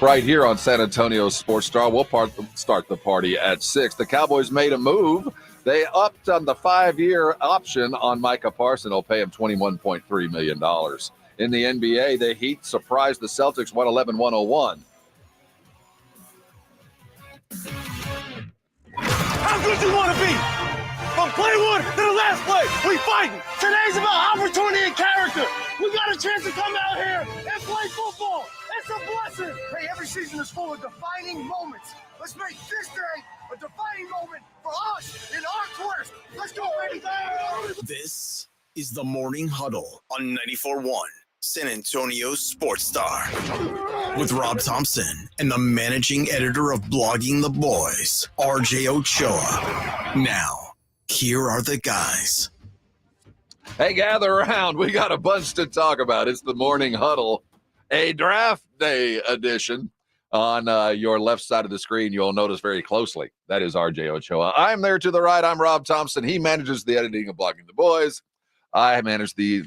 Right here on San Antonio Sports Star. We'll start the party at 6. The Cowboys made a move. They upped on the 5-year option on Micah Parsons. They'll pay him $21.3 million. In the NBA, the Heat surprised the Celtics 111-101. How good you want to be? From play one to the last play, we fighting. Today's about opportunity and character. We got a chance to come out here and play football. It's a blessing. Hey, every season is full of defining moments. Let's make this day a defining moment for us in our quest. Let's go, baby. This is the Morning Huddle on 94.1 San Antonio Sports Star with Rob Thompson and the managing editor of Blogging the Boys, RJ Ochoa. Now, here are the guys. Hey, gather around. We got a bunch to talk about. It's the Morning Huddle, a draft day edition. On your left side of the screen, you'll notice very closely. That is RJ Ochoa. I'm there to the right. I'm Rob Thompson. He manages the editing of Blogging the Boys. I manage the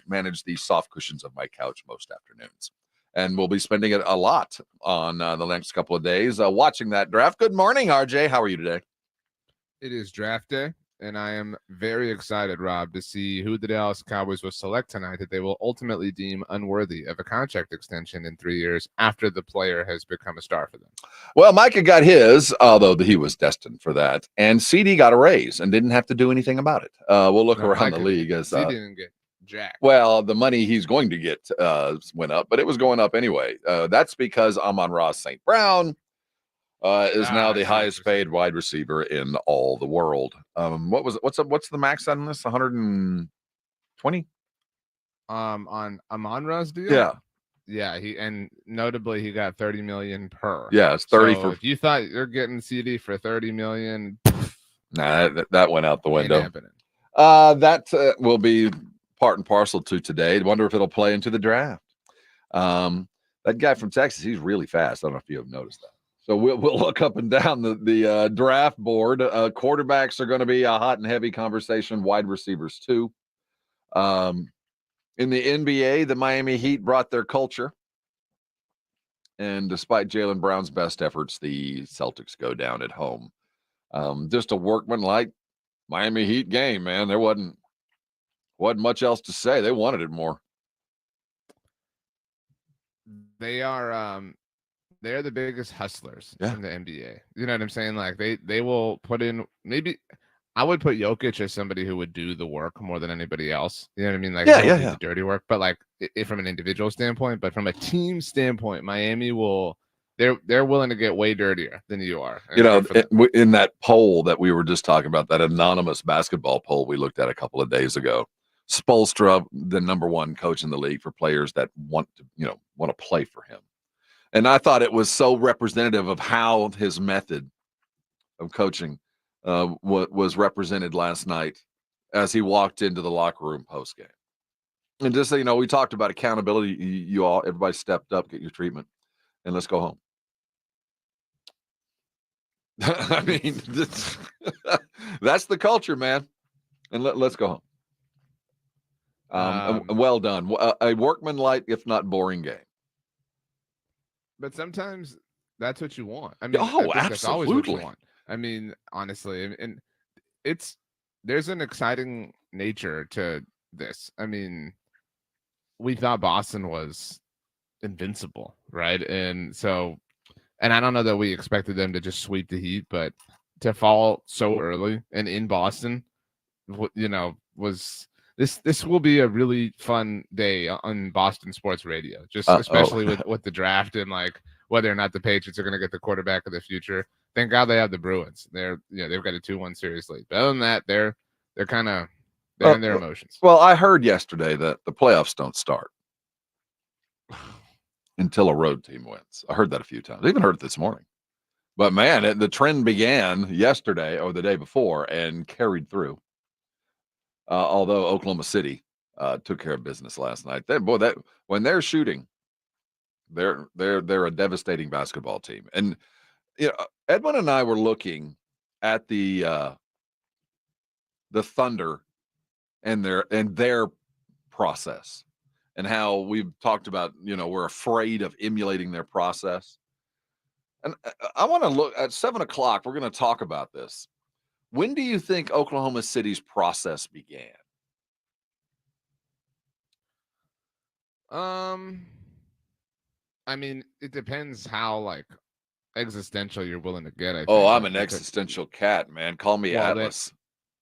soft cushions of my couch most afternoons. And we'll be spending it a lot on the next couple of days watching that draft. Good morning, RJ. How are you today? It is draft day, and I am very excited, Rob, to see who the Dallas Cowboys will select tonight that they will ultimately deem unworthy of a contract extension in 3 years after the player has become a star for them. Well, Micah got his, although he was destined for that, and CeeDee got a raise and didn't have to do anything about it. We'll look around the league as CeeDee didn't get jack. Well, the money he's going to get went up, but it was going up anyway. That's because Amon Ra St. Brown is now the highest paid wide receiver in all the world. What's the max on this? 120? On Amon Ra's deal? Yeah, he notably he got $30 million per. Yeah, it's 30 so for. If you thought you're getting CeeDee for $30 million, nah, that went out the window. Ain't That will be part and parcel to today. Wonder if it'll play into the draft. That guy from Texas, he's really fast. I don't know if you have noticed that. So we'll look up and down the draft board. Quarterbacks are going to be a hot and heavy conversation. Wide receivers too. In the NBA, the Miami Heat brought their culture. And despite Jaylen Brown's best efforts, the Celtics go down at home. Just a workmanlike Miami Heat game, man. There wasn't much else to say. They wanted it more. They're the biggest hustlers in the NBA. You know what I'm saying? Like they will put in, maybe I would put Jokic as somebody who would do the work more than anybody else. You know what I mean? Like the dirty work, but like from an individual standpoint, but from a team standpoint, Miami they're willing to get way dirtier than you are. You know, in that poll that we were just talking about, that anonymous basketball poll we looked at a couple of days ago, Spoelstra, the number one coach in the league for players that want to play for him. And I thought it was so representative of how his method of coaching was represented last night as he walked into the locker room post-game. And just so you know, we talked about accountability. Everybody stepped up, get your treatment, and let's go home. I mean, that's the culture, man. And let's go home. Well done. A workmanlike, if not boring game. But sometimes that's what you want. I mean, absolutely. That's always what you want. I mean, honestly, and there's an exciting nature to this. I mean, we thought Boston was invincible, right? And I don't know that we expected them to just sweep the Heat, but to fall so early and in Boston, was this will be a really fun day on Boston sports radio, just especially with the draft and like whether or not the Patriots are going to get the quarterback of the future. Thank God they have the Bruins. They've got a 2-1 series lead. But other than that, they're kind of in their emotions. Well, I heard yesterday that the playoffs don't start until a road team wins. I heard that a few times. I even heard it this morning. But man, the trend began yesterday or the day before and carried through. Although Oklahoma City took care of business last night. When they're shooting, they're a devastating basketball team. And Edwin and I were looking at the Thunder and their process, and how we've talked about we're afraid of emulating their process. And I want to look at 7:00. We're going to talk about this. When do you think Oklahoma City's process began? I mean, it depends how like existential you're willing to get. I Oh, think. I'm an existential cat, man. Call me Atlas.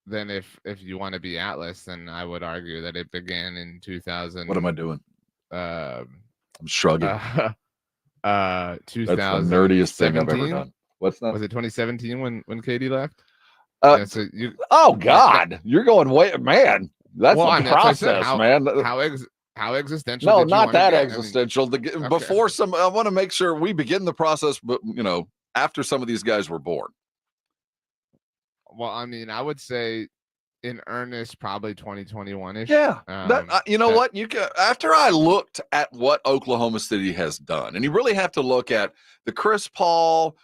Then if you want to be Atlas, then I would argue that it began in 2000. What am I doing? I'm shrugging. 2000. That's the nerdiest thing I've ever done. What's that? Was it 2017 when Katie left? So God, you're going way, man. That's the process, man. How existential? No, not that existential. Before I want to make sure we begin the process, but after some of these guys were born. Well, I mean, I would say in earnest, probably 2021-ish. Yeah. What? After I looked at what Oklahoma City has done, and you really have to look at the Chris Paul,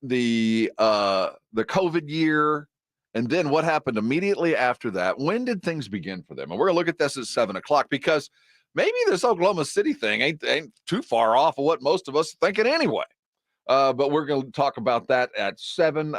the COVID year, and then what happened immediately after that. When did things begin for them? And we're going to look at this at 7:00 because maybe this Oklahoma City thing ain't too far off of what most of us are thinking anyway. But we're going to talk about that at 7.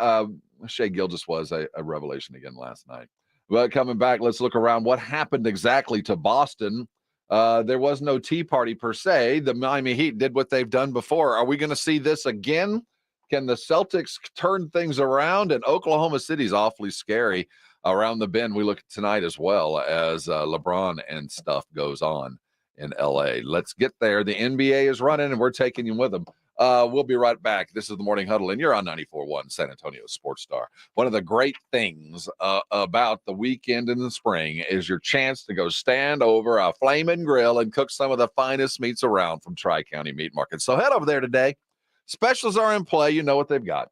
Shea Gilgeous was a revelation again last night. But coming back, let's look around what happened exactly to Boston. There was no tea party per se. The Miami Heat did what they've done before. Are we going to see this again? Can the Celtics turn things around? And Oklahoma City's awfully scary around the bend. We look at tonight as well as LeBron and stuff goes on in L.A. Let's get there. The NBA is running, and we're taking you with them. We'll be right back. This is the Morning Huddle, and you're on 94.1 San Antonio Sports Star. One of the great things about the weekend in the spring is your chance to go stand over a flaming grill and cook some of the finest meats around from Tri-County Meat Market. So head over there today. Specials are in play. You know what they've got.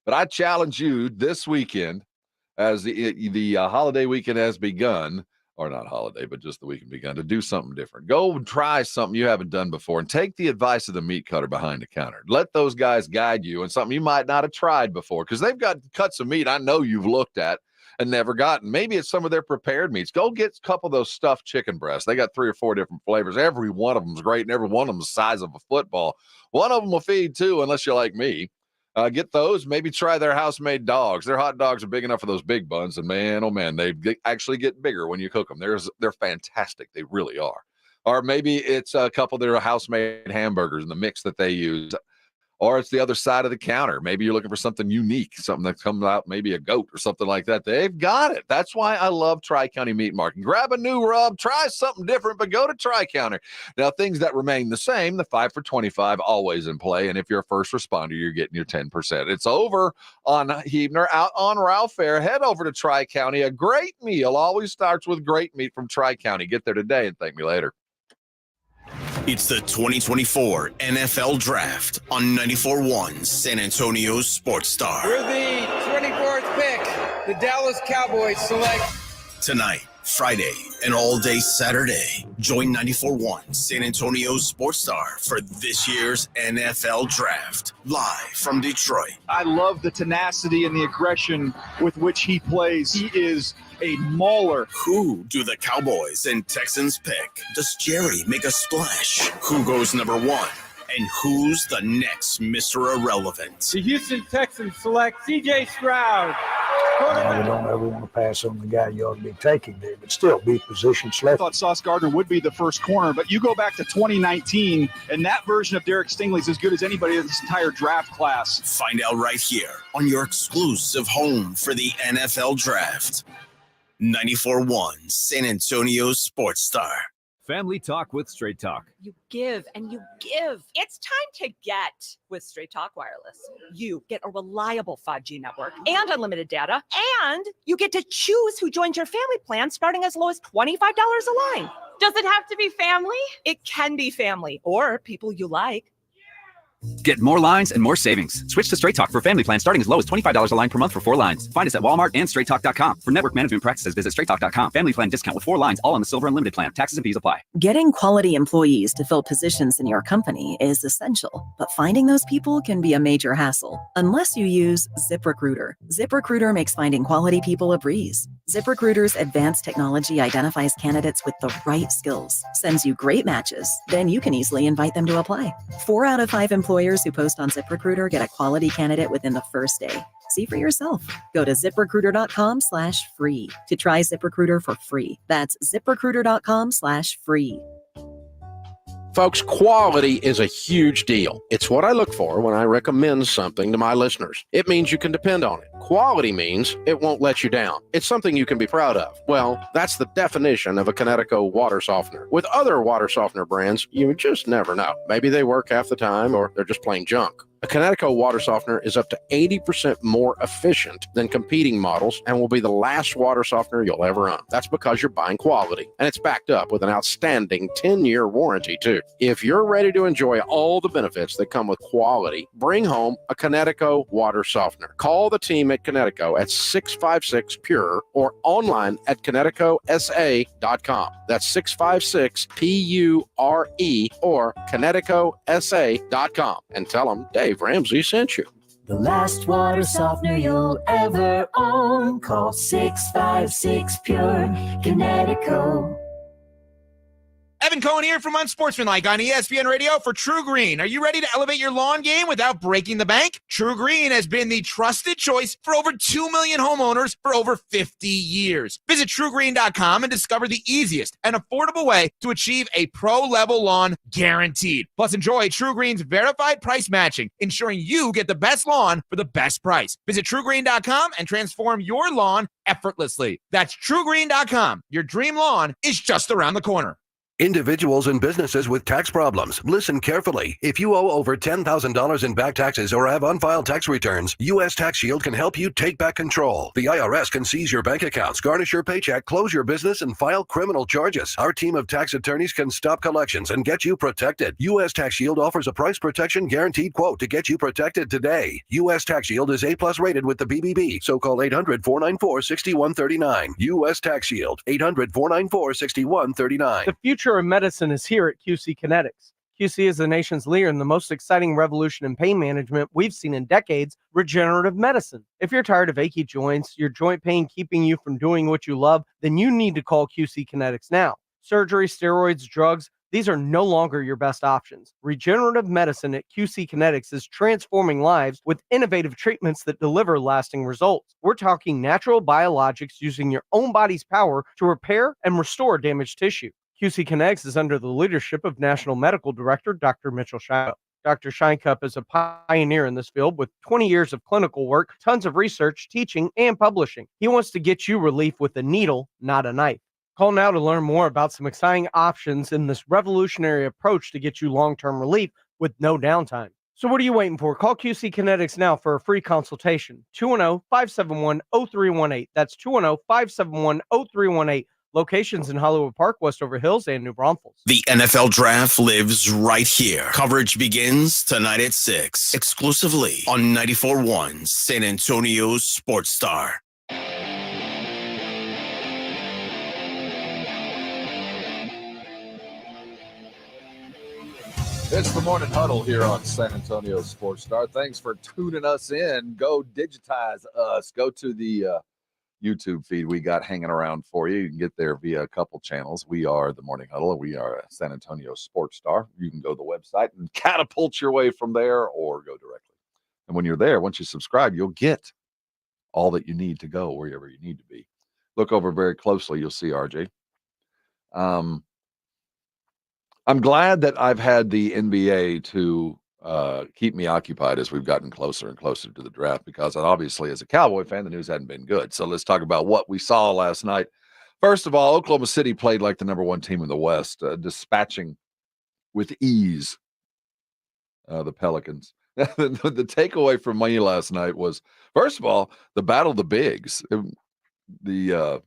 But I challenge you this weekend, as the holiday weekend has begun, or not holiday, but just the weekend begun, to do something different. Go try something you haven't done before and take the advice of the meat cutter behind the counter. Let those guys guide you in something you might not have tried before, because they've got cuts of meat I know you've looked at and never gotten. Maybe it's some of their prepared meats. Go get a couple of those stuffed chicken breasts. They got 3 or 4 different flavors. Every one of them is great, and every one of them is the size of a football. One of them will feed two, unless you're like me. Get those. Maybe try their house-made dogs. Their hot dogs are big enough for those big buns, and man, oh man, they actually get bigger when you cook them. They're fantastic. They really are. Or maybe it's a couple of their house-made hamburgers and the mix that they use. Or it's the other side of the counter. Maybe you're looking for something unique, something that comes out, maybe a goat or something like that. They've got it. That's why I love Tri-County Meat Market. Grab a new rub, try something different, but go to Tri-Counter. Now, things that remain the same, the 5 for $25 always in play. And if you're a first responder, you're getting your 10%. It's over on Huebner, out on Ralph Fair. Head over to Tri-County. A great meal always starts with great meat from Tri-County. Get there today and thank me later. It's the 2024 NFL Draft on 94.1 San Antonio Sports Star. We're the 24th pick. The Dallas Cowboys select. Tonight, Friday, and all day Saturday, join 94.1 San Antonio Sports Star for this year's NFL Draft, live from Detroit. I love the tenacity and the aggression with which he plays. He is a mauler. Who do the Cowboys and Texans pick? Does Jerry make a splash? Who goes number 1? And who's the next Mr. Irrelevant? The Houston Texans select C.J. Stroud. We don't ever want to pass on the guy you ought to be taking there, but still be position select. I thought Sauce Gardner would be the first corner, but you go back to 2019, and that version of Derek Stingley is as good as anybody in this entire draft class. Find out right here on your exclusive home for the NFL Draft. 94.1 San Antonio Sports Star. Family Talk with Straight Talk. You give and you give. It's time to get with Straight Talk Wireless. You get a reliable 5G network and unlimited data, and you get to choose who joins your family plan starting as low as $25 a line. Does it have to be family? It can be family or people you like. Get more lines and more savings. Switch to Straight Talk for family plan starting as low as $25 a line per month for 4 lines. Find us at Walmart and straighttalk.com. For network management practices, visit straighttalk.com. Family plan discount with 4 lines, all on the Silver Unlimited plan. Taxes and fees apply. Getting quality employees to fill positions in your company is essential, but finding those people can be a major hassle unless you use ZipRecruiter. ZipRecruiter makes finding quality people a breeze. ZipRecruiter's advanced technology identifies candidates with the right skills, sends you great matches, then you can easily invite them to apply. 4 out of 5 employees employers who post on ZipRecruiter get a quality candidate within the first day. See for yourself. Go to ziprecruiter.com/free to try ZipRecruiter for free. That's ziprecruiter.com/free. Folks, quality is a huge deal. It's what I look for when I recommend something to my listeners. It means you can depend on it. Quality means it won't let you down. It's something you can be proud of. Well, that's the definition of a Connecticut water softener. With other water softener brands, you just never know. Maybe they work half the time or they're just plain junk. A Connecticut water softener is up to 80% more efficient than competing models and will be the last water softener you'll ever own. That's because you're buying quality, and it's backed up with an outstanding 10-year warranty, too. If you're ready to enjoy all the benefits that come with quality, bring home a Connecticut water softener. Call the team at Connecticut at 656-PURE or online at ConnecticutSA.com. That's 656-PURE or ConnecticutSA.com. And tell them Dave Ramsey sent you. The last water softener you'll ever own. Call 656-PURE, Connecticut. Evan Cohen here from Unsportsmanlike on ESPN Radio for True Green. Are you ready to elevate your lawn game without breaking the bank? True Green has been the trusted choice for over 2 million homeowners for over 50 years. Visit TrueGreen.com and discover the easiest and affordable way to achieve a pro-level lawn guaranteed. Plus, enjoy True Green's verified price matching, ensuring you get the best lawn for the best price. Visit TrueGreen.com and transform your lawn effortlessly. That's TrueGreen.com. Your dream lawn is just around the corner. Individuals and businesses with tax problems, listen carefully. If you owe over $10,000 in back taxes or have unfiled tax returns, U.S. Tax Shield can help you take back control. The IRS can seize your bank accounts, garnish your paycheck, close your business, and file criminal charges. Our team of tax attorneys can stop collections and get you protected. U.S. Tax Shield offers a price protection guaranteed quote to get you protected today. U.S. Tax Shield is A+ rated with the BBB, so call 800-494-6139. U.S. Tax Shield, 800-494-6139. The future of medicine is here at QC Kinetics. QC is the nation's leader in the most exciting revolution in pain management we've seen in decades, regenerative medicine. If you're tired of achy joints, your joint pain keeping you from doing what you love, then you need to call QC Kinetics now. Surgery, steroids, drugs, these are no longer your best options. Regenerative medicine at QC Kinetics is transforming lives with innovative treatments that deliver lasting results. We're talking natural biologics using your own body's power to repair and restore damaged tissue. QC Kinetics is under the leadership of National Medical Director Dr. Mitchell Scheinkupp. Dr. Scheinkupp is a pioneer in this field with 20 years of clinical work, tons of research, teaching, and publishing. He wants to get you relief with a needle, not a knife. Call now to learn more about some exciting options in this revolutionary approach to get you long-term relief with no downtime. So what are you waiting for? Call QC Kinetics now for a free consultation. 210-571-0318. That's 210-571-0318. Locations in Hollywood Park, Westover Hills, and New Braunfels. The NFL Draft lives right here. Coverage begins tonight at 6, exclusively on 94.1 San Antonio's Sports Star. It's the Morning Huddle here on San Antonio Sports Star. Thanks for tuning us in. Go digitize us. Go to the YouTube feed we got hanging around for you. You can get there via a couple channels. We are the Morning Huddle. We are San Antonio Sports Star. You can go to the website and catapult your way from there or go directly. And when you're there, once you subscribe, you'll get all that you need to go wherever you need to be. Look over very closely. You'll see RJ. I'm glad that I've had the NBA to keep me occupied as we've gotten closer and closer to the draft, because obviously as a Cowboy fan, the news hadn't been good. So let's talk about what we saw last night. First of all, Oklahoma City played like the number one team in the West, dispatching with ease the Pelicans. The takeaway from me last night was, first of all, the battle of the bigs. The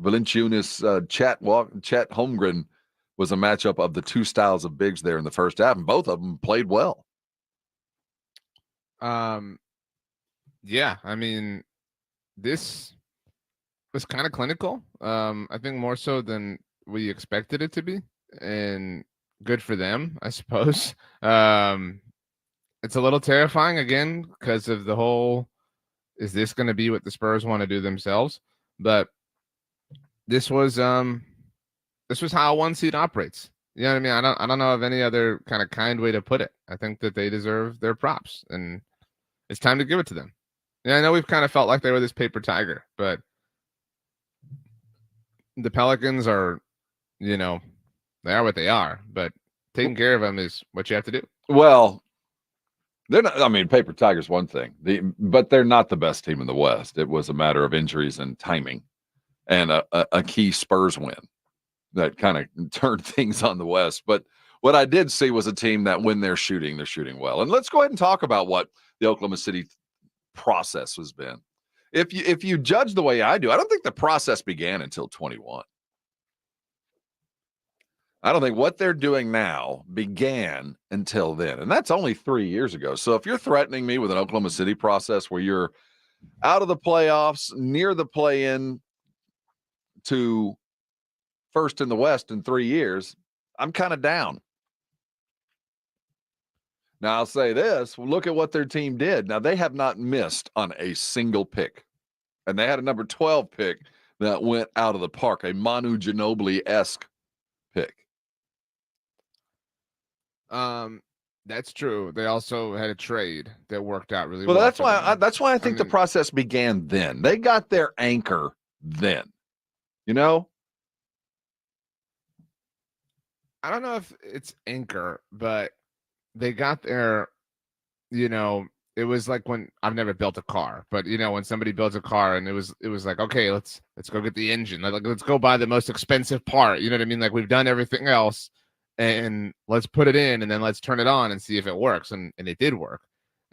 Valanciunas, Chet Holmgren was a matchup of the two styles of bigs there in the first half, and both of them played well. Yeah, I mean, this was kind of clinical. I think more so than we expected it to be, and good for them, I suppose. It's a little terrifying again because of the whole, is this going to be what the Spurs want to do themselves? But this was how a one seed operates. You know what I mean? I don't know of any other kind way to put it. I think that they deserve their props, and it's time to give it to them. Yeah, I know we've kind of felt like they were this paper tiger, but the Pelicans are, they are what they are, but taking care of them is what you have to do. Well, they're not. I mean, paper tiger's one thing, but they're not the best team in the West. It was a matter of injuries and timing, and a key Spurs win that kind of turned things on the West. But what I did see was a team that when they're shooting well. And let's go ahead and talk about what the Oklahoma City process has been. If you judge the way I do, I don't think the process began until 21. I don't think what they're doing now began until then. And that's only 3 years ago. So if you're threatening me with an Oklahoma City process where you're out of the playoffs, near the play-in to first in the West in 3 years, I'm kind of down. Now, I'll say this. Look at what their team did. Now, they have not missed on a single pick. And they had a number 12 pick that went out of the park, a Manu Ginobili-esque pick. That's true. They also had a trade that worked out really well. Well, that's why I think the process began then. They got their anchor then. I don't know if it's anchor, but they got their, it was like when I've never built a car, but when somebody builds a car and it was like, okay, let's go get the engine. Like, let's go buy the most expensive part. You know what I mean? Like, we've done everything else and let's put it in and then let's turn it on and see if it works. And it did work.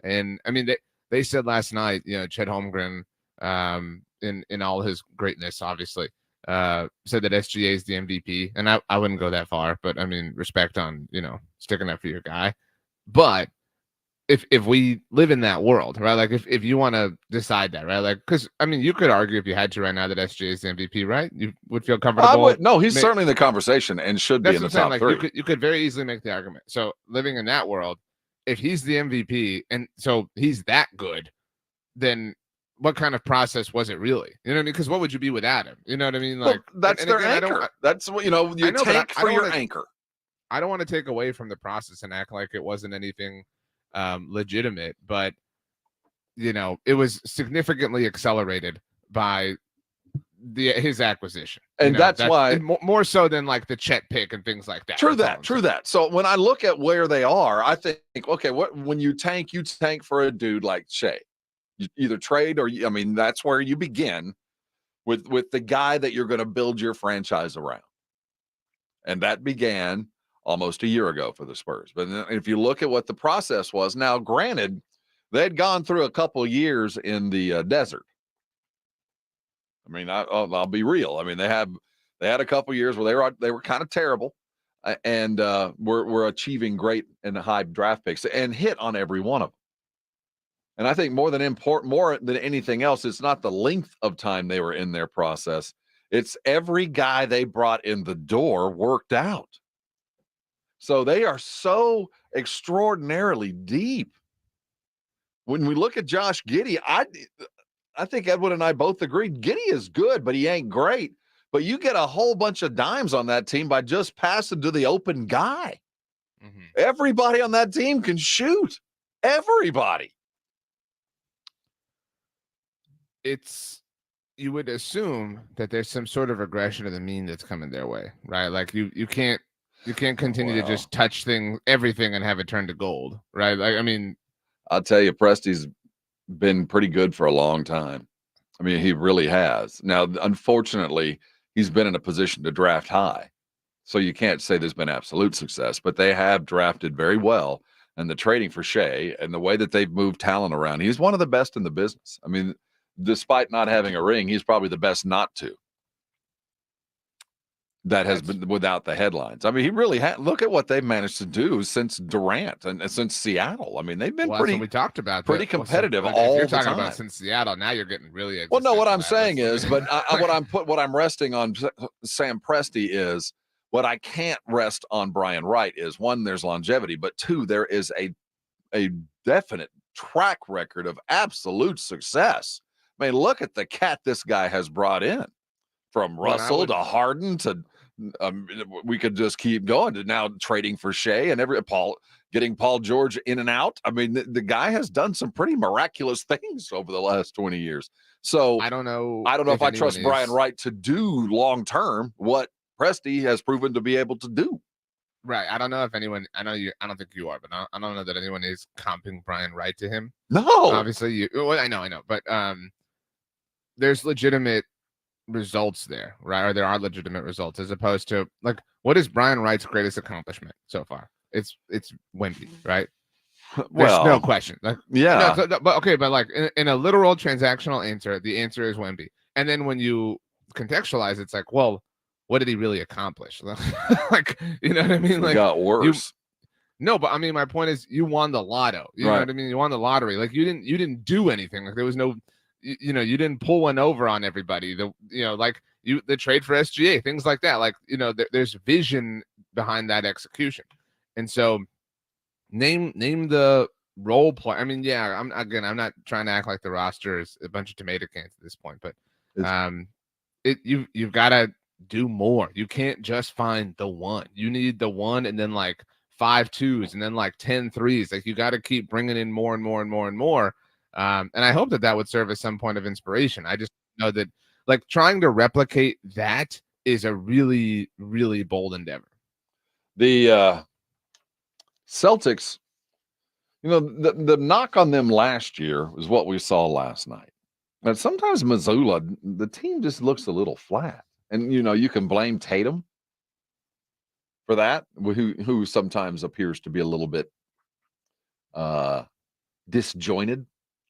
And I mean, they said last night, Chet Holmgren, in all his greatness, obviously, said that SGA is the MVP. And I wouldn't go that far, but I mean, respect on, sticking up for your guy. But if we live in that world, right? Like if you want to decide that, right? Like, because I mean, you could argue if you had to right now that SGA is the MVP, right? You would feel comfortable. No, he's certainly in the conversation and should be in the top three. You could very easily make the argument. So living in that world, if he's the MVP and so he's that good, then what kind of process was it really? You know what I mean? Because what would you be without him? You know what I mean? Like, that's their anchor. That's what you tank for your anchor. I don't want to take away from the process and act like it wasn't anything legitimate, but it was significantly accelerated by his acquisition, and that's why more so than like the Chet pick and things like that. True that. So when I look at where they are, I think, okay, when you tank for a dude like Shea. You either trade or that's where you begin with the guy that you're going to build your franchise around, and that began almost a year ago for the Spurs. But if you look at what the process was, now granted, they'd gone through a couple of years in the desert. I mean, I'll be real. I mean, they had a couple of years where they were kind of terrible, and were achieving great and high draft picks and hit on every one of them. And I think more than anything else, it's not the length of time they were in their process. It's every guy they brought in the door worked out. So they are so extraordinarily deep. When we look at Josh Giddey, I think Edwin and I both agreed Giddey is good, but he ain't great. But you get a whole bunch of dimes on that team by just passing to the open guy. Mm-hmm. Everybody on that team can shoot. Everybody. You would assume that there's some sort of regression of the mean that's coming their way, right? Like you can't continue to just touch everything and have it turn to gold, right? Like, I mean, I'll tell you, Presti's been pretty good for a long time. I mean, he really has. Now, unfortunately, he's been in a position to draft high. So you can't say there's been absolute success, but they have drafted very well. And the trading for Shea and the way that they've moved talent around, he's one of the best in the business. I mean, despite not having a ring, he's probably the best not to. That has been without the headlines. I mean, he really had. Look at what they've managed to do since Durant and since Seattle. I mean, they've been pretty. We talked about pretty competitive all you're the talking time. About since Seattle, now you're getting really. Well, no, what I'm saying is, but what I'm resting on Sam Presti is what I can't rest on Brian Wright is one, there's longevity, but two, there is a definite track record of absolute success. I mean, look at the cat this guy has brought in, from Russell to Harden to we could just keep going to now trading for Shea and getting Paul George in and out. I mean, the guy has done some pretty miraculous things over the last 20 years. So I don't know if I trust Brian Wright to do long term what Presti has proven to be able to do. Right. I don't know if anyone. I don't think you are, but I don't know that anyone is comping Brian Wright to him. No. Obviously, you. Well, I know. But there's legitimate results there, right? Or there are legitimate results, as opposed to like, what is Brian Wright's greatest accomplishment so far? It's Wemby, right? There's no question. Like, yeah. But like in a literal transactional answer, the answer is Wemby. And then when you contextualize, it's like, well, what did he really accomplish? Like, you know what I mean? Like, it got worse. No, but I mean, my point is, you won the lotto. You know what I mean? You won the lottery. Like, you didn't do anything. Like, there was no, you didn't pull one over on everybody. The trade for SGA, things like that. Like, there's vision behind that execution. And so, name the role play. I mean, yeah, I'm not trying to act like the roster is a bunch of tomato cans at this point, but you've got to do more. You can't just find the one. You need the one, and then like 5 2s, and then like 10 3s. Like, you got to keep bringing in more and more and more and more. And I hope that would serve as some point of inspiration. I just know that like trying to replicate that is a really, really bold endeavor. The Celtics, the knock on them last year was what we saw last night. And sometimes Missoula, the team just looks a little flat. And, you can blame Tatum for that, who sometimes appears to be a little bit disjointed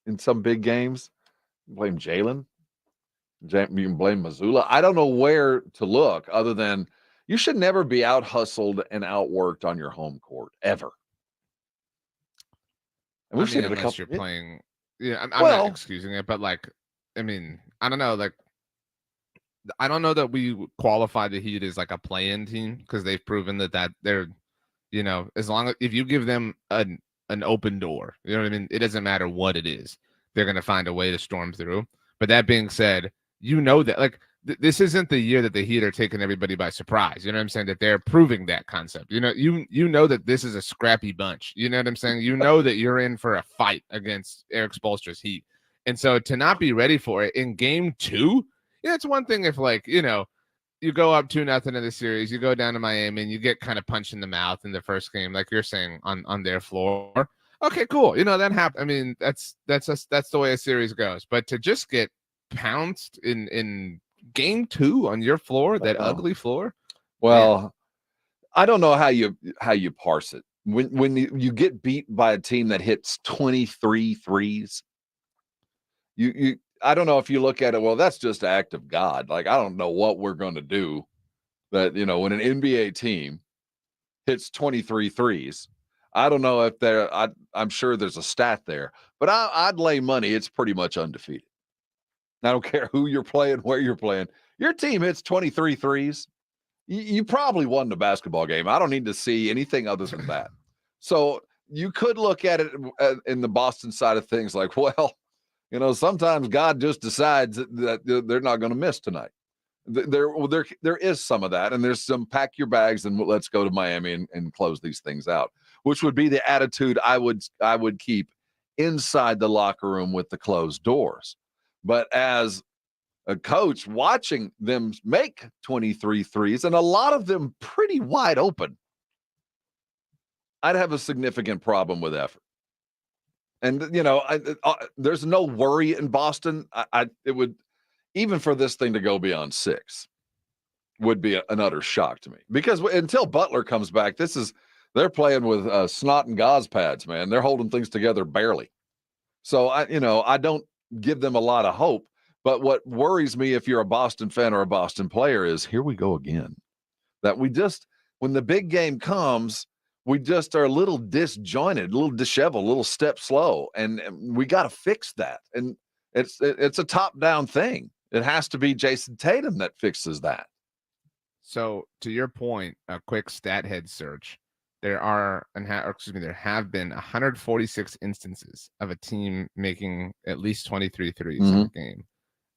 in some big games. Blame Jalen. You can blame Missoula. I don't know where to look other than you should never be out-hustled and outworked on your home court, ever. And we've seen it unless you're playing. Yeah, I'm not excusing it, but like, I mean, I don't know. Like, I don't know that we qualify the Heat as like a play-in team because they've proven that they're, as long as if you give them an open door, you know what I mean? It doesn't matter what it is, they're going to find a way to storm through. But that being said, that like this isn't the year that the Heat are taking everybody by surprise. You know what I'm saying? That they're proving that concept. You know that this is a scrappy bunch. You know what I'm saying? You know that you're in for a fight against Eric Spoelstra's Heat. And so to not be ready for it in game 2, it's one thing if like, you go up 2-0 in the series, you go down to Miami and you get kind of punched in the mouth in the first game, like you're saying on their floor. Okay, cool. That happened. I mean, that's the way a series goes. But to just get pounced in game 2 on your floor, that ugly floor. Well, man. I don't know how you parse it. When you get beat by a team that hits 23 threes, I don't know if you look at it, well, that's just an act of God. Like, I don't know what we're going to do. That, when an NBA team hits 23 threes, I don't know if I'm sure there's a stat there, but I'd lay money it's pretty much undefeated. I don't care who you're playing, where you're playing. Your team hits 23 threes, you probably won the basketball game. I don't need to see anything other than that. So you could look at it in the Boston side of things like, well, sometimes God just decides that they're not going to miss tonight. There is some of that, and there's some pack your bags and let's go to Miami and close these things out, which would be the attitude I would keep inside the locker room with the closed doors. But as a coach, watching them make 23 threes, and a lot of them pretty wide open, I'd have a significant problem with effort. And, there's no worry in Boston. It would, even for this thing to go beyond 6, would be an utter shock to me. Because until Butler comes back, they're playing with snot and gauze pads, man. They're holding things together barely. So, I don't give them a lot of hope. But what worries me if you're a Boston fan or a Boston player is, here we go again. That when the big game comes, we just are a little disjointed, a little disheveled, a little step slow, and we got to fix that. And it's a top-down thing. It has to be Jason Tatum that fixes that. So, to your point, a quick stat head search. There have been 146 instances of a team making at least 23 threes in a game.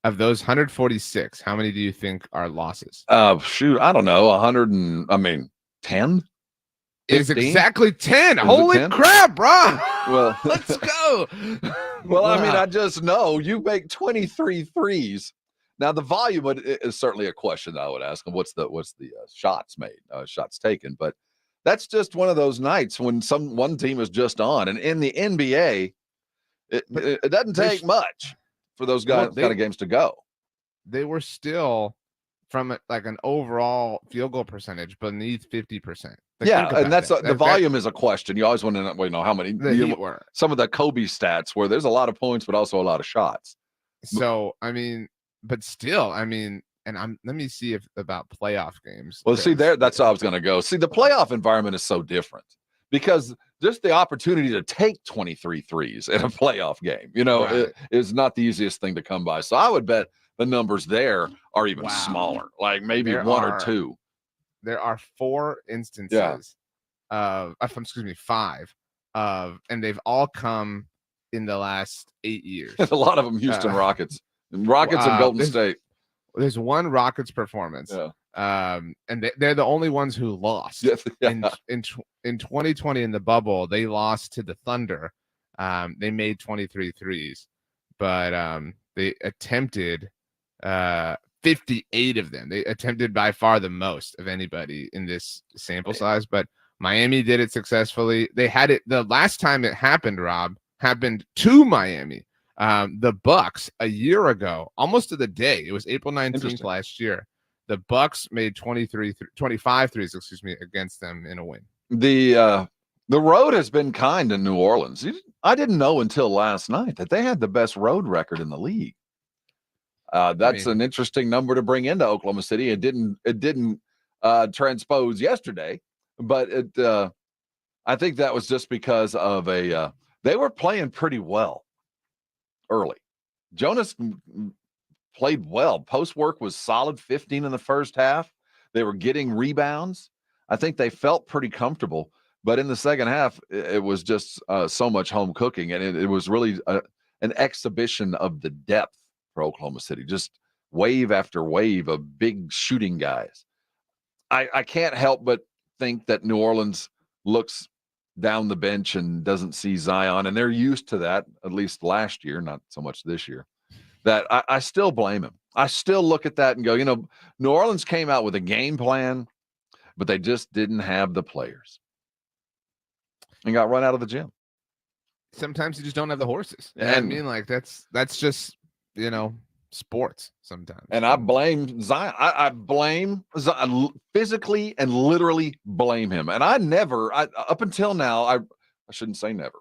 Of those 146, how many do you think are losses? Shoot, I don't know, 10. It's 15? exactly 10. Is it Holy 10? crap, bro! Well, Let's go. well, I mean, Wow. I just know you make 23 threes. Now the volume is certainly a question I would ask. And what's the shots made, shots taken? But that's just one of those nights when one team is just on, and in the NBA, it doesn't take much for those guys kind of games to go. They were still from like an overall field goal percentage beneath 50%. Yeah, and that's the volume is a question. You always want to know how many some of the Kobe stats where there's a lot of points, but also a lot of shots. So I mean, but still, I mean, and let me see if about playoff games. Well, see that's how I was going to go. See, the playoff environment is so different because just the opportunity to take 23 threes in a playoff game, it is not the easiest thing to come by. So I would bet the numbers there are even smaller, like maybe one or two. There are 4 instances of, five of, and they've all come in the last 8 years. A lot of them Houston Rockets and Golden State. There's one Rockets performance. And they're the only ones who lost. In 2020 in the bubble, they lost to the Thunder. They made 23 threes, but they attempted 58 of them. They attempted by far the most of anybody in this sample size, but Miami did it successfully. They had it the last time it happened, Rob, happened to Miami. The Bucks a year ago, almost to the day. It was April 19th last year. The Bucks made 25 threes, against them in a win. The road has been kind in New Orleans. I didn't know until last night that they had the best road record in the league. That's an interesting number to bring into Oklahoma City. It didn't transpose yesterday, but I think that was just because of they were playing pretty well early. Jonas played well. Post work was solid, 15 in the first half. They were getting rebounds. I think they felt pretty comfortable, but in the second half, it was just so much home cooking, and it was really an exhibition of the depth for Oklahoma City, just wave after wave of big shooting guys. I can't help but think that New Orleans looks down the bench and doesn't see Zion, and they're used to that, at least last year, not so much this year, that I still blame him. I still look at that and go, New Orleans came out with a game plan, but they just didn't have the players and got run out of the gym. Sometimes you just don't have the horses. I mean, like that's just, sports sometimes. And I blame Zion. I blame Zion, physically and literally blame him. And I never, up until now, I shouldn't say never.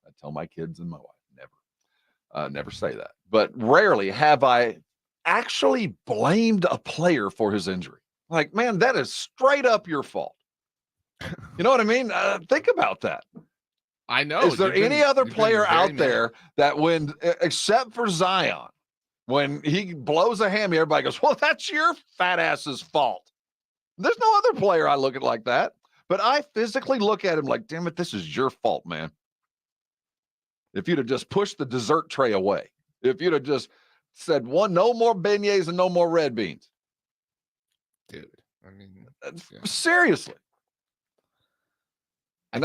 I tell my kids and my wife, never say that. But rarely have I actually blamed a player for his injury. Like, man, that is straight up your fault. You know what I mean? Think about that. I know. Is there any other player out there that except for Zion, when he blows a hammy, everybody goes, well, that's your fat ass's fault. There's no other player I look at like that. But I physically look at him like, damn it, this is your fault, man. If you'd have just pushed the dessert tray away, if you'd have just said no more beignets and no more red beans. Dude, I mean, seriously. And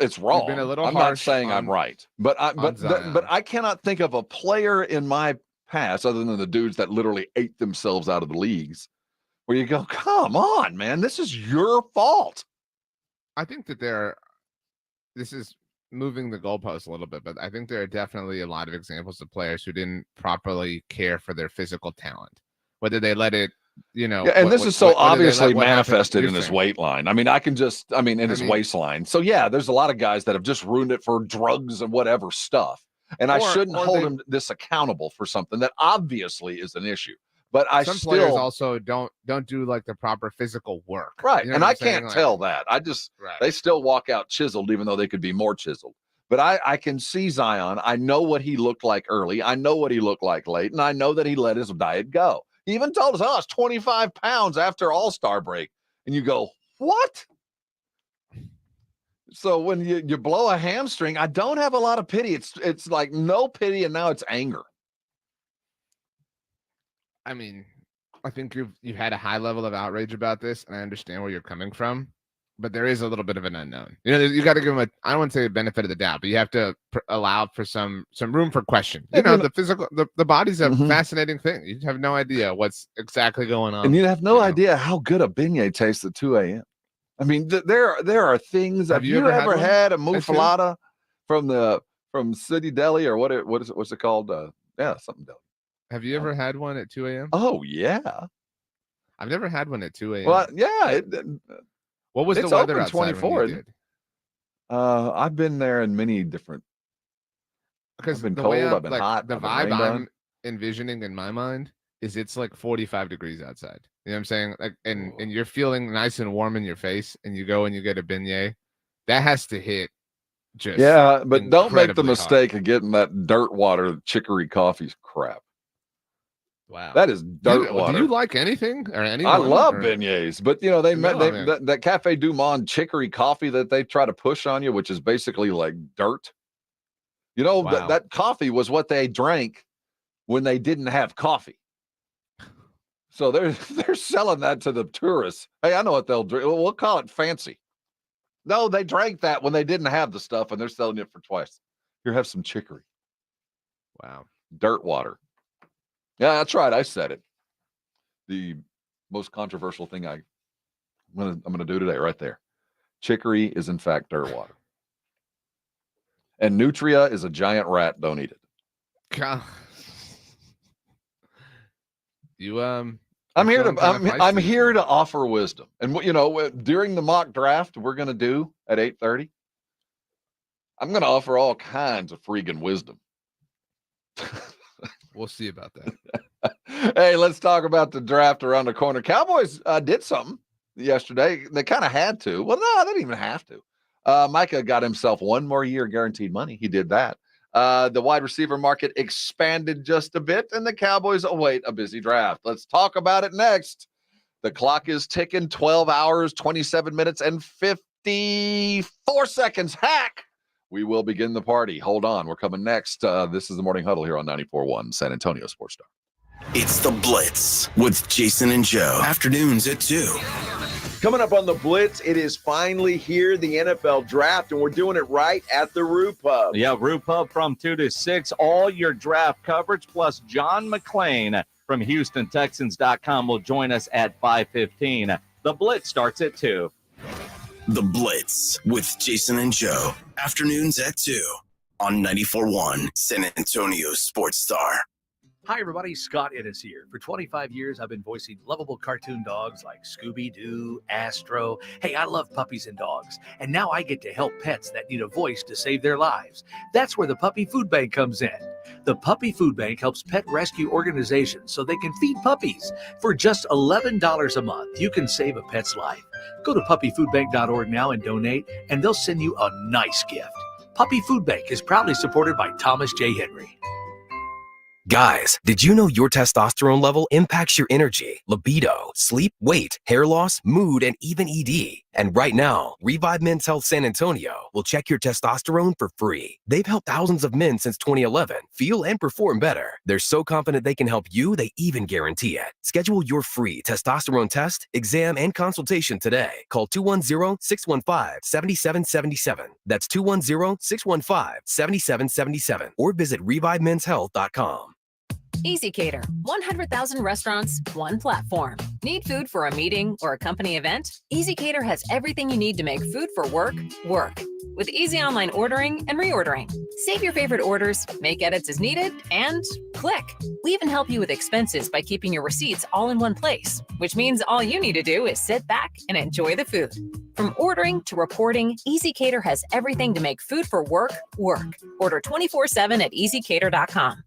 it's wrong. Been a little I'm not saying I'm right, but I cannot think of a player in my past, other than the dudes that literally ate themselves out of the leagues, where you go, come on, man, this is your fault. I think that this is moving the goalpost a little bit, but I think there are definitely a lot of examples of players who didn't properly care for their physical talent, whether they let it, and this is so obviously manifested in his weight line. I mean, in his waistline. So yeah, there's a lot of guys that have just ruined it for drugs and whatever stuff. And I shouldn't hold him this accountable for something that obviously is an issue. But some players also don't do like the proper physical work. Right. And I can't tell that. They still walk out chiseled, even though they could be more chiseled. But I can see Zion. I know what he looked like early. I know what he looked like late. And I know that he let his diet go. He even told us, it's 25 pounds after All-Star break. And you go, what? So when you blow a hamstring, I don't have a lot of pity. It's like no pity, and now it's anger. I mean, I think you've had a high level of outrage about this, and I understand where you're coming from. But there is a little bit of an unknown. You got to give him I don't want to say a benefit of the doubt, but you have to allow for some room for question. The physical, the body's a fascinating thing. You have no idea what's exactly going on. And you have no idea how good a beignet tastes at 2 a.m. I mean, there are things. Have you ever had a muffalata from CeeDee Deli or what's it called? Something deli. Have you ever had one at 2 a.m.? Oh yeah. I've never had one at 2 a.m. Well, yeah. What was the weather outside 24? When you did? I've been there in many different. Because I've been cold. I've been hot. The vibe I'm envisioning in my mind is it's like 45 degrees outside. You know what I'm saying? Like, and you're feeling nice and warm in your face, and you go and you get a beignet. That has to hit. Just but don't make the mistake of getting that dirt water chicory coffee crap. Wow, that is dirt water. Do you like anything or anything? I love beignets, but that Cafe Du Monde chicory coffee that they try to push on you, which is basically like dirt. That coffee was what they drank when they didn't have coffee. So they're selling that to the tourists. Hey, I know what they'll drink. We'll call it fancy. No, they drank that when they didn't have the stuff, and they're selling it for twice. Here, have some chicory. Wow, dirt water. Yeah, that's right. I said it. The most controversial thing I'm gonna do today, right there. Chicory is in fact dirt water, and nutria is a giant rat. Don't eat it. God. I'm here to offer wisdom, and during the mock draft we're gonna do at 8:30. I'm gonna offer all kinds of freaking wisdom. We'll see about that. Hey, let's talk about the draft around the corner. Cowboys did something yesterday. They kind of had to. Well, no, they didn't even have to. Micah got himself 1 more year guaranteed money. He did that. The wide receiver market expanded just a bit, and the Cowboys await a busy draft. Let's talk about it next. The clock is ticking. 12 hours, 27 minutes, and 54 seconds. Hack! We will begin the party. Hold on. We're coming next. This is the Morning Huddle here on 94.1 San Antonio Sports Star. It's the Blitz with Jason and Joe. Afternoons at 2. Coming up on the Blitz, it is finally here, the NFL Draft, and we're doing it right at the Roo Pub. Yeah, Roo Pub from 2 to 6. All your draft coverage, plus John McClain from HoustonTexans.com will join us at 5:15. The Blitz starts at 2. The Blitz with Jason and Joe. Afternoons at 2 on 94.1 San Antonio Sports Star. Hi, everybody. Scott Ennis here. For 25 years, I've been voicing lovable cartoon dogs like Scooby-Doo, Astro. Hey, I love puppies and dogs. And now I get to help pets that need a voice to save their lives. That's where the Puppy Food Bank comes in. The Puppy Food Bank helps pet rescue organizations so they can feed puppies. For just $11 a month, you can save a pet's life. Go to puppyfoodbank.org now and donate, and they'll send you a nice gift. Puppy Food Bank is proudly supported by Thomas J. Henry. Guys, did you know your testosterone level impacts your energy, libido, sleep, weight, hair loss, mood, and even ED? And right now, Revive Men's Health San Antonio will check your testosterone for free. They've helped thousands of men since 2011 feel and perform better. They're so confident they can help you, they even guarantee it. Schedule your free testosterone test, exam, and consultation today. Call 210-615-7777. That's 210-615-7777. Or visit ReviveMen'sHealth.com. EasyCater, 100,000 restaurants, one platform. Need food for a meeting or a company event? EasyCater has everything you need to make food for work, work. With easy online ordering and reordering. Save your favorite orders, make edits as needed, and click. We even help you with expenses by keeping your receipts all in one place, which means all you need to do is sit back and enjoy the food. From ordering to reporting, EasyCater has everything to make food for work, work. Order 24/7 at easycater.com.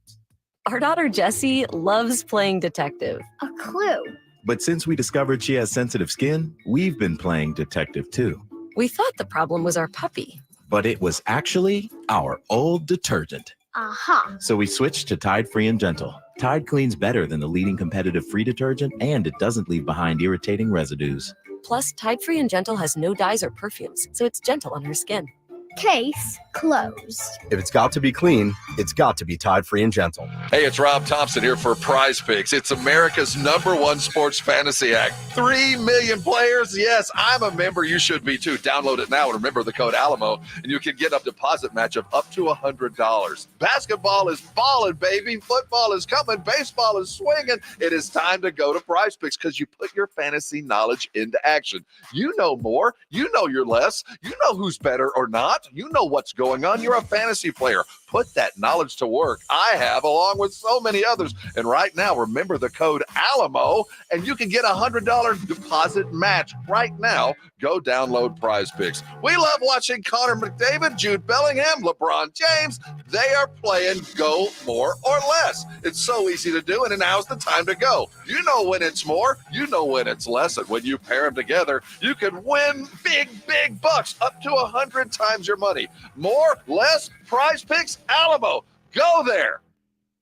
Our daughter Jessie loves playing detective. A clue. But since we discovered she has sensitive skin, we've been playing detective too. We thought the problem was our puppy. But it was actually our old detergent. Aha. So we switched to Tide Free and Gentle. Tide cleans better than the leading competitive free detergent, and it doesn't leave behind irritating residues. Plus, Tide Free and Gentle has no dyes or perfumes, so it's gentle on her skin. Case closed. If it's got to be clean, it's got to be Tide Free and Gentle. Hey, it's Rob Thompson here for Prize Picks. It's America's #1 sports fantasy act. 3 million players. Yes, I'm a member. You should be too. Download it now and remember the code Alamo, and you can get a deposit match of up to $100. Basketball is balling, baby. Football is coming. Baseball is swinging. It is time to go to Prize Picks because you put your fantasy knowledge into action. You know more. You know your less. You know who's better or not. You know what's going on. You're a fantasy player. Put that knowledge to work. I have, along with so many others. And right now, remember the code Alamo, and you can get a $100 deposit match right now. Go download Prize Picks. We love watching Connor McDavid, Jude Bellingham, LeBron James. They are playing go more or less. It's so easy to do, and now's the time to go. You know when it's more, you know when it's less, and when you pair them together, you can win big, big bucks, up to 100 times your money. More, less, Prize Picks, Alamo. Go there.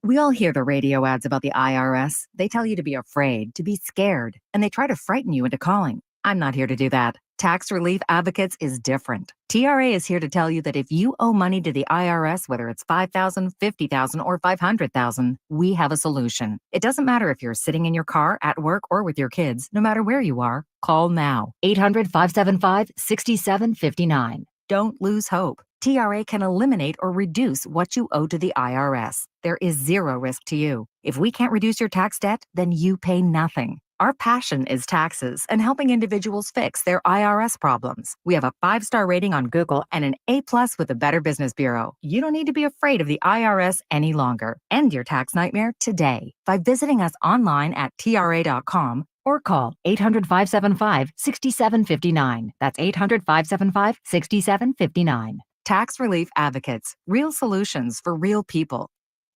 We all hear the radio ads about the IRS. They tell you to be afraid, to be scared, and they try to frighten you into calling. I'm not here to do that. Tax Relief Advocates is different. TRA is here to tell you that if you owe money to the IRS, whether it's $5,000, $50,000, or $500,000, we have a solution. It doesn't matter if you're sitting in your car, at work, or with your kids. No matter where you are, call now. 800-575-6759. Don't lose hope. TRA can eliminate or reduce what you owe to the IRS. There is zero risk to you. If we can't reduce your tax debt, then you pay nothing. Our passion is taxes and helping individuals fix their IRS problems. We have a 5-star rating on Google and an A+ with the Better Business Bureau. You don't need to be afraid of the IRS any longer. End your tax nightmare today by visiting us online at TRA.com or call 800-575-6759. That's 800-575-6759. Tax Relief Advocates. Real solutions for real people.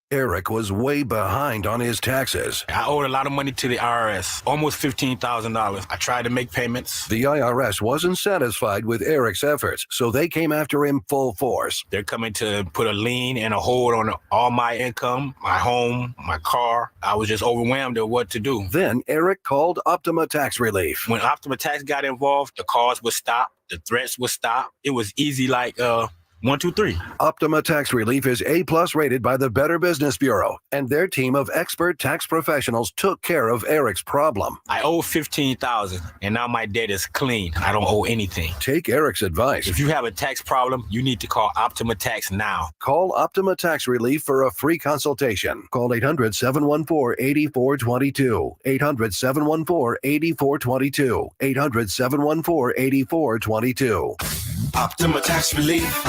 Eric was way behind on his taxes. I owed a lot of money to the IRS, almost $15,000. I tried to make payments. The IRS wasn't satisfied with Eric's efforts, so they came after him full force. They're coming to put a lien and a hold on all my income, my home, my car. I was just overwhelmed at what to do. Then Eric called Optima Tax Relief. When Optima Tax got involved, the calls would stop, the threats would stop. It was easy like 1, 2, 3. Optima Tax Relief is A+ rated by the Better Business Bureau, and their team of expert tax professionals took care of Eric's problem. I owe $15,000, and now my debt is clean. I don't owe anything. Take Eric's advice. If you have a tax problem, you need to call Optima Tax now. Call Optima Tax Relief for a free consultation. Call 800-714-8422. 800-714-8422. 800-714-8422. Optima Tax Relief.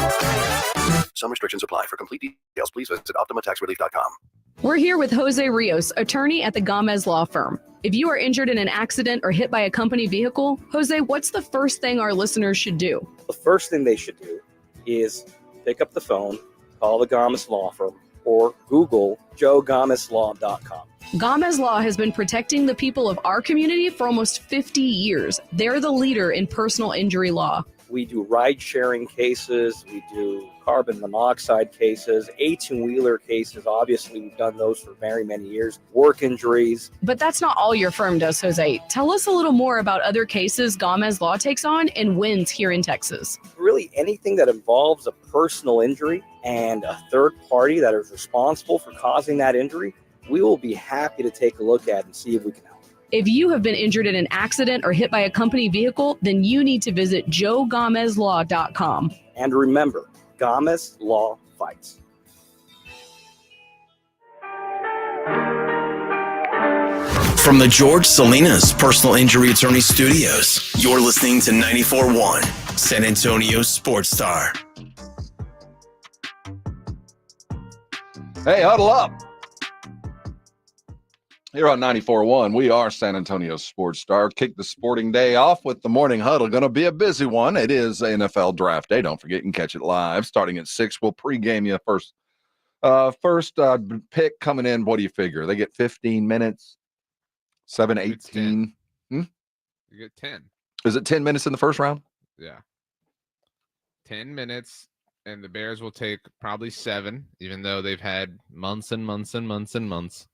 Some restrictions apply. For complete details, please visit OptimaTaxRelief.com. We're here with Jose Rios, attorney at the Gomez Law Firm. If you are injured in an accident or hit by a company vehicle, Jose, what's the first thing our listeners should do? The first thing they should do is pick up the phone, call the Gomez Law Firm, or Google JoeGomezLaw.com. Gomez Law has been protecting the people of our community for almost 50 years. They're the leader in personal injury law. We do ride-sharing cases. We do carbon monoxide cases, 18-wheeler cases. Obviously, we've done those for very many years. Work injuries. But that's not all your firm does, Jose. Tell us a little more about other cases Gomez Law takes on and wins here in Texas. Really anything that involves a personal injury and a third party that is responsible for causing that injury, we will be happy to take a look at and see if we can help. If you have been injured in an accident or hit by a company vehicle, then you need to visit JoeGomezLaw.com. And remember, Gomez Law fights. From the George Salinas Personal Injury Attorney Studios, you're listening to 94.1 San Antonio Sports Star. Hey, huddle up. Here on 94.1, we are San Antonio Sports Star. Kick the sporting day off with the Morning Huddle. Going to be a busy one. It is NFL Draft Day. Don't forget, you can catch it live. Starting at 6, we'll pregame you first. First pick coming in, what do you figure? They get 15 minutes, 7, 18. You get 10. Is it 10 minutes in the first round? Yeah. 10 minutes, and the Bears will take probably 7, even though they've had months and months and months and months.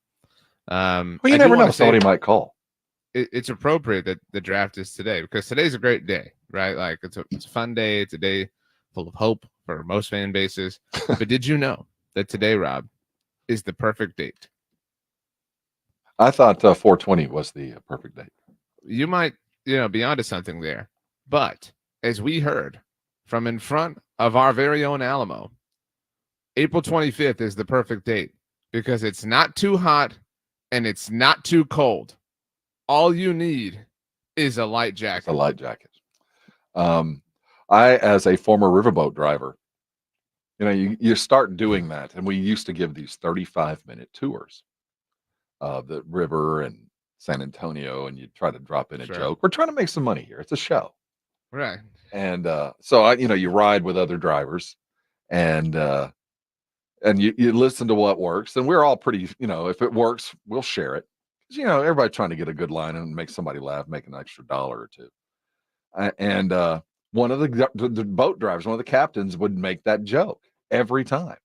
Well, you never know somebody might call. It's appropriate that the draft is today because today's a great day, right? Like it's a fun day. It's a day full of hope, for most fan bases. But did you know that today, Rob, is the perfect date? I thought 420 was the perfect date. You might, be onto something there. But as we heard from in front of our very own Alamo, April 25th is the perfect date because it's not too hot and it's not too cold. All you need is a light jacket. It's a light jacket. I, as a former riverboat driver, you start doing that, and we used to give these 35-minute tours of the river and San Antonio, and you try to drop in a joke. We're trying to make some money here. It's a show. Right. And so you ride with other drivers, and you listen to what works, and we're all pretty, if it works, we'll share it. Because, everybody's trying to get a good line and make somebody laugh, make an extra $1 or $2. And one of the boat drivers, one of the captains, would make that joke every time,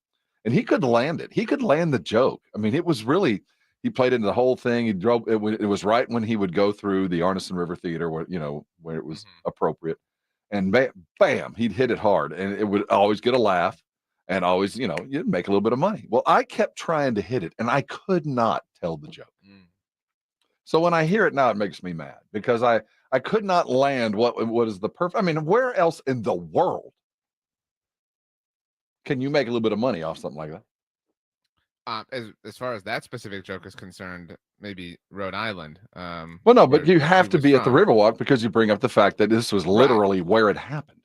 and he could land it. He could land the joke. I mean, it was really. He played into the whole thing. He drove. It was right when he would go through the Arneson River Theater, where it was appropriate, and bam, he'd hit it hard, and it would always get a laugh, and always, you'd make a little bit of money. Well, I kept trying to hit it, and I could not tell the joke. So when I hear it now, it makes me mad because I could not land what is the perfect. I mean, where else in the world can you make a little bit of money off something like that? As far as that specific joke is concerned, maybe Rhode Island. Well, no, but you have to be at the Riverwalk because you bring up the fact that this was literally where it happened.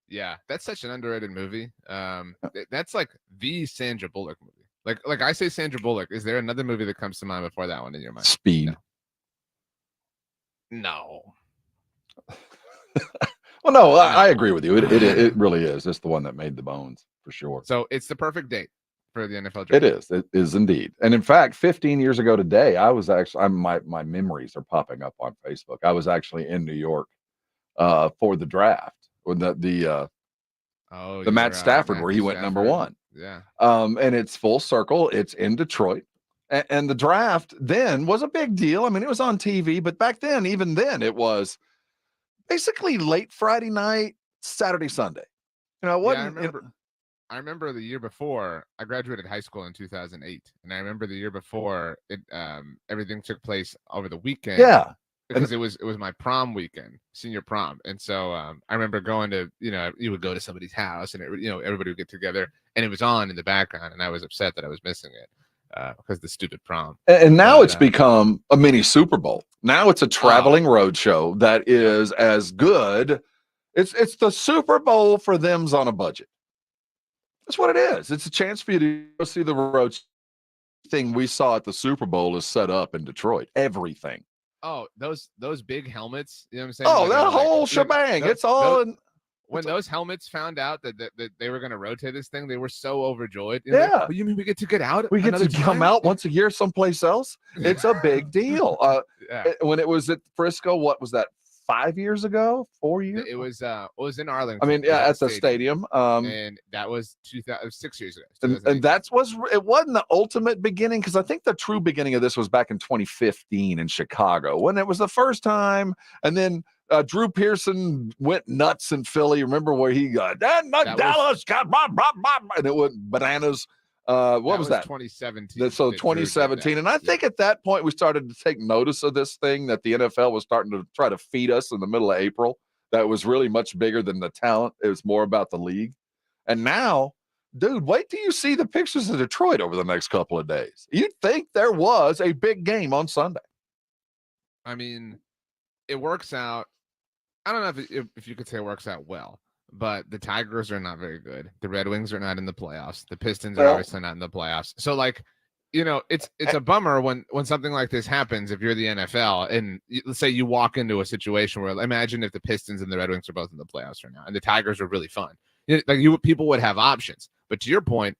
Yeah, that's such an underrated movie. That's like the Sandra Bullock movie. Like I say Sandra Bullock. Is there another movie that comes to mind before that one in your mind? Speed. No. Well, no, I agree with you. It really is. It's the one that made the bones for sure. So it's the perfect date for the NFL draft. It is indeed. And in fact, 15 years ago today, I was actually, my memories are popping up on Facebook. I was actually in New York for the draft, or the Matt Stafford, where he went number 1. Yeah. And it's full circle. It's in Detroit. And the draft then was a big deal. I mean, it was on TV, but back then, even then, it was basically late Friday night, Saturday, Sunday. It wasn't. Yeah, I remember the year before. I graduated high school in 2008, and I remember the year before it. Everything took place over the weekend. Yeah, because it was my prom weekend, senior prom, and so I remember going to you would go to somebody's house, and everybody would get together, and it was on in the background, and I was upset that I was missing it because the stupid prom. And now it's become a mini Super Bowl. Now it's a traveling road show that is as good. It's the Super Bowl for them's on a budget. That's what it is. It's a chance for you to go see the road thing we saw at the Super Bowl is set up in Detroit. Everything. Oh, those big helmets. You know what I'm saying? Oh, that whole shebang. It's all in. When those helmets found out that they were going to rotate this thing, they were so overjoyed. Yeah. Like, you mean we get to get out? We get to come out once a year someplace else? It's a big deal. When it was at Frisco, what was that? 5 years ago, 4 years. It was in Arlington. I mean, yeah, at the stadium. And that was 6 years ago. And it wasn't the ultimate beginning, because I think the true beginning of this was back in 2015 in Chicago when it was the first time, and then Drew Pearson went nuts in Philly. Remember where he got Dallas got and it went bananas. What was that? 2017. So 2017. And I think at that point we started to take notice of this thing that the NFL was starting to try to feed us in the middle of April. That was really much bigger than the talent. It was more about the league. And now, dude, wait till you see the pictures of Detroit over the next couple of days. You'd think there was a big game on Sunday. I mean, it works out. I don't know if you could say it works out well, but the Tigers are not very good. The Red Wings are not in the playoffs. The Pistons are obviously not in the playoffs. So, it's a bummer when something like this happens. If you're the NFL, and let's say you walk into a situation where, imagine if the Pistons and the Red Wings are both in the playoffs right now, and the Tigers are really fun. People would have options. But to your point,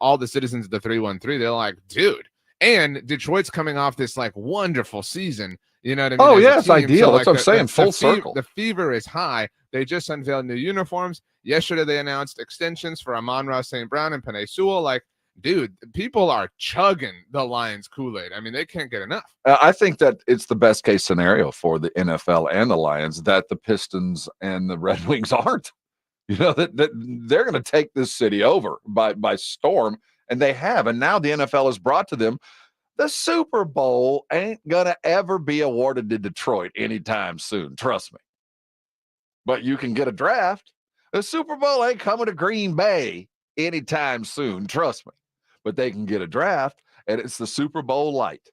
all the citizens of the 313, they're like, dude. And Detroit's coming off this wonderful season. You know what I mean? Oh, yeah, it's ideal. That's what I'm saying. Full circle. The fever is high. They just unveiled new uniforms. Yesterday, they announced extensions for Amon Ra St. Brown and Penei Sewell. Dude, people are chugging the Lions Kool-Aid. I mean, they can't get enough. I think that it's the best case scenario for the NFL and the Lions that the Pistons and the Red Wings aren't. You know, that they're going to take this city over by storm, and they have. And now the NFL has brought to them the Super Bowl ain't going to ever be awarded to Detroit anytime soon. Trust me. But you can get a draft. The Super Bowl ain't coming to Green Bay anytime soon. Trust me. But they can get a draft, and it's the Super Bowl light.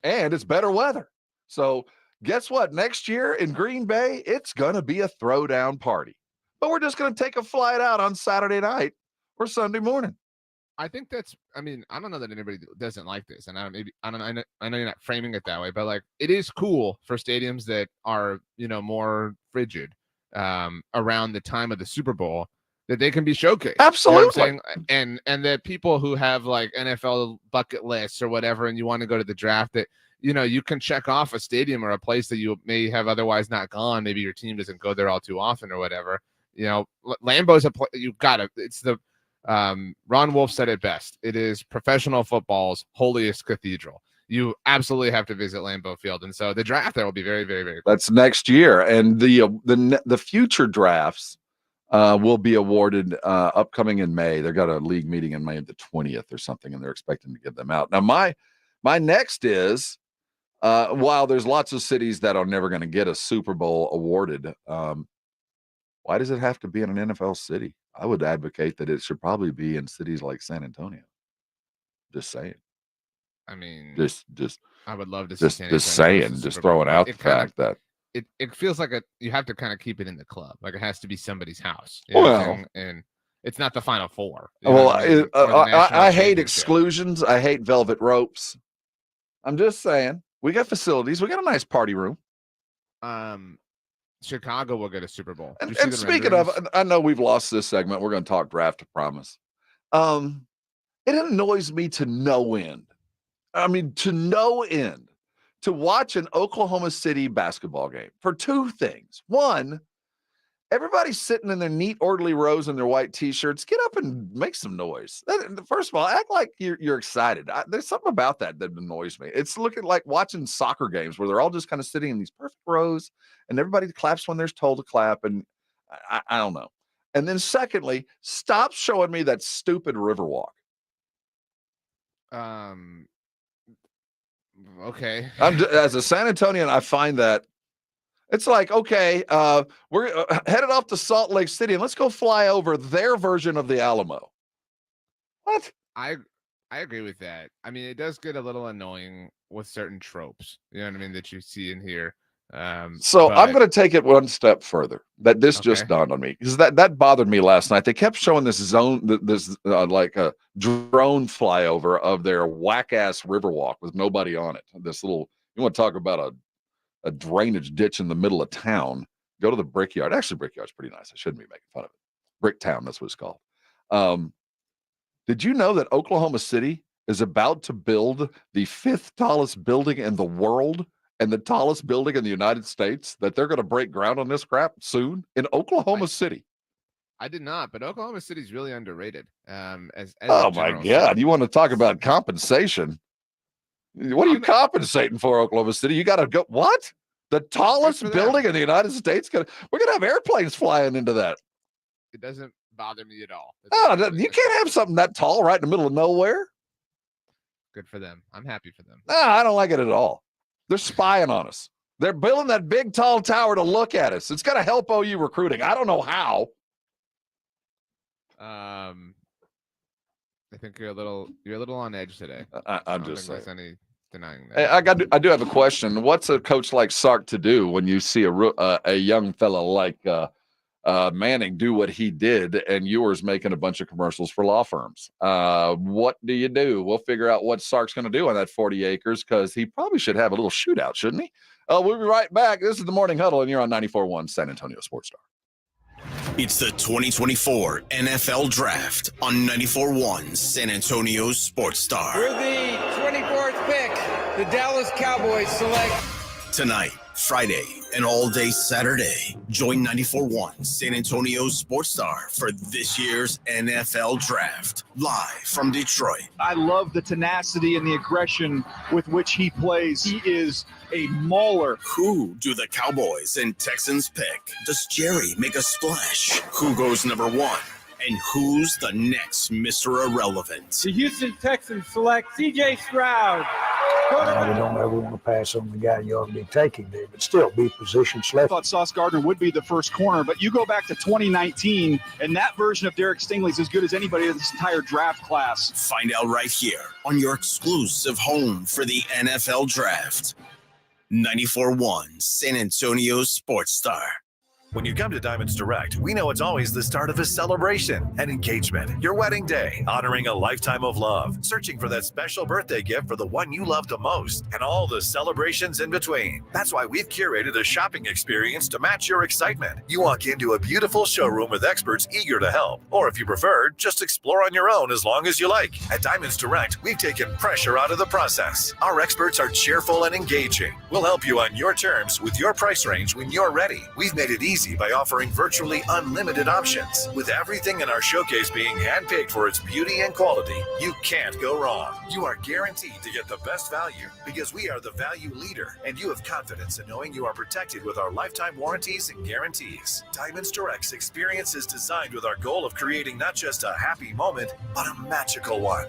And it's better weather. So guess what? Next year in Green Bay, it's going to be a throwdown party. But we're just going to take a flight out on Saturday night or Sunday morning. I think that's. I mean, I don't know that anybody doesn't like this, and I know you're not framing it that way, but like it is cool for stadiums that are more frigid around the time of the Super Bowl that they can be showcased. Absolutely, you know what I'm saying? And that people who have like NFL bucket lists or whatever, and you want to go to the draft, that you can check off a stadium or a place that you may have otherwise not gone. Maybe your team doesn't go there all too often or whatever. Lambeau's a place you've got to. It's the Ron Wolf said it best. It is professional football's holiest cathedral. You absolutely have to visit Lambeau Field, and so the draft there will be very, very, very cool. That's next year, and the future drafts will be awarded upcoming in May. They've got a league meeting in May the 20th or something, and they're expecting to give them out. Now, my next is while there's lots of cities that are never going to get a Super Bowl awarded. Why does it have to be in an NFL city? I would advocate that it should probably be in cities like San Antonio. Just saying. I mean, just I would love to see San Antonio. Just saying, just throwing out the fact that it feels like you have to kind of keep it in the club. Like it has to be somebody's house. And it's not the Final Four. I hate exclusions. I hate velvet ropes. I'm just saying, we got facilities. We got a nice party room. Chicago will get a Super Bowl. And speaking of, I know we've lost this segment. We're going to talk draft, I promise. It annoys me to no end. I mean, to no end to watch an Oklahoma City basketball game for two things. One, everybody's sitting in their neat, orderly rows in their white T-shirts. Get up and make some noise. First of all, act like you're excited. There's something about that annoys me. It's looking like watching soccer games where they're all just kind of sitting in these perfect rows, and everybody claps when they're told to clap. And I don't know. And then secondly, stop showing me that stupid Riverwalk. Okay. As a San Antonian, I find that it's like, okay, we're headed off to Salt Lake City, and let's go fly over their version of the Alamo. What? I agree with that. I mean, it does get a little annoying with certain tropes, you know what I mean, that you see in here. So I'm going to take it one step further. That this just dawned on me, because that bothered me last night. They kept showing this like a drone flyover of their whack ass Riverwalk with nobody on it. This little, you want to talk about a drainage ditch in the middle of town? Go to the Brickyard. Actually, Brickyard's pretty nice. I shouldn't be making fun of it. Bricktown, that's what it's called. Did you know that Oklahoma City is about to build the 5th tallest building in the world and the tallest building in the United States? That they're going to break ground on this crap soon in Oklahoma City. I did not, but Oklahoma City's really underrated. As oh my God, you want to talk about compensation? What are you compensating for, Oklahoma City? You got to go. What? The tallest building in the United States? We're going to have airplanes flying into that. It doesn't bother me at all. You can't have something that tall right in the middle of nowhere. Good for them. I'm happy for them. No, I don't like it at all. They're spying on us. They're building that big, tall tower to look at us. It's going to help OU recruiting. I don't know how. I think you're a little on edge today. I'm just saying. There's any denying that. Hey, I do have a question. What's a coach like Sark to do when you see a young fella like Manning do what he did, and yours making a bunch of commercials for law firms? What do you do? We'll figure out what Sark's going to do on that 40 acres, because he probably should have a little shootout, shouldn't he? We'll be right back. This is the Morning Huddle, and you're on 94.1 San Antonio Sports Star. It's the 2024 NFL Draft on 94.1 San Antonio Sports Star. We're the 24th pick. The Dallas Cowboys select. Tonight, Friday, and all day Saturday. Join 94.1 San Antonio Sports Star for this year's NFL Draft, live from Detroit. I love the tenacity and the aggression with which he plays. He is a mauler. Who do the Cowboys and Texans pick? Does Jerry make a splash? Who goes number one? And who's the next Mr. Irrelevant? The Houston Texans select C.J. Stroud. We don't ever want to pass on the guy you ought to be taking there, but still be position I select. thought Sauce Gardner would be the first corner, but you go back to 2019, and that version of Derek Stingley is as good as anybody in this entire draft class. Find out right here on your exclusive home for the NFL Draft. 94.1 San Antonio Sports Star. When you come to Diamonds Direct, we know it's always the start of a celebration, an engagement, your wedding day, honoring a lifetime of love, searching for that special birthday gift for the one you love the most, and all the celebrations in between. That's why we've curated a shopping experience to match your excitement. You walk into a beautiful showroom with experts eager to help, or if you prefer, just explore on your own as long as you like. At Diamonds Direct, we've taken pressure out of the process. Our experts are cheerful and engaging. We'll help you on your terms with your price range when you're ready. We've made it easy by offering virtually unlimited options. With everything in our showcase being handpicked for its beauty and quality, you can't go wrong. You are guaranteed to get the best value because we are the value leader, and you have confidence in knowing you are protected with our lifetime warranties and guarantees. Diamonds Direct's experience is designed with our goal of creating not just a happy moment, but a magical one.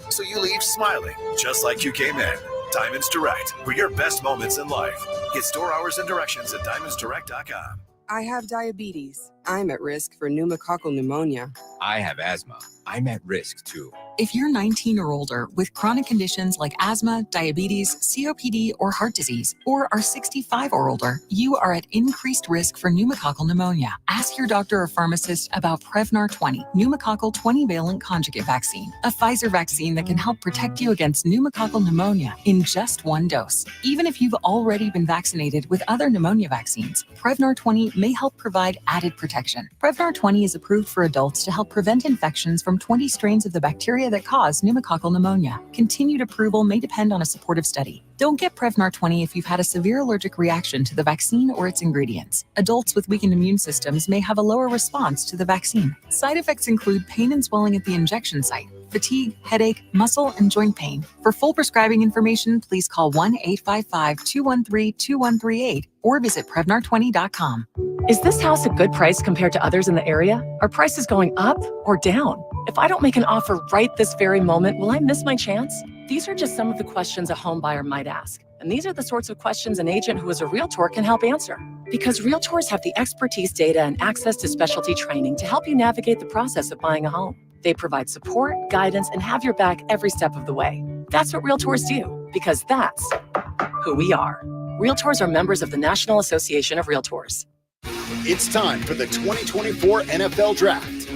So you leave smiling, just like you came in. Diamonds Direct, for your best moments in life. Get store hours and directions at diamondsdirect.com. I have diabetes. I'm at risk for pneumococcal pneumonia. I have asthma. I'm at risk too. If you're 19 or older with chronic conditions like asthma, diabetes, COPD, or heart disease, or are 65 or older, you are at increased risk for pneumococcal pneumonia. Ask your doctor or pharmacist about Prevnar 20, pneumococcal 20-valent conjugate vaccine, a Pfizer vaccine that can help protect you against pneumococcal pneumonia in just one dose. Even if you've already been vaccinated with other pneumonia vaccines, Prevnar 20 may help provide added protection. Prevnar 20 is approved for adults to help prevent infections from 20 strains of the bacteria that cause pneumococcal pneumonia. Continued approval may depend on a supportive study. Don't get Prevnar 20 if you've had a severe allergic reaction to the vaccine or its ingredients. Adults with weakened immune systems may have a lower response to the vaccine. Side effects include pain and swelling at the injection site, fatigue, headache, muscle, and joint pain. For full prescribing information, please call 1-855-213-2138 or visit Prevnar20.com. Is this house a good price compared to others in the area? Are prices going up or down? If I don't make an offer right this very moment, will I miss my chance? These are just some of the questions a home buyer might ask. And these are the sorts of questions an agent who is a realtor can help answer. Because realtors have the expertise, data, and access to specialty training to help you navigate the process of buying a home. They provide support, guidance, and have your back every step of the way. That's what realtors do, because that's who we are. Realtors are members of the National Association of Realtors. It's time for the 2024 NFL Draft.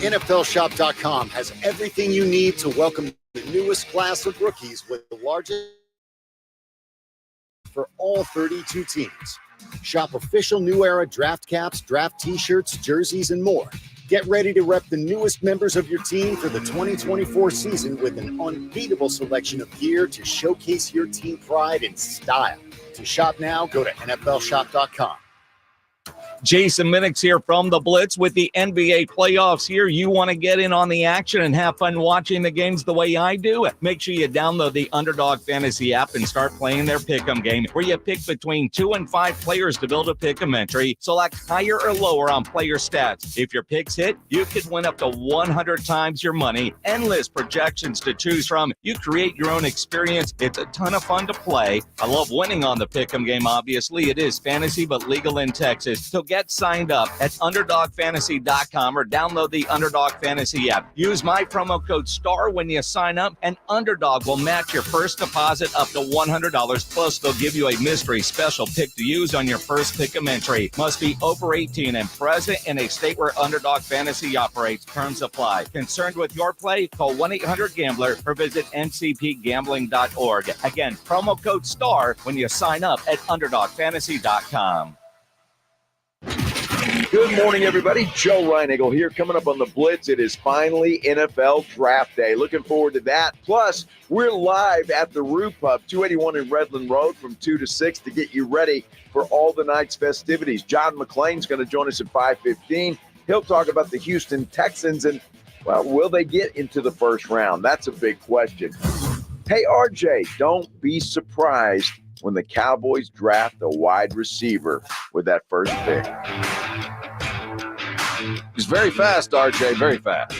NFLshop.com has everything you need to welcome the newest class of rookies with the largest for all 32 teams. Shop official New Era draft caps, draft t-shirts, jerseys, and more. Get ready to rep the newest members of your team for the 2024 season with an unbeatable selection of gear to showcase your team pride and style. To shop now, go to NFLshop.com. Jason Minix here from the Blitz with the NBA playoffs here. You want to get in on the action and have fun watching the games the way I do? Make sure you download the Underdog Fantasy app and start playing their pick'em game, where you pick between 2 and 5 players to build a pick'em entry. Select higher or lower on player stats. If your picks hit, you could win up to 100 times your money. Endless projections to choose from. You create your own experience. It's a ton of fun to play. I love winning on the pick'em game, obviously. It is fantasy, but legal in Texas. So get signed up at UnderdogFantasy.com or download the Underdog Fantasy app. Use my promo code STAR when you sign up, and Underdog will match your first deposit up to $100. Plus, they'll give you a mystery special pick to use on your first pick'em entry. Must be over 18 and present in a state where Underdog Fantasy operates. Terms apply. Concerned with your play? Call 1-800-GAMBLER or visit ncpgambling.org. Again, promo code STAR when you sign up at UnderdogFantasy.com. Good morning, everybody. Joe Reinagle here. Coming up on the Blitz, it is finally NFL Draft Day. Looking forward to that. Plus, we're live at the Roo Pub, 281 in Redland Road from 2 to 6 to get you ready for all the night's festivities. John McClain's going to join us at 5:15. He'll talk about the Houston Texans and, well, will they get into the first round? That's a big question. Hey, RJ, don't be surprised when the Cowboys draft a wide receiver with that first pick. He's very fast, RJ, very fast.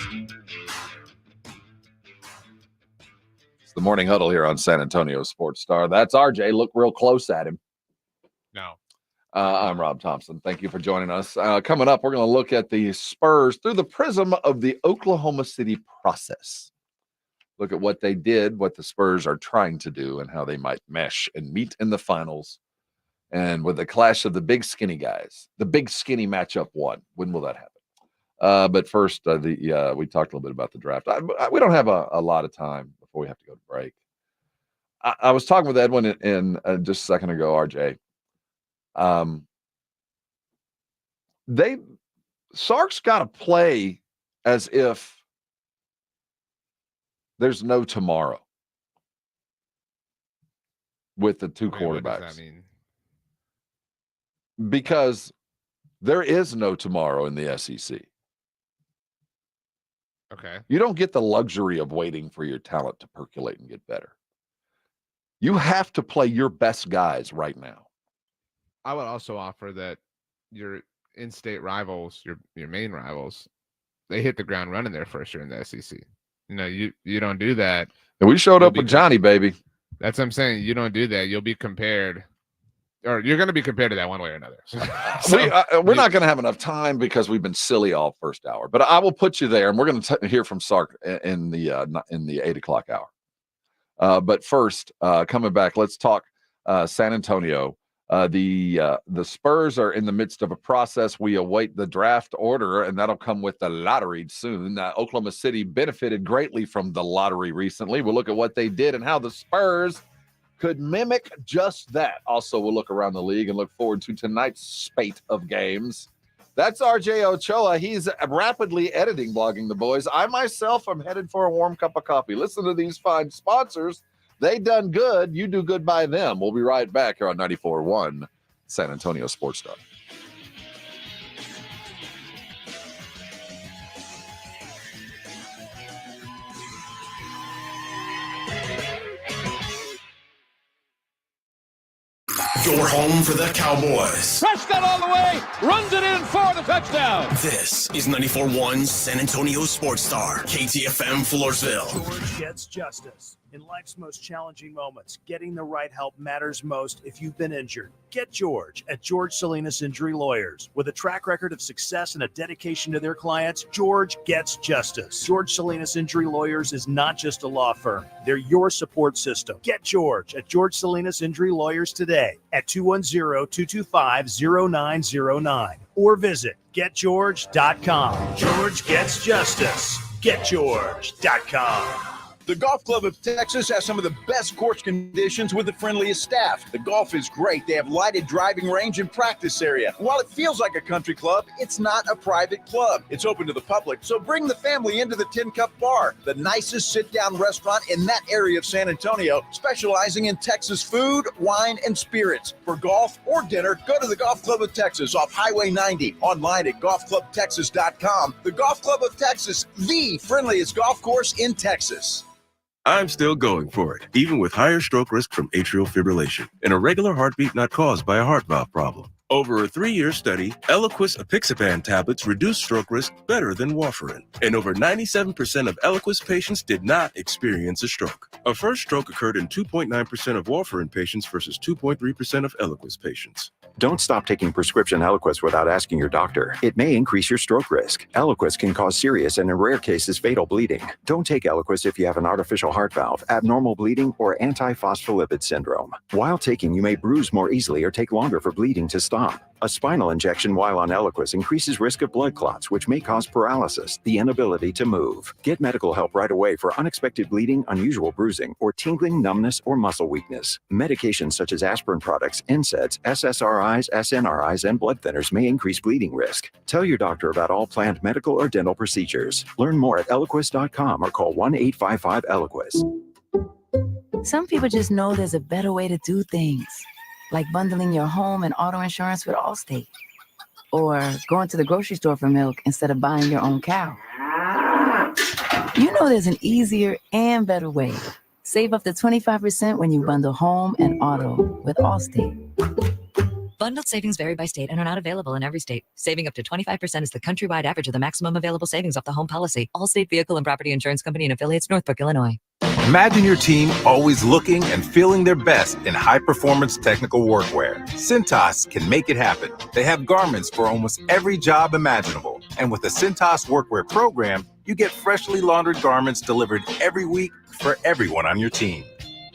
It's the Morning Huddle here on San Antonio Sports Star. That's RJ. Look real close at him. No. I'm Rob Thompson. Thank you for joining us. Coming up, we're going to look at the Spurs through the prism of the Oklahoma City process. Look at what they did, what the Spurs are trying to do, and how they might mesh and meet in the finals. And with the clash of the big skinny guys, the big skinny matchup one. When will that happen? But first, we talked a little bit about the draft. We don't have a lot of time before we have to go to break. I was talking with Edwin in just a second ago, RJ. Sark's got to play as if there's no tomorrow with the two quarterbacks. What does that mean? Because there is no tomorrow in the SEC. Okay. You don't get the luxury of waiting for your talent to percolate and get better. You have to play your best guys right now. I would also offer that your in-state rivals, your main rivals, they hit the ground running their first year in the SEC. You know, you don't do that. And we showed up with Johnny, baby. That's what I'm saying. You don't do that. You'll be compared, or you're going to be compared to that one way or another. We're not going to have enough time because we've been silly all first hour. But I will put you there, and we're going to hear from Sark in the 8 o'clock hour. But first, coming back, let's talk San Antonio. The Spurs are in the midst of a process. We await the draft order, and that'll come with the lottery soon. Oklahoma City benefited greatly from the lottery recently. We'll look at what they did and how the Spurs could mimic just that. Also, we'll look around the league and look forward to tonight's spate of games. That's RJ Ochoa. He's rapidly editing Blogging the Boys. I myself am headed for a warm cup of coffee. Listen to these fine sponsors. They done good. You do good by them. We'll be right back here on 94.1 San Antonio Sports Star. Your home for the Cowboys. Prescott all the way, runs it in for the touchdown. This is 94.1 San Antonio Sports Star, KTFM Floresville. George gets justice. In life's most challenging moments, getting the right help matters most if you've been injured. Get George at George Salinas Injury Lawyers. With a track record of success and a dedication to their clients, George gets justice. George Salinas Injury Lawyers is not just a law firm. They're your support system. Get George at George Salinas Injury Lawyers today at 210-225-0909 or visit getgeorge.com. George gets justice. Getgeorge.com. The Golf Club of Texas has some of the best course conditions with the friendliest staff. The golf is great. They have lighted driving range and practice area. While it feels like a country club, it's not a private club. It's open to the public, so bring the family into the Tin Cup Bar, the nicest sit-down restaurant in that area of San Antonio, specializing in Texas food, wine, and spirits. For golf or dinner, go to the Golf Club of Texas off Highway 90, online at golfclubtexas.com. The Golf Club of Texas, the friendliest golf course in Texas. I'm still going for it, even with higher stroke risk from atrial fibrillation, an irregular heartbeat not caused by a heart valve problem. Over a 3-year study, Eliquis apixaban tablets reduce stroke risk better than warfarin, and over 97% of Eliquis patients did not experience a stroke. A first stroke occurred in 2.9% of warfarin patients versus 2.3% of Eliquis patients. Don't stop taking prescription Eliquis without asking your doctor. It may increase your stroke risk. Eliquis can cause serious and in rare cases fatal bleeding. Don't take Eliquis if you have an artificial heart valve, abnormal bleeding, or antiphospholipid syndrome. While taking, you may bruise more easily or take longer for bleeding to stop. A spinal injection while on Eliquis increases risk of blood clots, which may cause paralysis, the inability to move. Get medical help right away for unexpected bleeding, unusual bruising, or tingling, numbness, or muscle weakness. Medications such as aspirin products, NSAIDs, SSRIs, SRIs, SNRIs, and blood thinners may increase bleeding risk. Tell your doctor about all planned medical or dental procedures. Learn more at Eliquis.com or call 1-855-ELIQUIS. Some people just know there's a better way to do things, like bundling your home and auto insurance with Allstate, or going to the grocery store for milk instead of buying your own cow. You know there's an easier and better way. Save up to 25% when you bundle home and auto with Allstate. Bundled savings vary by state and are not available in every state. Saving up to 25% is the countrywide average of the maximum available savings off the home policy. Allstate Vehicle and Property Insurance Company and affiliates, Northbrook, Illinois. Imagine your team always looking and feeling their best in high-performance technical workwear. Cintas can make it happen. They have garments for almost every job imaginable. And with the Cintas Workwear program, you get freshly laundered garments delivered every week for everyone on your team.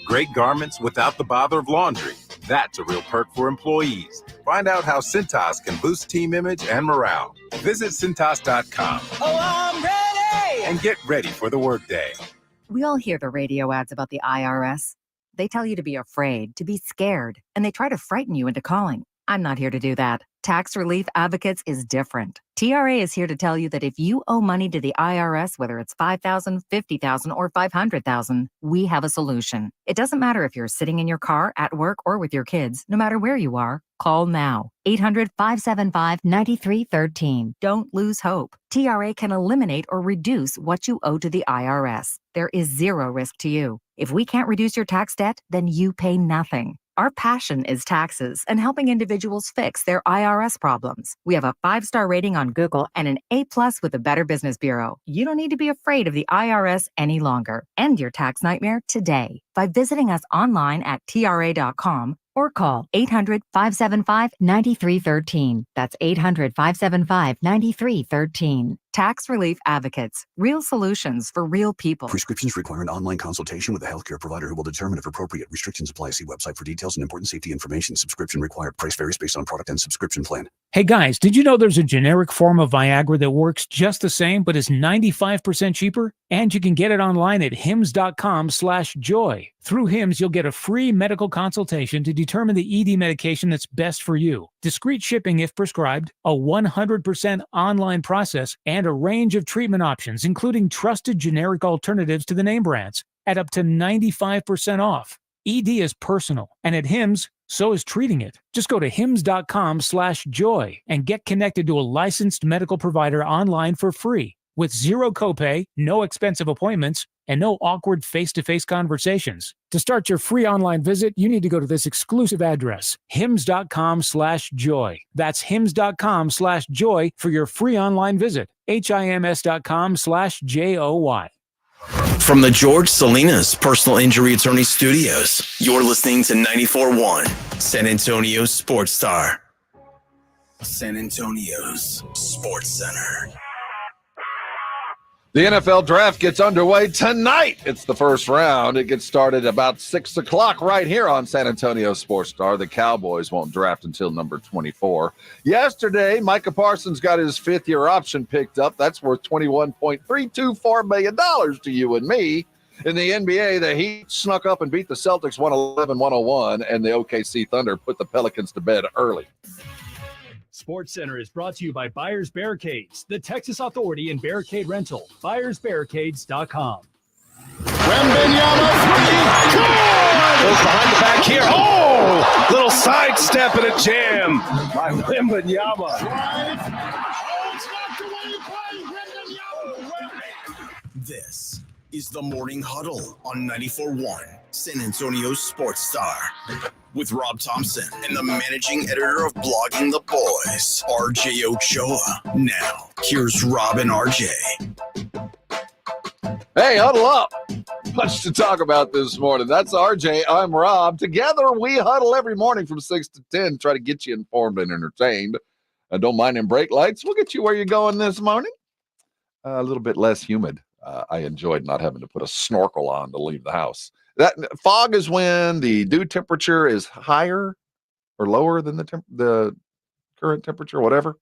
Great garments without the bother of laundry. That's a real perk for employees. Find out how Cintas can boost team image and morale. Visit Cintas.com. Oh, I'm ready! And get ready for the workday. We all hear the radio ads about the IRS. They tell you to be afraid, to be scared, and they try to frighten you into calling. I'm not here to do that. Tax Relief Advocates is different. TRA is here to tell you that if you owe money to the IRS, whether it's $5,000, $50,000, or $500,000, we have a solution. It doesn't matter if you're sitting in your car, at work, or with your kids. No matter where you are, call now. 800-575-9313. Don't lose hope. TRA can eliminate or reduce what you owe to the IRS. There is zero risk to you. If we can't reduce your tax debt, then you pay nothing. Our passion is taxes and helping individuals fix their IRS problems. We have a 5-star rating on Google and an A+ with the Better Business Bureau. You don't need to be afraid of the IRS any longer. End your tax nightmare today by visiting us online at TRA.com or call 800-575-9313. That's 800-575-9313. Tax Relief Advocates. Real solutions for real people. Prescriptions require an online consultation with a healthcare provider who will determine if appropriate. Restrictions apply. See website for details and important safety information. Subscription required. Price varies based on product and subscription plan. Hey guys, did you know there's a generic form of Viagra that works just the same but is 95% cheaper? And you can get it online at hims.com/joy. Through Hims, you'll get a free medical consultation to determine the ED medication that's best for you. Discreet shipping if prescribed, a 100% online process, and a range of treatment options, including trusted generic alternatives to the name brands, at up to 95% off. ED is personal, and at Hims, so is treating it. Just go to hims.com/joy and get connected to a licensed medical provider online for free with zero copay, no expensive appointments, and no awkward face-to-face conversations. To start your free online visit, you need to go to this exclusive address, hims.com/joy. That's hims.com/joy for your free online visit, hims.com/joy. From the George Salinas Personal Injury Attorney Studios, you're listening to 94.1 San Antonio Sports Star. San Antonio's Sports Center. The NFL draft gets underway tonight. It's the first round. It gets started about 6 o'clock right here on San Antonio Sports Star. The Cowboys won't draft until number 24. Yesterday, Micah Parsons got his fifth-year option picked up. That's worth $21.324 million to you and me. In the NBA, the Heat snuck up and beat the Celtics 111-101, and the OKC Thunder put the Pelicans to bed early. Sports Center is brought to you by Buyers Barricades, the Texas Authority in Barricade Rental. BuyersBarricades.com. Wembanyama goes behind the back here. Oh, little sidestep and a jam by Wembanyama. This is the Morning Huddle on 94.1 San Antonio Sports Star with Rob Thompson and the managing editor of Blogging the Boys, RJ Ochoa. Now, here's Rob and RJ. Hey, huddle up. Much to talk about this morning. That's RJ. I'm Rob. Together, we huddle every morning from 6 to 10, try to get you informed and entertained. Don't mind them brake lights. We'll get you where you're going this morning. A little bit less humid. I enjoyed not having to put a snorkel on to leave the house. That fog is when the dew temperature is higher or lower than the current temperature, whatever.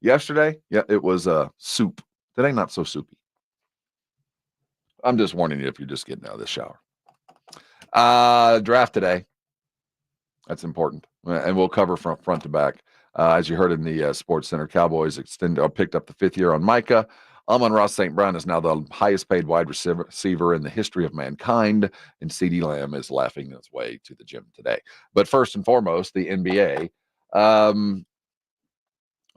Yesterday, yeah, it was soup. Today, not so soupy. I'm just warning you if you're just getting out of the shower. Draft today. That's important, and we'll cover front to back. As you heard in the Sports Center, Cowboys picked up the 5th year on Micah. Amon Ra St. Brown is now the highest paid wide receiver in the history of mankind, and CeeDee Lamb is laughing his way to the gym today. But first and foremost, the NBA.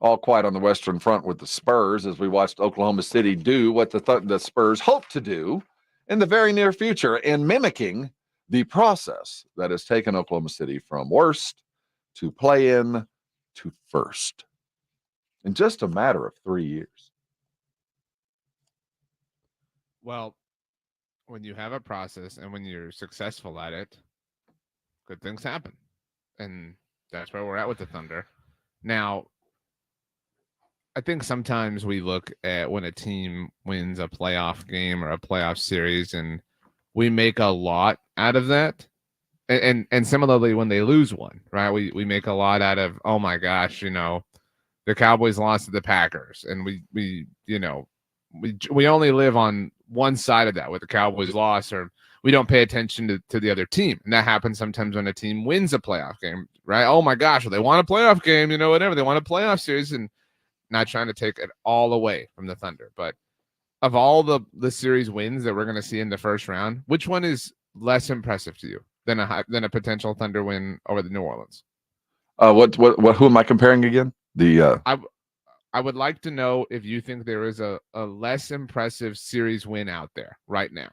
All quiet on the Western Front with the Spurs as we watched Oklahoma City do what the Spurs hope to do in the very near future, in mimicking the process that has taken Oklahoma City from worst to play-in to first in just a matter of 3 years. Well, when you have a process and when you're successful at it, good things happen. And that's where we're at with the Thunder. Now, I think sometimes we look at when a team wins a playoff game or a playoff series and we make a lot out of that. And similarly, when they lose one, right, we make a lot out of, oh my gosh, the Cowboys lost to the Packers, and we only live on one side of that with the Cowboys loss, or we don't pay attention to the other team. And that happens sometimes when a team wins a playoff game, right? Oh my gosh, well, they won a playoff game, whatever. They won a playoff series, and not trying to take it all away from the Thunder. But of all the series wins that we're going to see in the first round, which one is less impressive to you than a potential Thunder win over the New Orleans? Who am I comparing again? I would like to know if you think there is a less impressive series win out there right now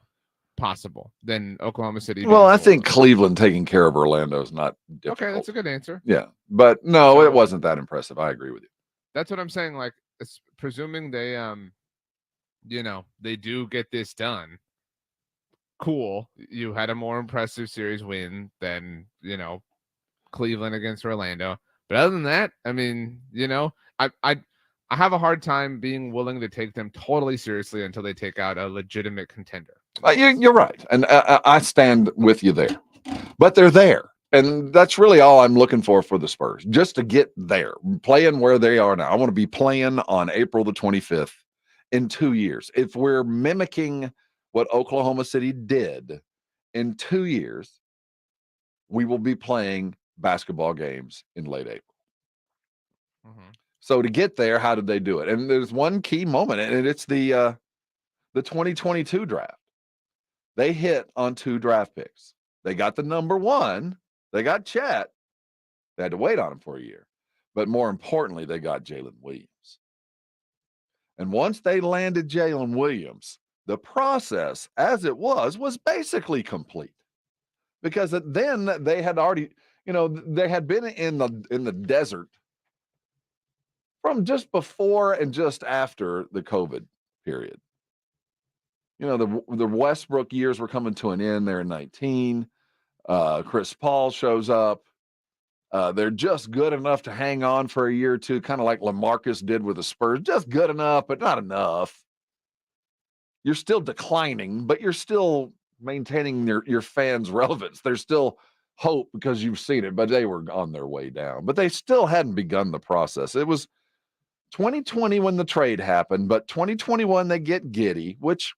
possible than Oklahoma City. Well, I think Cleveland taking care of Orlando is not difficult. Okay, that's a good answer. Yeah, but no, it wasn't that impressive. I agree with you. That's what I'm saying. Like, presuming they they do get this done. Cool. You had a more impressive series win than, Cleveland against Orlando. But other than that, I mean, I have a hard time being willing to take them totally seriously until they take out a legitimate contender. You're right. And I stand with you there. But they're there. And that's really all I'm looking for the Spurs, just to get there, playing where they are now. I want to be playing on April the 25th in 2 years. If we're mimicking what Oklahoma City did in 2 years, we will be playing basketball games in late April. Mm-hmm. So to get there, how did they do it? And there's one key moment, and it's the 2022 draft. They hit on 2 draft picks. They got the number 1. They got Chet. They had to wait on him for a year. But more importantly, they got Jalen Williams. And once they landed Jalen Williams, the process, as it was basically complete. Because then they had already, they had been in the desert from just before and just after the COVID period. The Westbrook years were coming to an end there in 19. Chris Paul shows up. They're just good enough to hang on for a year or two, kind of like LaMarcus did with the Spurs. Just good enough, but not enough. You're still declining, but you're still maintaining your fans' relevance. There's still hope because you've seen it, but they were on their way down. But they still hadn't begun the process. It was 2020 when the trade happened, but 2021 they get Giddey, which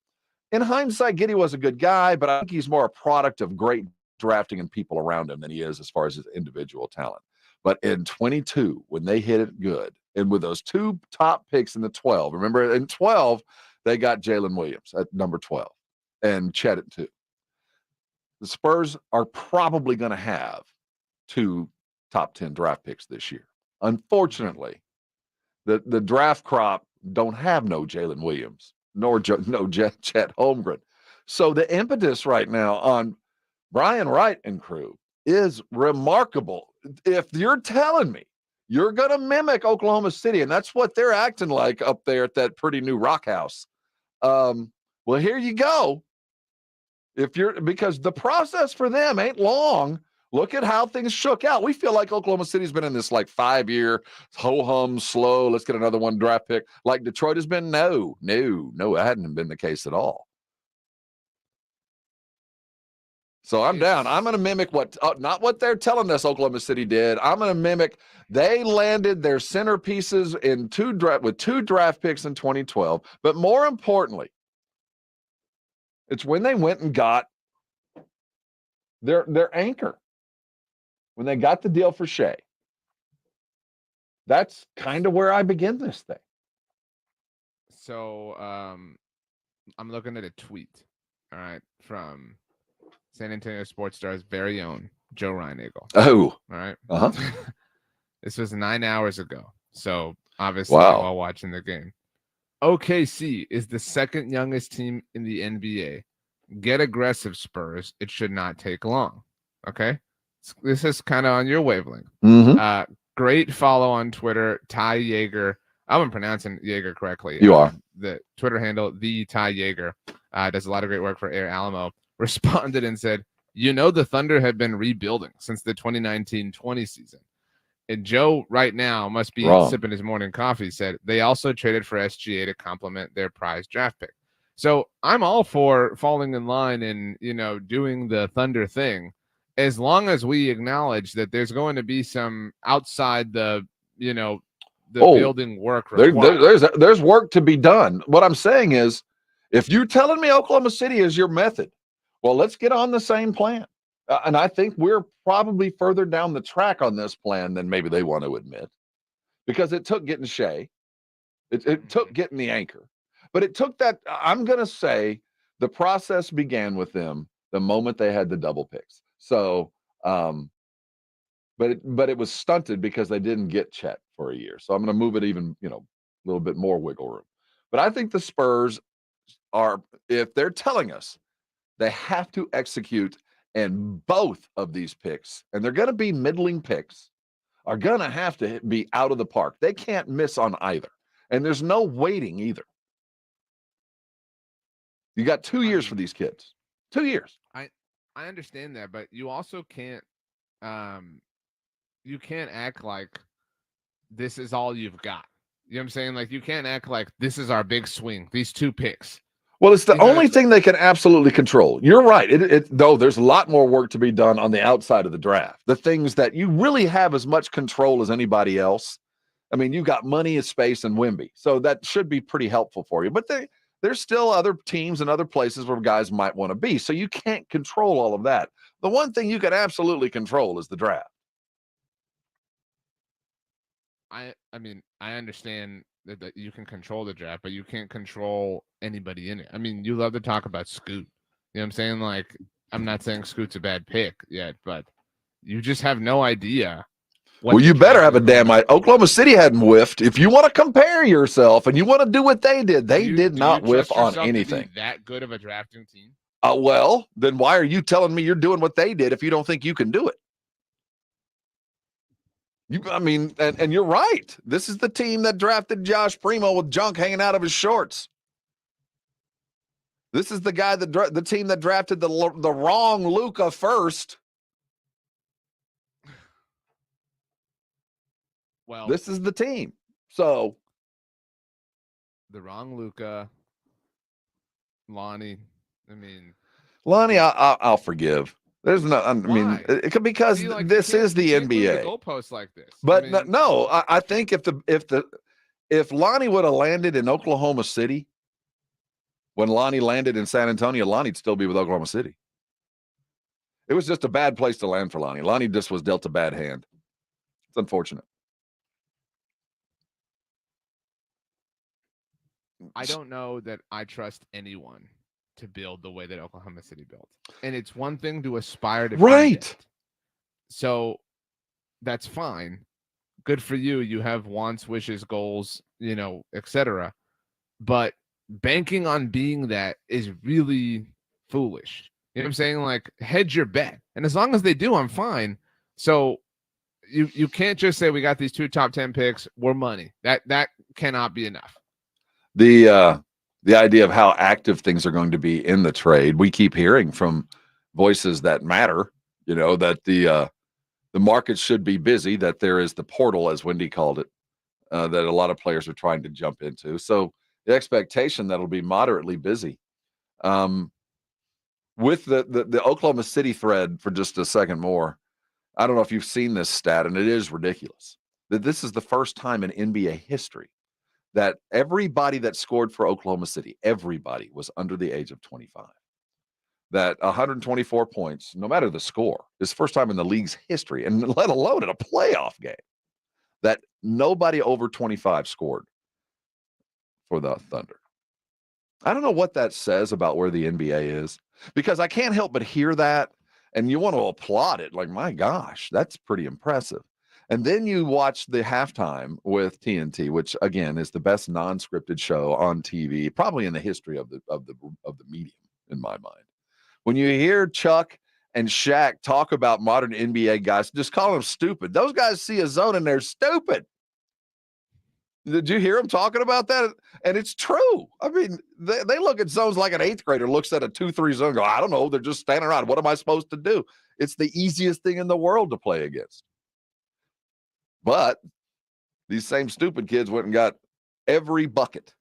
in hindsight, Giddey was a good guy, but I think he's more a product of great drafting and people around him than he is as far as his individual talent. But in 22, when they hit it good, and with those 2 top picks in the 12, remember in 12, they got Jalen Williams at number 12 and Chet at 2. The Spurs are probably going to have 2 top 10 draft picks this year. Unfortunately, the draft crop don't have no Jalen Williams, nor no Chet Holmgren. So the impetus right now on Brian Wright and crew is remarkable. If you're telling me you're going to mimic Oklahoma City, and that's what they're acting like up there at that pretty new rock house, well, here you go. Because the process for them ain't long. Look at how things shook out. We feel like Oklahoma City's been in this 5-year ho-hum slow. Let's get another 1 draft pick. Like Detroit has been. No, it hadn't been the case at all. So I'm down. I'm going to mimic not what they're telling us Oklahoma City did. I'm going to mimic. They landed their centerpieces with 2 draft picks in 2012. But more importantly, it's when they went and got their anchor. when they got the deal for Shea, that's kind of where I begin this thing. So I'm looking at a tweet, all right, from San Antonio Sports Star's very own Joe Reinagle. Oh. All right. Uh-huh. This was 9 hours ago. So obviously Wow. while watching the game. OKC is the second youngest team in the NBA. Get aggressive, Spurs. It should not take long. Okay. This is kind of on your wavelength. Mm-hmm. Great follow on Twitter, Ty Yeager. I'm pronouncing Yeager correctly. You are. The Twitter handle, the Ty Yeager, does a lot of great work for Air Alamo. Responded and said, the Thunder have been rebuilding since the 2019-20 season. And Joe right now must be sipping his morning coffee, said they also traded for SGA to complement their prize draft pick. So I'm all for falling in line and, doing the Thunder thing, as long as we acknowledge that there's going to be some outside the building work required. There's work to be done. What I'm saying is, if you're telling me Oklahoma City is your method, well, let's get on the same plan. And I think we're probably further down the track on this plan than maybe they want to admit, because it took getting Shea. It took getting the anchor. But it took that. I'm going to say the process began with them the moment they had the double picks. So, but it was stunted because they didn't get Chet for a year. So I'm going to move it even, a little bit more wiggle room. But I think the Spurs are, if they're telling us they have to execute, and both of these picks, and they're going to be middling picks, are going to have to be out of the park. They can't miss on either. And there's no waiting either. You got 2 years for these kids. 2 years. I understand that, but you also can't act like this is all you've got. You know what I'm saying? Like, you can't act like this is our big swing, these 2 picks. Well, it's the only thing they can absolutely control. You're right. Though there's a lot more work to be done on the outside of the draft. The things that you really have as much control as anybody else. I mean, you got money, space, and Wemby. So that should be pretty helpful for you. But there's still other teams and other places where guys might want to be. So you can't control all of that. The one thing you can absolutely control is the draft. I mean, I understand that you can control the draft, but you can't control anybody in it. I mean, you love to talk about Scoot. You know what I'm saying? Like, I'm not saying Scoot's a bad pick yet, but you just have no idea. Well, you better have a damn idea. Oklahoma City hadn't whiffed. If you want to compare yourself and you want to do what they did, they did not whiff on anything. To be that good of a drafting team? Well, then why are you telling me you're doing what they did if you don't think you can do it? And you're right. This is the team that drafted Josh Primo with junk hanging out of his shorts. This is the guy the team that drafted the wrong Luka first. Well, this is the team. So the wrong Luka, Lonnie. I mean, Lonnie, I'll forgive. There's no. I mean, because this is the NBA. The goalposts like this. But I think if Lonnie would have landed in Oklahoma City when Lonnie landed in San Antonio, Lonnie'd still be with Oklahoma City. It was just a bad place to land for Lonnie. Lonnie just was dealt a bad hand. It's unfortunate. I don't know that I trust anyone to build the way that Oklahoma City built. And it's one thing to aspire to be that. So that's fine. Good for you. You have wants, wishes, goals, etc. But banking on being that is really foolish. You know what I'm saying? Like, hedge your bet. And as long as they do, I'm fine. So you can't just say we got these 2 top 10 picks, we're money. That cannot be enough. The idea of how active things are going to be in the trade, we keep hearing from voices that matter, that the market should be busy, that there is the portal, as Wendy called it, that a lot of players are trying to jump into. So the expectation that it'll be moderately busy. With the Oklahoma City thread for just a second more, I don't know if you've seen this stat, and it is ridiculous, that this is the first time in NBA history that everybody that scored for Oklahoma City, everybody was under the age of 25. that 124 points, no matter the score, is the first time in the league's history, and let alone in a playoff game, that nobody over 25 scored for the Thunder. I don't know what that says about where the NBA is, because I can't help but hear that, and you want to applaud it. Like, my gosh, that's pretty impressive. And then you watch the halftime with TNT, which again is the best non-scripted show on TV, probably in the history of the medium, in my mind. When you hear Chuck and Shaq talk about modern NBA guys, just call them stupid. Those guys see a zone and they're stupid. Did you hear them talking about that? And it's true. I mean, they look at zones like an 8th grader looks at a 2-3 zone and go, I don't know. They're just standing around. What am I supposed to do? It's the easiest thing in the world to play against. But these same stupid kids went and got every bucket.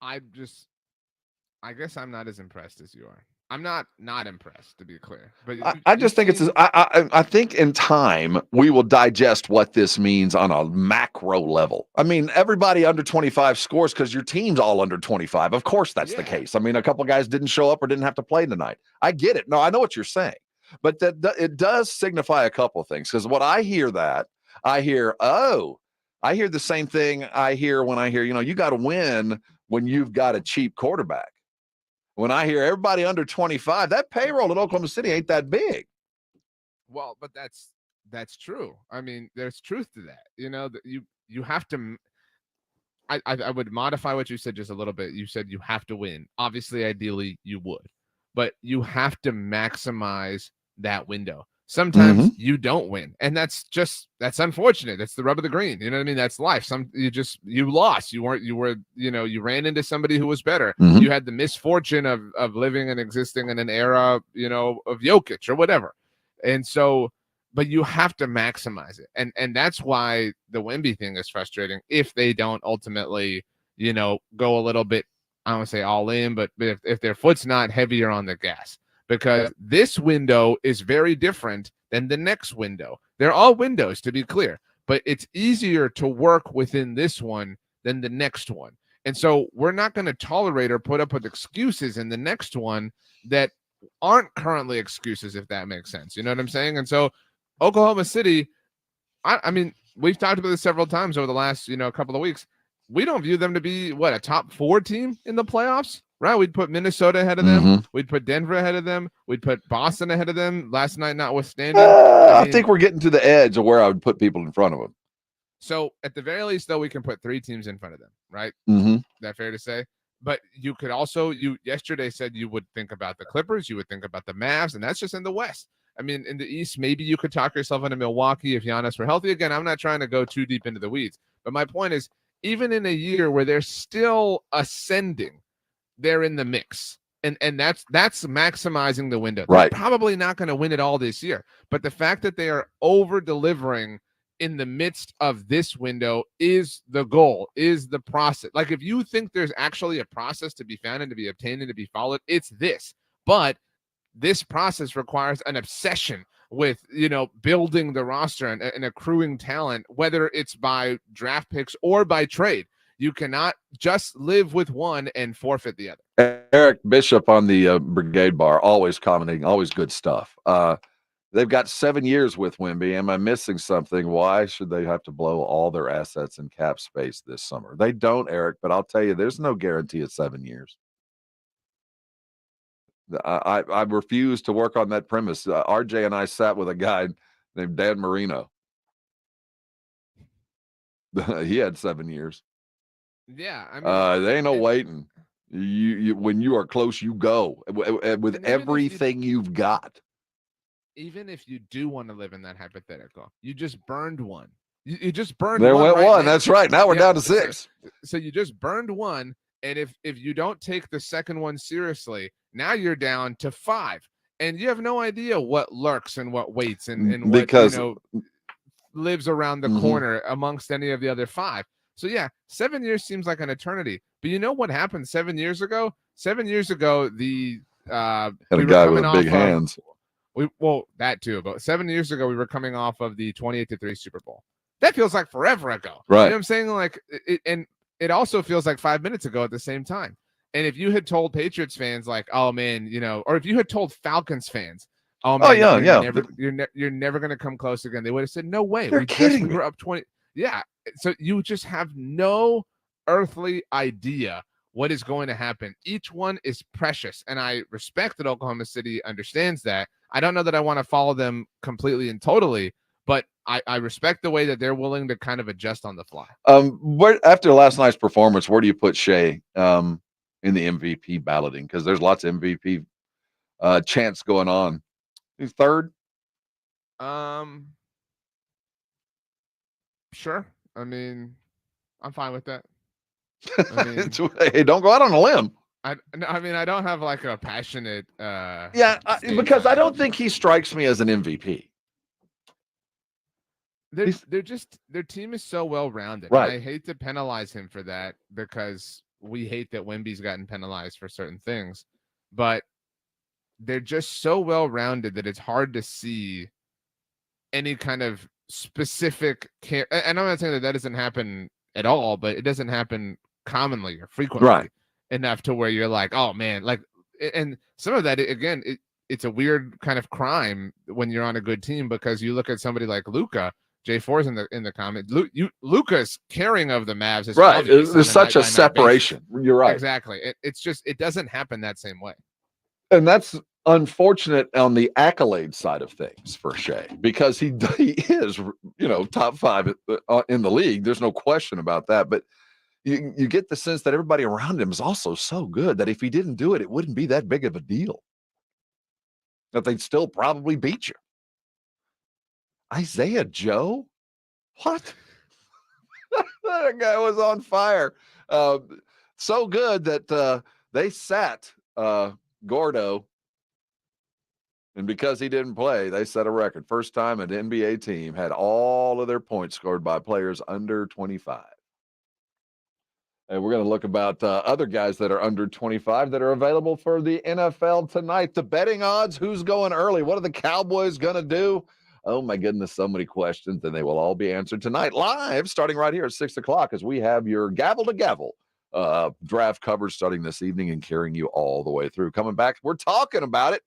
I guess I'm not as impressed as you are. I'm not impressed, to be clear. But I just think I think in time we will digest what this means on a macro level. I mean, everybody under 25 scores because your team's all under 25. Of course that's the case. I mean, a couple guys didn't show up or didn't have to play tonight. I get it. No, I know what you're saying. But it does signify a couple things, because what I hear I hear the same thing I hear when I hear, you got to win when you've got a cheap quarterback. When I hear everybody under 25, that payroll in Oklahoma City ain't that big. Well, but that's true. I mean, there's truth to that. That you have to. I would modify what you said just a little bit. You said you have to win. Obviously, ideally, you would, but you have to maximize that window. Sometimes you don't win, and that's unfortunate. That's the rub of the green. You know what I mean? That's life. You lost. You ran into somebody who was better. You had the misfortune of living and existing in an era, of Jokic or whatever. And so, but you have to maximize it. And that's why the Wemby thing is frustrating if they don't ultimately, go a little bit, I don't want to say all in, but if their foot's not heavier on the gas. Because this window is very different than the next window. They're all windows, to be clear, but it's easier to work within this one than the next one. And so we're not going to tolerate or put up with excuses in the next one that aren't currently excuses, if that makes sense. You know what I'm saying? And so Oklahoma City, I mean, we've talked about this several times over the last, couple of weeks. We don't view them to be, a top 4 team in the playoffs? Right, we'd put Minnesota ahead of them. We'd put Denver ahead of them. We'd put Boston ahead of them. Last night, notwithstanding. I think we're getting to the edge of where I would put people in front of them. So at the very least, though, we can put 3 teams in front of them, right? That fair to say? But you could also, you yesterday said you would think about the Clippers, you would think about the Mavs, and that's just in the West. I mean, in the East, maybe you could talk yourself into Milwaukee if Giannis were healthy. Again, I'm not trying to go too deep into the weeds, but my point is, even in a year where they're still ascending, they're in the mix. And that's maximizing the window. Right. They're probably not going to win it all this year. But the fact that they are over-delivering in the midst of this window is the goal, is the process. Like, if you think there's actually a process to be found and to be obtained and to be followed, it's this. But this process requires an obsession with, building the roster and accruing talent, whether it's by draft picks or by trade. You cannot just live with one and forfeit the other. Eric Bishop on the Brigade Bar, always commenting, always good stuff. They've got 7 years with Wemby. Am I missing something? Why should they have to blow all their assets in cap space this summer? They don't, Eric, but I'll tell you, there's no guarantee of 7 years. I refuse to work on that premise. RJ and I sat with a guy named Dan Marino. He had 7 years. Yeah, I mean, there ain't no waiting. You when you are close, you go with everything you've got. Even if you do want to live in that hypothetical, you just burned one. You just burned there one. There went right one. now. That's right. Now we're down to 6. So you just burned one, and if you don't take the second one seriously, now you're down to 5, and you have no idea what lurks and what waits and what lives around the corner amongst any of the other 5. So yeah, 7 years seems like an eternity. But you know what happened 7 years ago? 7 years ago, had a guy with big hands. That too. But 7 years ago, we were coming off of the 28-3 Super Bowl. That feels like forever ago. Right. You know what I'm saying? Like, and it also feels like 5 minutes ago at the same time. And if you had told Patriots fans like, oh man, or if you had told Falcons fans, oh man, you're never going to come close again, they would have said, no way. We were up 20. Yeah. So you just have no earthly idea what is going to happen. Each one is precious. And I respect that Oklahoma City understands that. I don't know that I want to follow them completely and totally, but I respect the way that they're willing to kind of adjust on the fly. After last night's performance, where do you put Shea in the MVP balloting? Because there's lots of MVP chants going on. He's third. Sure. I mean, I'm fine with that. Hey, don't go out on a limb. I mean, I don't have like a passionate. Because I don't think he strikes me as an MVP. Their team is so well rounded. Right. I hate to penalize him for that because we hate that Wemby's gotten penalized for certain things, but they're just so well rounded that it's hard to see any kind of specific care. And I'm not saying that doesn't happen at all, but it doesn't happen commonly or frequently enough to where you're like, oh man, like, and some of that, again, it's a weird kind of crime when you're on a good team, because you look at somebody like Luka. J4's in the comment. Luka's caring of the Mavs is right. There's such a separation. You're right. Exactly. It's just, it doesn't happen that same way. And that's unfortunate on the accolade side of things for Shea, because he is, top 5 in the league. There's no question about that. But you get the sense that everybody around him is also so good that if he didn't do it, it wouldn't be that big of a deal. That they'd still probably beat you. Isaiah Joe? What? That guy was on fire. So good that they sat Gordo. And because he didn't play, they set a record. First time an NBA team had all of their points scored by players under 25. And we're going to look about other guys that are under 25 that are available for the NFL tonight. The betting odds, who's going early? What are the Cowboys going to do? Oh, my goodness, so many questions, and they will all be answered tonight live, starting right here at 6 o'clock, as we have your gavel-to-gavel draft coverage starting this evening and carrying you all the way through. Coming back, we're talking about it.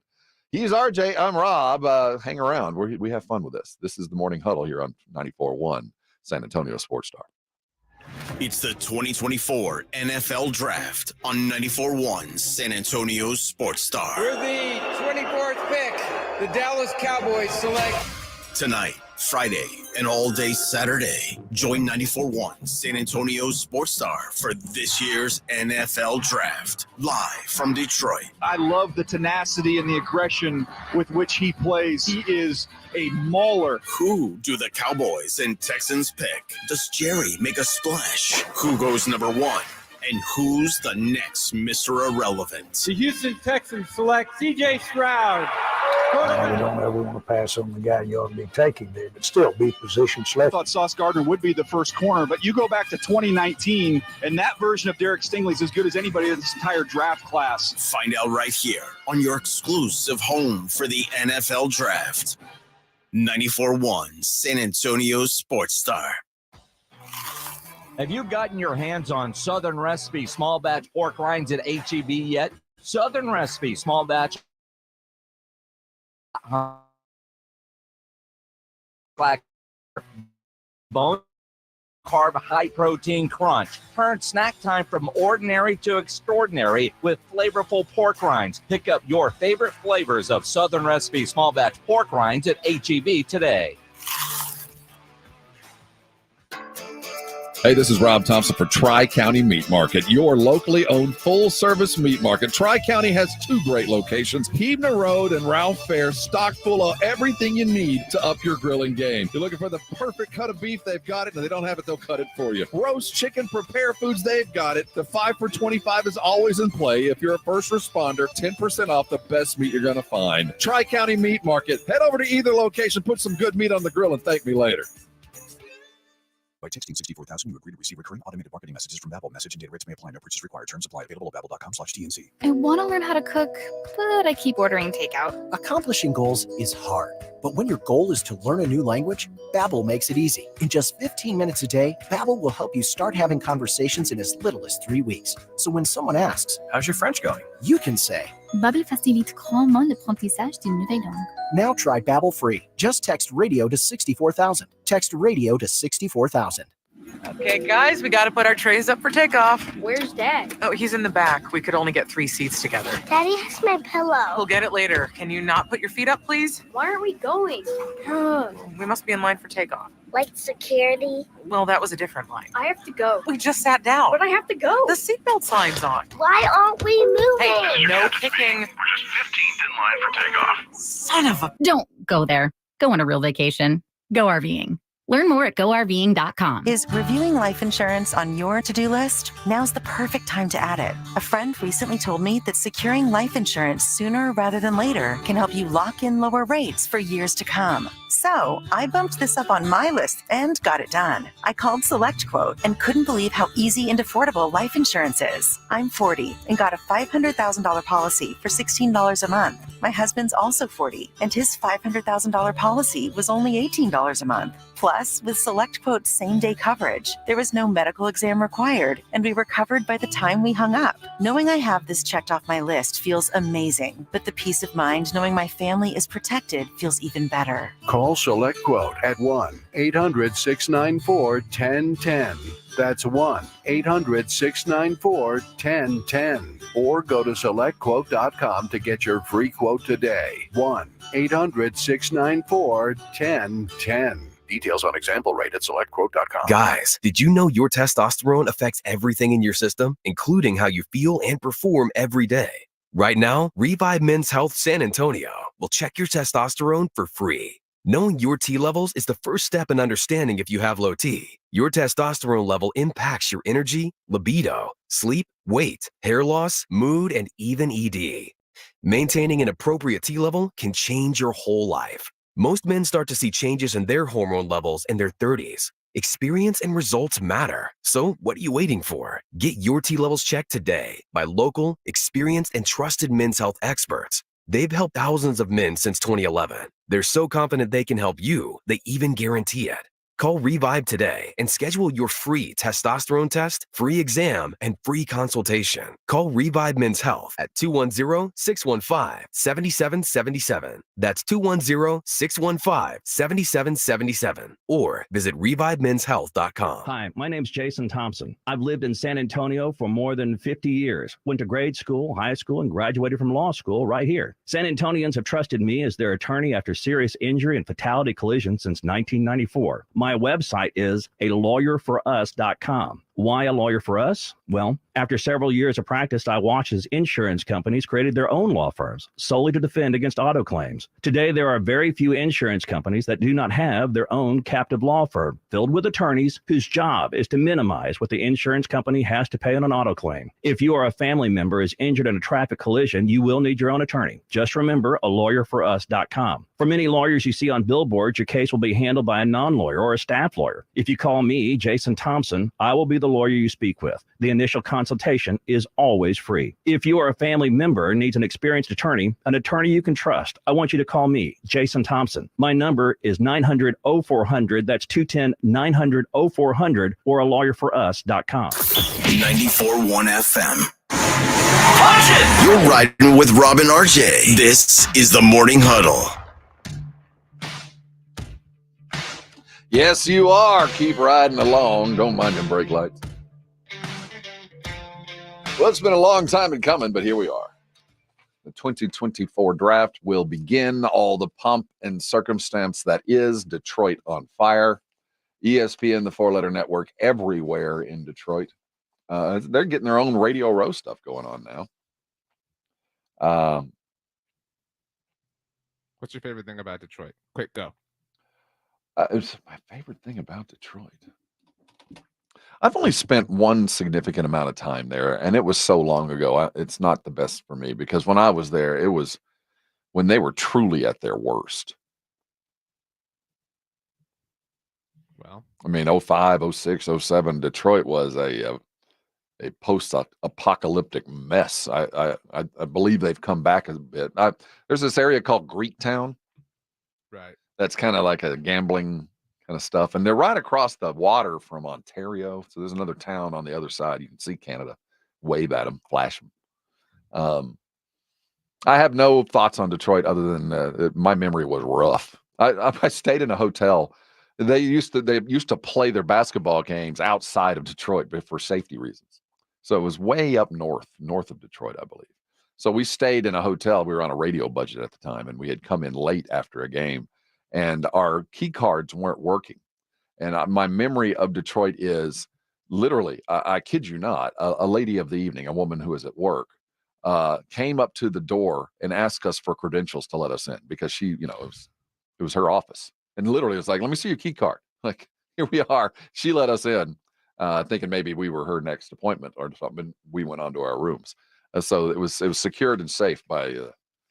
He's RJ, I'm Rob. Hang around. We have fun with this. This is the Morning Huddle here on 94.1 San Antonio Sports Star. It's the 2024 NFL Draft on 94.1 San Antonio Sports Star. We're the 24th pick. The Dallas Cowboys select. Tonight, Friday, and all day Saturday, join 94.1 San Antonio Sports Star for this year's NFL Draft, live from Detroit. I love the tenacity and the aggression with which he plays. He is a mauler. Who do the Cowboys and Texans pick? Does Jerry make a splash? Who goes number 1? And who's the next Mr. Irrelevant? The Houston Texans select C.J. Stroud. You don't ever want to pass on the guy you ought to be taking there, but still be position select. I thought Sauce Gardner would be the first corner, but you go back to 2019, and that version of Derek Stingley is as good as anybody in this entire draft class. Find out right here on your exclusive home for the NFL Draft. 94.1 San Antonio Sports Star. Have you gotten your hands on Southern Recipe small batch pork rinds at HEB yet? Southern Recipe small batch black bone carb high protein crunch. Turn snack time from ordinary to extraordinary with flavorful pork rinds. Pick up your favorite flavors of Southern Recipe small batch pork rinds at HEB today. Hey, this is Rob Thompson for Tri-County Meat Market, your locally owned full-service meat market. Tri-County has 2 great locations, Huebner Road and Ralph Fair, stocked full of everything you need to up your grilling game. You're looking for the perfect cut of beef, they've got it. And if they don't have it, they'll cut it for you. Roast chicken, prepare foods, they've got it. The 5 for $25 is always in play. If you're a first responder, 10% off the best meat you're going to find. Tri-County Meat Market. Head over to either location, put some good meat on the grill, and thank me later. By texting 64,000, you agree to receive recurring automated marketing messages from Babbel. Message and data rates may apply. No purchase required. Terms apply. Available at babbel.com/TNC. I want to learn how to cook, but I keep ordering takeout. Accomplishing goals is hard, but when your goal is to learn a new language, Babbel makes it easy. In just 15 minutes a day, Babbel will help you start having conversations in as little as 3 weeks. So when someone asks, "How's your French going?" you can say, Babbel facilite grandement l'apprentissage d'une nouvelle langue. Now try Babbel free. Just text radio to 64,000. Text radio to 64,000. Okay, guys, we got to put our trays up for takeoff. Where's Dad? Oh, he's in the back. We could only get 3 seats together. Daddy has my pillow. We'll get it later. Can you not put your feet up, please? Why aren't we going? We must be in line for takeoff. Like security? Well, that was a different line. I have to go. We just sat down. But I have to go. The seatbelt sign's on. Why aren't we moving? Hey, no kicking. We're just 15th in line for takeoff. Son of a... Don't go there. Go on a real vacation. Go RVing. Learn more at GoRVing.com. Is reviewing life insurance on your to-do list? Now's the perfect time to add it. A friend recently told me that securing life insurance sooner rather than later can help you lock in lower rates for years to come. So I bumped this up on my list and got it done. I called SelectQuote and couldn't believe how easy and affordable life insurance is. I'm 40 and got a $500,000 policy for $16 a month. My husband's also 40 and his $500,000 policy was only $18 a month. Plus, with SelectQuote's same-day coverage, there was no medical exam required, and we were covered by the time we hung up. Knowing I have this checked off my list feels amazing, but the peace of mind knowing my family is protected feels even better. Call SelectQuote at 1-800-694-1010. That's 1-800-694-1010. Or go to SelectQuote.com to get your free quote today. 1-800-694-1010. Details on example rate at SelectQuote.com. Guys, did you know your testosterone affects everything in your system, including how you feel and perform every day? Right now, Revive Men's Health San Antonio will check your testosterone for free. Knowing your T levels is the first step in understanding if you have low T. Your testosterone level impacts your energy, libido, sleep, weight, hair loss, mood, and even ED. Maintaining an appropriate T level can change your whole life. Most men start to see changes in their hormone levels in their 30s. Experience and results matter. So what are you waiting for? Get your T levels checked today by local, experienced, and trusted men's health experts. They've helped thousands of men since 2011. They're so confident they can help you, they even guarantee it. Call Revive today and schedule your free testosterone test, free exam, and free consultation. Call Revive Men's Health at 210-615-7777. That's 210-615-7777. Or visit ReviveMen'sHealth.com. Hi, my name's Jason Thompson. I've lived in San Antonio for more than 50 years. Went to grade school, high school, and graduated from law school right here. San Antonians have trusted me as their attorney after serious injury and fatality collision since 1994. My website is alawyer4us.com. Why a lawyer for us? Well, after several years of practice, I watched as insurance companies created their own law firms solely to defend against auto claims. Today, there are very few insurance companies that do not have their own captive law firm filled with attorneys whose job is to minimize what the insurance company has to pay on an auto claim. If you or a family member is injured in a traffic collision, you will need your own attorney. Just remember alawyer4us.com. For many lawyers you see on billboards, your case will be handled by a non-lawyer or a staff lawyer. If you call me, Jason Thompson, I will be the lawyer you speak with. The initial consultation is always free. If you or a family member needs an experienced attorney you can trust, I want you to call me, Jason Thompson. My number is 900-0400. That's 210-900-0400 or alawyer4us.com. 94.1 FM. You're riding with Rob and RJ. This is the Morning Huddle. Yes, you are. Keep riding along. Don't mind them brake lights. Well, it's been a long time in coming, but here we are. The 2024 draft will begin. All the pomp and circumstance that is Detroit on fire. ESPN, the four-letter network, everywhere in Detroit. They're getting their own Radio Row stuff going on now. What's your favorite thing about Detroit? Quick, go. It's my favorite thing about Detroit. I've only spent one significant amount of time there, and it was so long ago. It's not the best for me because when I was there, it was when they were truly at their worst. Well, I mean, 05, 06, 07, Detroit was a post-apocalyptic mess. I believe they've come back a bit. There's this area called Greektown. Right. That's kind of like a gambling kind of stuff. And they're right across the water from Ontario. So there's another town on the other side. You can see Canada, wave at them, flash them. I have no thoughts on Detroit other than my memory was rough. I stayed in a hotel. They used to play their basketball games outside of Detroit for safety reasons. So it was way up north of Detroit, I believe. So we stayed in a hotel. We were on a radio budget at the time, and we had come in late after a game, and our key cards weren't working. And my memory of Detroit is literally, I kid you not, a lady of the evening, a woman who was at work, came up to the door and asked us for credentials to let us in because she, it was her office. And literally it was like, let me see your key card. Like, here we are. She let us in, thinking maybe we were her next appointment or something. We went on to our rooms. So it was secured and safe by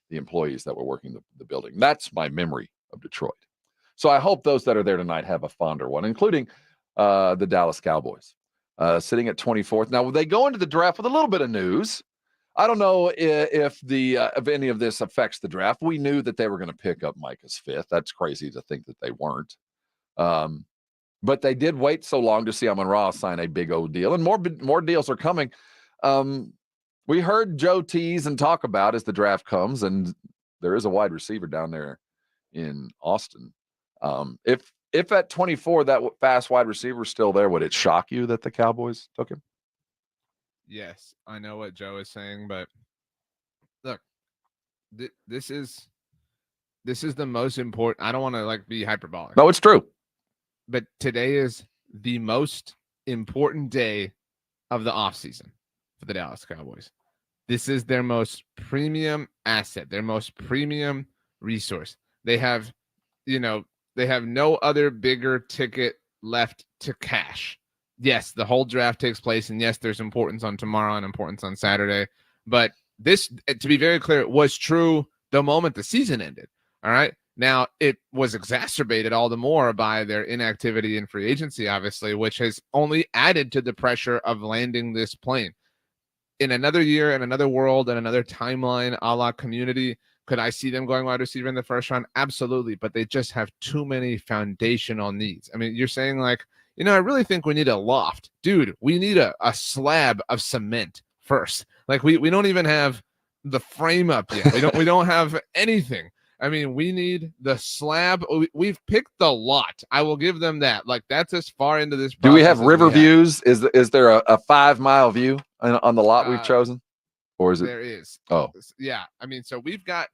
the employees that were working the building. That's my memory of Detroit. So I hope those that are there tonight have a fonder one, including the Dallas Cowboys, sitting at 24th. Now, they go into the draft with a little bit of news. I don't know if any of this affects the draft. We knew that they were going to pick up Micah's fifth. That's crazy to think that they weren't. But they did wait so long to see Amon Ra sign a big old deal, and more deals are coming. We heard Joe tease and talk about as the draft comes, and there is a wide receiver down there in Austin. If at 24 that fast wide receiver is still there, would it shock you that the Cowboys took him? Yes, I know what Joe is saying, but look, this is the most important. I don't want to be hyperbolic. No, it's true. But today is the most important day of the offseason for the Dallas Cowboys. This is their most premium asset, their most premium resource. They have, they have no other bigger ticket left to cash. Yes, the whole draft takes place, and yes, there's importance on tomorrow and importance on Saturday. But this, to be very clear, was true the moment the season ended. All right. Now, it was exacerbated all the more by their inactivity in free agency, obviously, which has only added to the pressure of landing this plane. In another year, in another world, in another timeline, a la Community, could I see them going wide receiver in the first round? Absolutely. But they just have too many foundational needs. I mean, you're saying I really think we need a loft. Dude, we need a slab of cement first. We don't even have the frame up yet. We don't have anything. I mean, we need the slab. We've picked the lot. I will give them that. That's as far into this process. Do we have river views? Is there a 5-mile view on the lot we've chosen? Or is it? There is. Oh. Yeah. I mean, so we've got,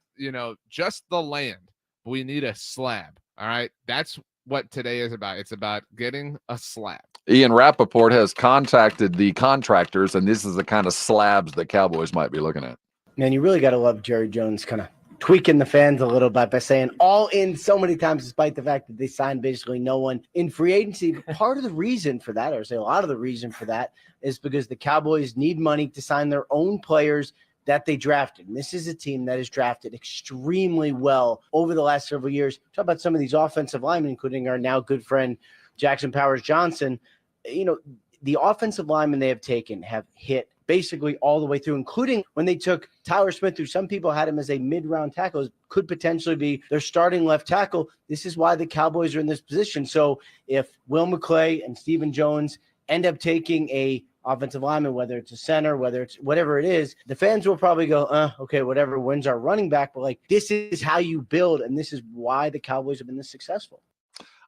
just the land. But we need a slab. All right. That's what today is about. It's about getting a slab. Ian Rappaport has contacted the contractors, and this is the kind of slabs the Cowboys might be looking at. Man, you really got to love Jerry Jones kind of tweaking the fans a little bit by saying all in so many times, despite the fact that they signed basically no one in free agency. But part of the reason for that, or say a lot of the reason for that, is because the Cowboys need money to sign their own players that they drafted. And this is a team that has drafted extremely well over the last several years. Talk about some of these offensive linemen, including our now good friend Jackson Powers-Johnson. The offensive linemen they have taken have hit basically all the way through, including when they took Tyler Smith, who some people had him as a mid-round tackle, could potentially be their starting left tackle. This is why the Cowboys are in this position. So if Will McClay and Stephen Jones end up taking a offensive lineman, whether it's a center, whether it's whatever it is, the fans will probably go, okay, whatever wins our running back. But this is how you build, and this is why the Cowboys have been this successful.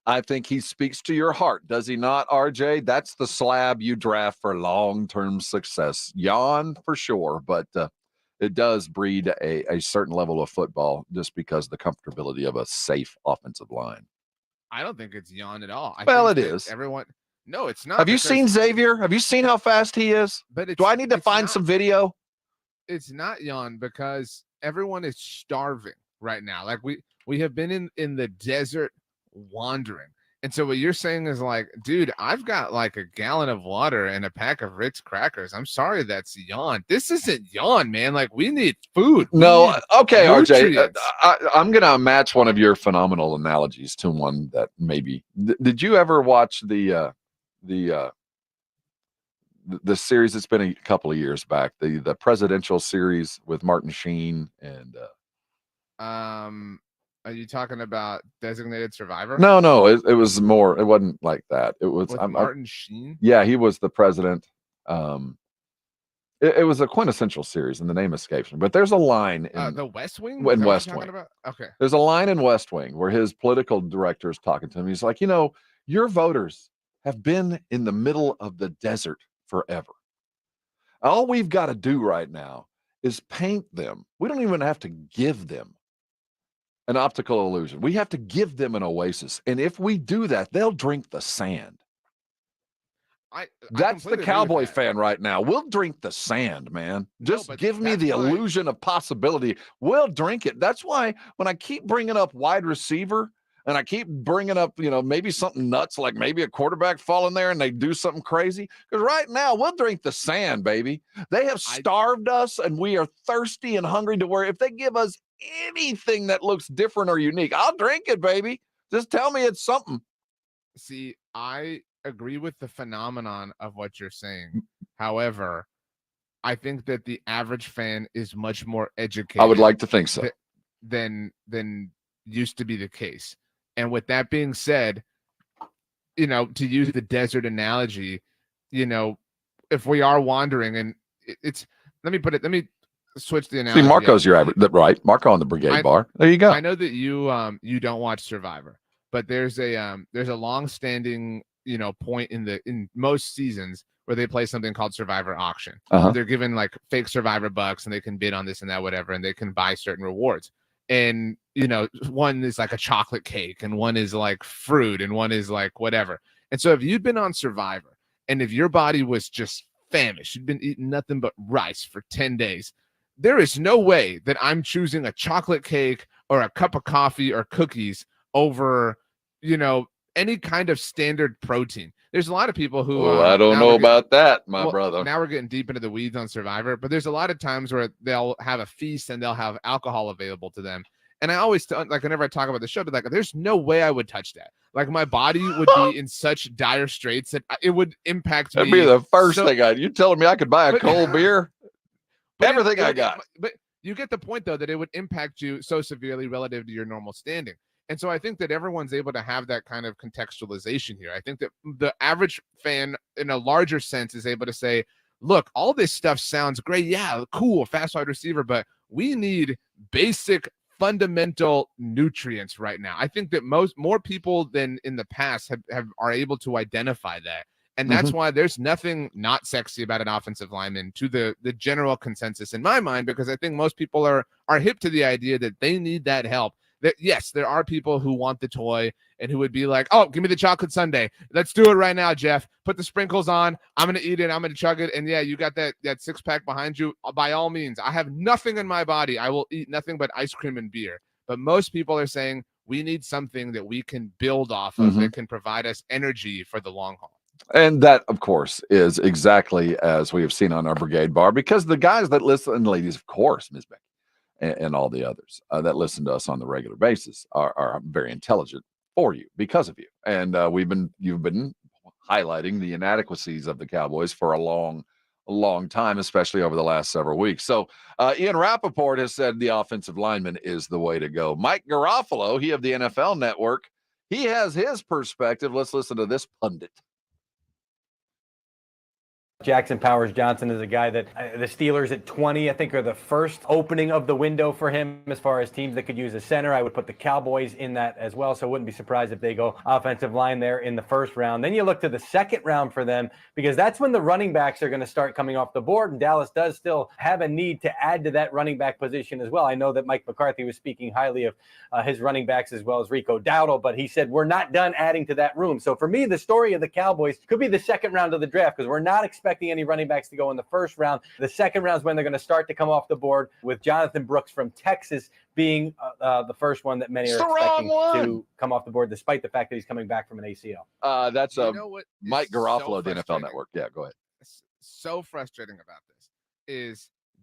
I think he speaks to your heart, does he not, RJ? That's the slab you draft for long-term success. Yawn for sure, but it does breed a certain level of football just because of the comfortability of a safe offensive line. I don't think it's yawn at all. It is. No, it's not. Have you seen Xavier? Have you seen how fast he is? Do I need to find some video? It's not yawn because everyone is starving right now. We have been in the desert wandering. And so what you're saying is like, dude, I've got like a gallon of water and a pack of Ritz crackers. I'm sorry, that's yawn. This isn't yawn, man. Like, we need food. No, okay, RJ. nutrients. I'm gonna match one of your phenomenal analogies to one that maybe. Did you ever watch the series? It's been a couple of years back. The presidential series with Martin Sheen and. Are you talking about Designated Survivor? No, it was more. It wasn't like that. It was With Martin Sheen. Yeah, he was the president. It was a quintessential series, and the name escapes me. But there's a line in The West Wing. in Is that what West you're talking Wing. about? Okay. There's a line in West Wing where his political director is talking to him. He's like, your voters have been in the middle of the desert forever. All we've got to do right now is paint them. We don't even have to give them an optical illusion. We have to give them an oasis. And if we do that, they'll drink the sand. That's the Cowboy fan right now. We'll drink the sand, man. Just give me the illusion of possibility. We'll drink it. That's why when I keep bringing up wide receiver and I keep bringing up, maybe something nuts, like maybe a quarterback fall in there and they do something crazy. Because right now we'll drink the sand, baby. They have starved us and we are thirsty and hungry to where if they give us anything that looks different or unique, I'll drink it, baby. Just tell me it's something. See, I agree with the phenomenon of what you're saying. However, I think that the average fan is much more educated. I would like to think so. Than used to be the case. And with that being said, to use the desert analogy, if we are wandering and let me switch the analogy. See, Marco's your average, right? Marco on the brigade bar. There you go. I know that you don't watch Survivor, but there's a long-standing point in most seasons where they play something called Survivor Auction. Uh-huh. They're given like fake Survivor bucks and they can bid on this and that, whatever, and they can buy certain rewards. And one is like a chocolate cake and one is like fruit and one is like whatever. And so if you'd been on Survivor and if your body was just famished, you'd been eating nothing but rice for 10 days, there is no way that I'm choosing a chocolate cake or a cup of coffee or cookies over, any kind of standard protein. There's a lot of people who I don't know about that, my brother. Now we're getting deep into the weeds on Survivor, but there's a lot of times where they'll have a feast and they'll have alcohol available to them. And I always whenever I talk about the show, like, there's no way I would touch that. Like, my body would be in such dire straits that it would impact me. That'd be the first thing you telling me I could buy a cold beer? Everything I got. But you get the point, though, that it would impact you so severely relative to your normal standing. And so I think that everyone's able to have that kind of contextualization here. I think that the average fan in a larger sense is able to say, look, all this stuff sounds great. Yeah, cool, fast wide receiver, but we need basic fundamental nutrients right now. I think that more people than in the past are able to identify that. And that's why there's nothing not sexy about an offensive lineman to the general consensus in my mind, because I think most people are hip to the idea that they need that help. That, yes, there are people who want the toy and who would be like, oh, give me the chocolate sundae. Let's do it right now, Jeff. Put the sprinkles on. I'm going to eat it. I'm going to chug it. And yeah, you got that six-pack behind you. By all means, I have nothing in my body. I will eat nothing but ice cream and beer. But most people are saying we need something that we can build off of that can provide us energy for the long haul. And that, of course, is exactly as we have seen on our brigade bar, because the guys that listen, and ladies, of course, Ms. Becky, and all the others that listen to us on the regular basis are very intelligent for you, because of you. And you've been highlighting the inadequacies of the Cowboys for a long time, especially over the last several weeks. So Ian Rappaport has said the offensive lineman is the way to go. Mike Garofalo, he of the NFL Network, he has his perspective. Let's listen to this pundit. Jackson Powers Johnson is a guy that the Steelers at 20, I think, are the first opening of the window for him as far as teams that could use a center. I would put the Cowboys in that as well, so I wouldn't be surprised if they go offensive line there in the first round. Then you look to the second round for them, because that's when the running backs are going to start coming off the board, and Dallas does still have a need to add to that running back position as well. I know that Mike McCarthy was speaking highly of his running backs as well as Rico Dowdle, but he said we're not done adding to that room. So for me, the story of the Cowboys could be the second round of the draft, because we're not expecting expecting any running backs to go in the first round. The second round is when they're going to start to come off the board, with Jonathan Brooks from Texas being the first one that many are expecting to come off the board, despite the fact that he's coming back from an ACL. That's Mike Garofalo, so the NFL Network. Yeah, go ahead. So frustrating about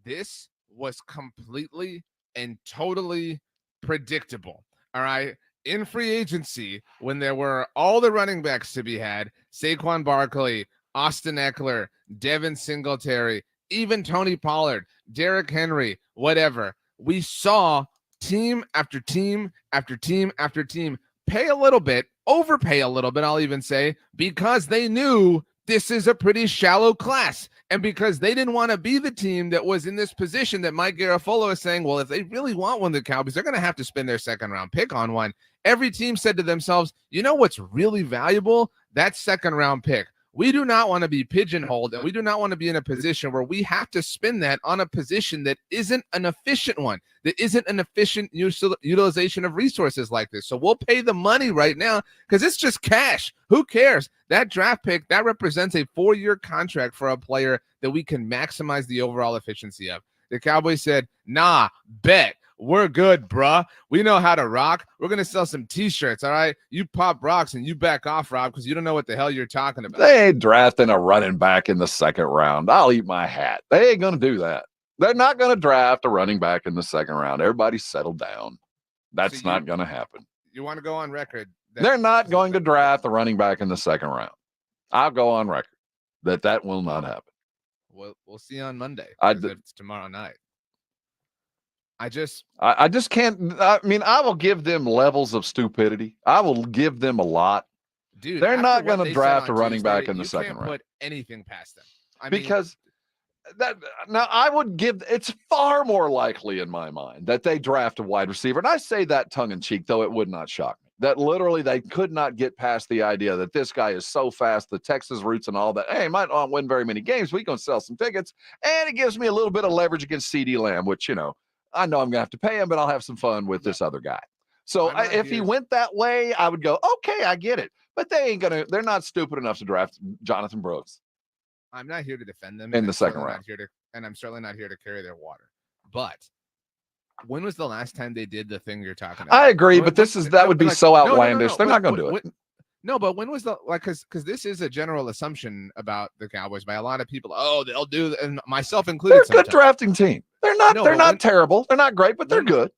this was completely and totally predictable. All right. In free agency, when there were all the running backs to be had, Saquon Barkley, Austin Eckler, Devin Singletary, even Tony Pollard, Derrick Henry, whatever, we saw team after team after team after team pay a little bit, overpay a little bit, I'll even say, because they knew this is a pretty shallow class. And because they didn't want to be the team that was in this position that Mike Garofalo is saying, well, if they really want one of the Cowboys, they're going to have to spend their second round pick on one. Every team said to themselves, you know what's really valuable? That second round pick. We do not want to be pigeonholed, and we do not want to be in a position where we have to spend that on a position that isn't an efficient one, that isn't an efficient utilization of resources like this. So we'll pay the money right now because it's just cash. Who cares? That draft pick, that represents a 4-year contract for a player that we can maximize the overall efficiency of. The Cowboys said, nah, bet. We're good, bruh. We know how to rock. We're going to sell some T-shirts, all right? You pop rocks and you back off, Rob, because you don't know what the hell you're talking about. They ain't drafting a running back in the second round. I'll eat my hat. They ain't going to do that. They're not going to draft a running back in the second round. Everybody settle down. That's not going to happen. You want to go on record? They're not going to draft a running back in the second round. I'll go on record that will not happen. We'll see on Monday. It's tomorrow night. I just can't. I mean, I will give them levels of stupidity. I will give them a lot. Dude, they're not going to draft a running back in the second round. Put anything past them. Because now I would give. It's far more likely in my mind that they draft a wide receiver, and I say that tongue in cheek, though it would not shock me. That literally they could not get past the idea that this guy is so fast, the Texas roots and all that. Hey, might not win very many games. We can sell some tickets, and it gives me a little bit of leverage against CeeDee Lamb, which I know I'm going to have to pay him, but I'll have some fun with this other guy. So if he went that way, I would go, okay, I get it. But they're not stupid enough to draft Jonathan Brooks. I'm not here to defend them in the second round. And I'm certainly not here to carry their water. But when was the last time they did the thing you're talking about? I agree, but that would be so outlandish. They're not going to do it. No, but when was because this is a general assumption about the Cowboys by a lot of people. Oh, they'll do, and myself included. They're a good drafting team. They're not terrible. They're not great, but they're good.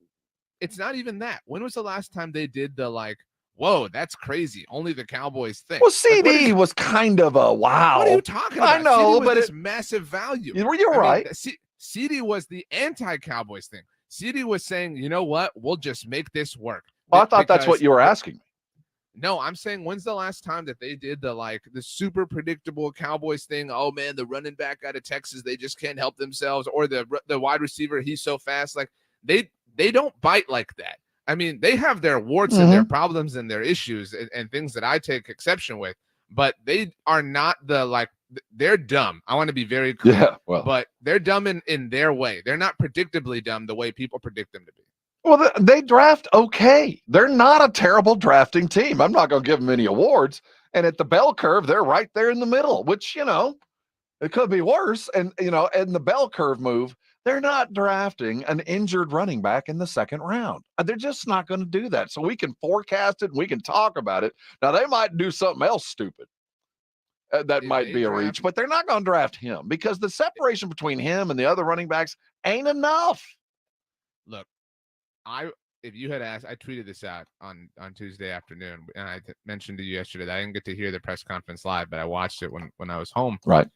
It's not even that. When was the last time they did the whoa, that's crazy. Only the Cowboys think. Well, CeeDee was kind of a wow. What are you talking about? I know, but it's massive value. You're right. CeeDee was the anti-Cowboys thing. CeeDee was saying, you know what? We'll just make this work. I thought that's what you were asking. No, I'm saying when's the last time that they did the super predictable Cowboys thing? Oh man, the running back out of Texas, they just can't help themselves, or the wide receiver, he's so fast. They don't bite like that. I mean, they have their warts and their problems and their issues and things that I take exception with, but they are not they're dumb. I want to be very clear. Yeah, well, but they're dumb in their way. They're not predictably dumb the way people predict them to be. Well, they draft okay. They're not a terrible drafting team. I'm not going to give them any awards. And at the bell curve, they're right there in the middle, which, it could be worse. And, in the bell curve move, they're not drafting an injured running back in the second round. They're just not going to do that. So we can forecast it and we can talk about it. Now, they might do something else stupid. That might be a reach, but they're not going to draft him because the separation between him and the other running backs ain't enough. Look, if you had asked, I tweeted this out on Tuesday afternoon, and I mentioned to you yesterday that I didn't get to hear the press conference live, but I watched it when I was home. Right.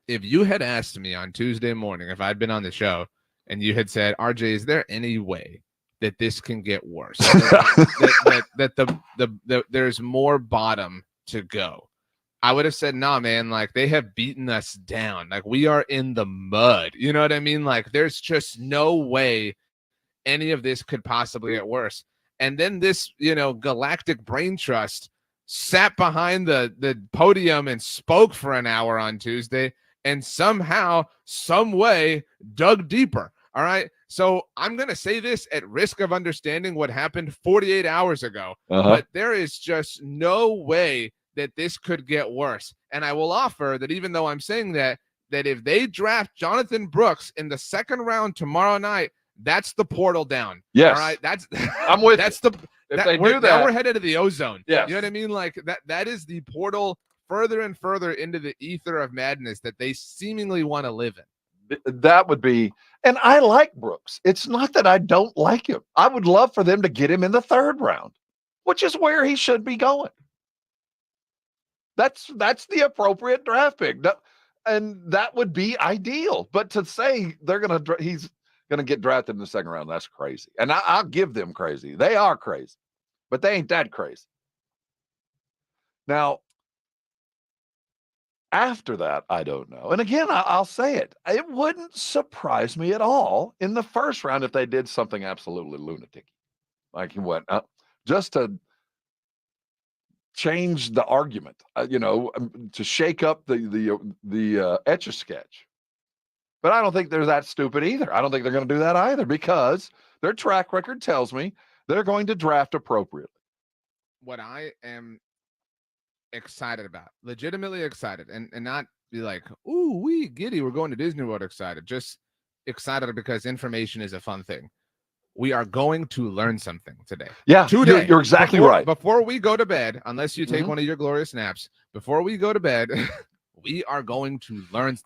If you had asked me on Tuesday morning, if I'd been on the show and you had said, RJ, is there any way that this can get worse? that there's more bottom to go, I would have said, nah, man, they have beaten us down. We are in the mud. You know what I mean? There's just no way any of this could possibly get worse. And then this, galactic brain trust sat behind the podium and spoke for an hour on Tuesday and somehow, some way dug deeper. All right. So I'm going to say this at risk of understanding what happened 48 hours ago, but there is just no way that this could get worse. And I will offer that even though I'm saying that if they draft Jonathan Brooks in the second round tomorrow night, that's the portal down. Yes. All right. That's I'm with that's you. the If they do now that, we're headed to the ozone. Yes. You know what I mean? Like that is the portal further and further into the ether of madness that they seemingly want to live in. that would be, and I like Brooks. It's not that I don't like him. I would love for them to get him in the third round, which is where he should be going. That's the appropriate draft pick. And that would be ideal. But to say he's going to get drafted in the second round, that's crazy. And I'll give them crazy. They are crazy, but they ain't that crazy. Now, after that, I don't know. And again, I'll say it. It wouldn't surprise me at all in the first round if they did something absolutely lunatic. Like he went just to change the argument, to shake up the Etch-a-Sketch. But I don't think they're that stupid either. I don't think they're going to do that either because their track record tells me they're going to draft appropriately. What I am excited about, legitimately excited, and not be like, ooh, we giddy, we're going to Disney World excited. Just excited because information is a fun thing. We are going to learn something today. Yeah, today. You're exactly right. Before we go to bed, unless you take one of your glorious naps, before we go to bed, we are going to learn.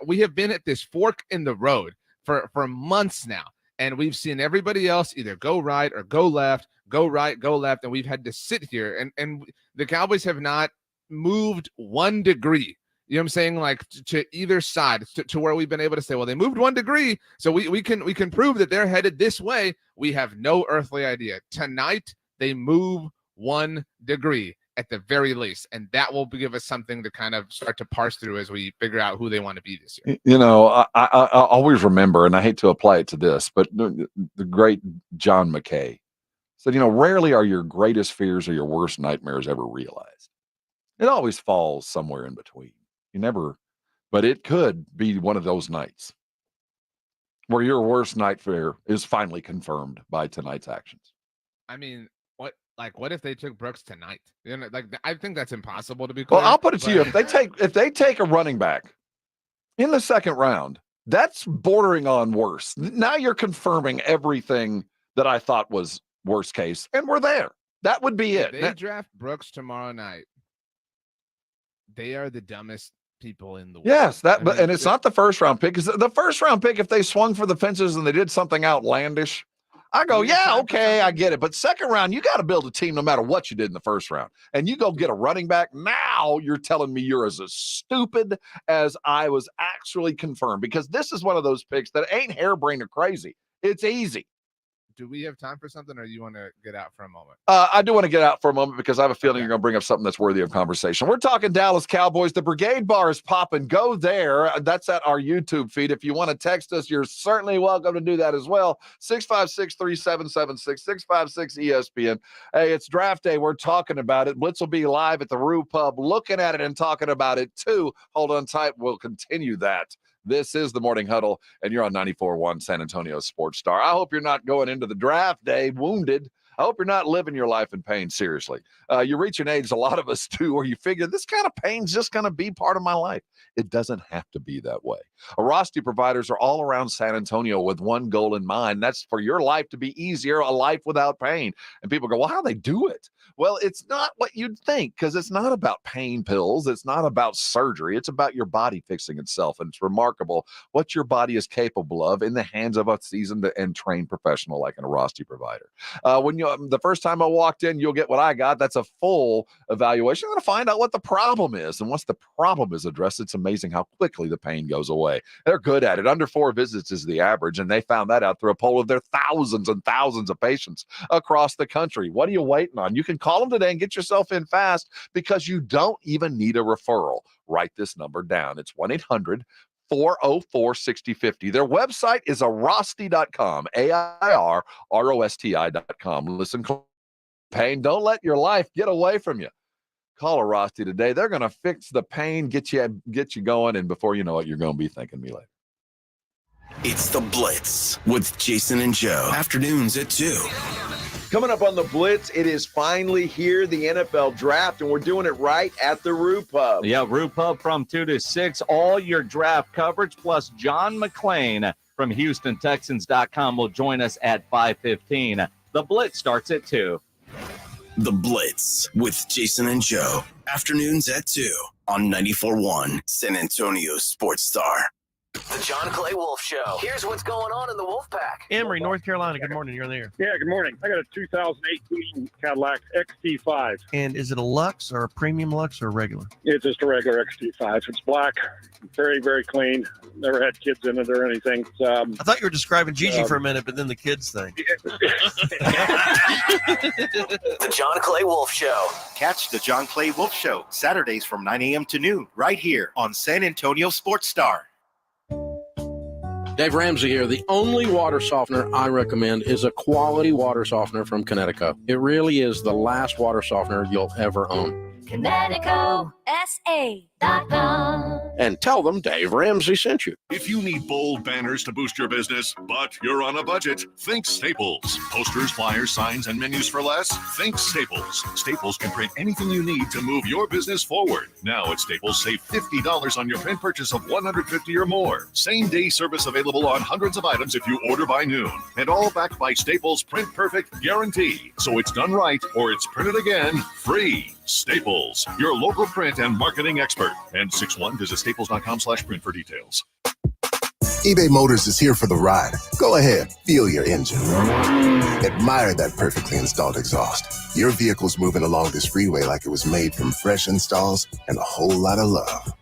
We have been at this fork in the road for months now, and we've seen everybody else either go right or go left, go right, go left, and we've had to sit here. And the Cowboys have not moved 1 degree. You know what I'm saying? Like to either side, to where we've been able to say, well, they moved 1 degree, so we can prove that they're headed this way. We have no earthly idea. Tonight, they move 1 degree at the very least, and that will give us something to kind of start to parse through as we figure out who they want to be this year. I always remember, and I hate to apply it to this, but the great John McKay said, rarely are your greatest fears or your worst nightmares ever realized. It always falls somewhere in between. But it could be one of those nights where your worst nightmare is finally confirmed by tonight's actions. I mean, what if they took Brooks tonight? I think that's impossible to be clear. Well, I'll put it to you. If they take a running back in the second round, that's bordering on worse. Now you're confirming everything that I thought was worst case, and we're there. That would be it. They draft Brooks tomorrow night. They are the dumbest people in the world. Yes, and it's not the first round pick. Because the first round pick, if they swung for the fences and they did something outlandish, I go, yeah, okay, I get it. But second round, you got to build a team no matter what you did in the first round. And you go get a running back. Now you're telling me you're as stupid as I was actually confirmed. Because this is one of those picks that ain't harebrained or crazy. It's easy. Do we have time for something, or you want to get out for a moment? I do want to get out for a moment because I have a feeling you're going to bring up something that's worthy of conversation. We're talking Dallas Cowboys. The Brigade Bar is popping. Go there. That's at our YouTube feed. If you want to text us, you're certainly welcome to do that as well. 656-3776, 656-ESPN. Hey, it's draft day. We're talking about it. Blitz will be live at the Rue Pub looking at it and talking about it too. Hold on tight. We'll continue that. This is the Morning Huddle, and you're on 94.1 San Antonio Sports Star. I hope you're not going into the draft day wounded. I hope you're not living your life in pain, seriously. You reach an age, a lot of us do, where you figure this kind of pain's just going to be part of my life. It doesn't have to be that way. Arasti providers are all around San Antonio with one goal in mind. That's for your life to be easier, a life without pain. And people go, well, how do they do it? Well, it's not what you'd think, because it's not about pain pills. It's not about surgery. It's about your body fixing itself. And it's remarkable what your body is capable of in the hands of a seasoned and trained professional like an Arasti provider. The first time I walked in, you'll get what I got. That's a full evaluation. I'm going to find out what the problem is. And once the problem is addressed, it's amazing how quickly the pain goes away. They're good at it. Under 4 visits is the average. And they found that out through a poll of their thousands and thousands of patients across the country. What are you waiting on? You can call them today and get yourself in fast because you don't even need a referral. Write this number down. It's 1-800-404-6050. Their website is Arasti.com, AIRROSTI.com. Listen, pain, don't let your life get away from you. Call Arasti today. They're going to fix the pain, get you going, and before you know it, you're going to be thanking me later. It's The Blitz with Jason and Joe. Afternoons at 2 Coming up on the Blitz, it is finally here, the NFL Draft, and we're doing it right at the Roo Pub. Yeah, Roo Pub from 2 to 6. All your draft coverage, plus John McClain from HoustonTexans.com will join us at 5:15. The Blitz starts at 2. The Blitz with Jason and Joe. Afternoons at 2 on 94.1 San Antonio Sports Star. The John Clay Wolf Show. Here's what's going on in the Wolfpack. Emory, North Carolina. Good morning. You're there. Yeah, good morning. I got a 2018 Cadillac XT5. And is it a Lux or a premium Lux or regular? It's just a regular XT5. It's black, very, very clean. Never had kids in it or anything. I thought you were describing Gigi for a minute, but then the kids thing. The John Clay Wolf Show. Catch the John Clay Wolf Show Saturdays from 9 a.m. to noon right here on San Antonio Sports Star. Dave Ramsey here. The only water softener I recommend is a quality water softener from Connecticut. It really is the last water softener you'll ever own. ConnecticutSA.com. And tell them Dave Ramsey sent you. If you need bold banners to boost your business, but you're on a budget, think Staples. Posters, flyers, signs, and menus for less? Think Staples. Staples can print anything you need to move your business forward. Now at Staples, save $50 on your print purchase of $150 or more. Same-day service available on hundreds of items if you order by noon. And all backed by Staples' Print Perfect guarantee. So it's done right or it's printed again free. Staples, your local print and marketing expert. And 6-1, visit staples.com/print for details. eBay Motors is here for the ride. Go ahead, feel your engine. Admire that perfectly installed exhaust. Your vehicle's moving along this freeway like it was made from fresh installs and a whole lot of love.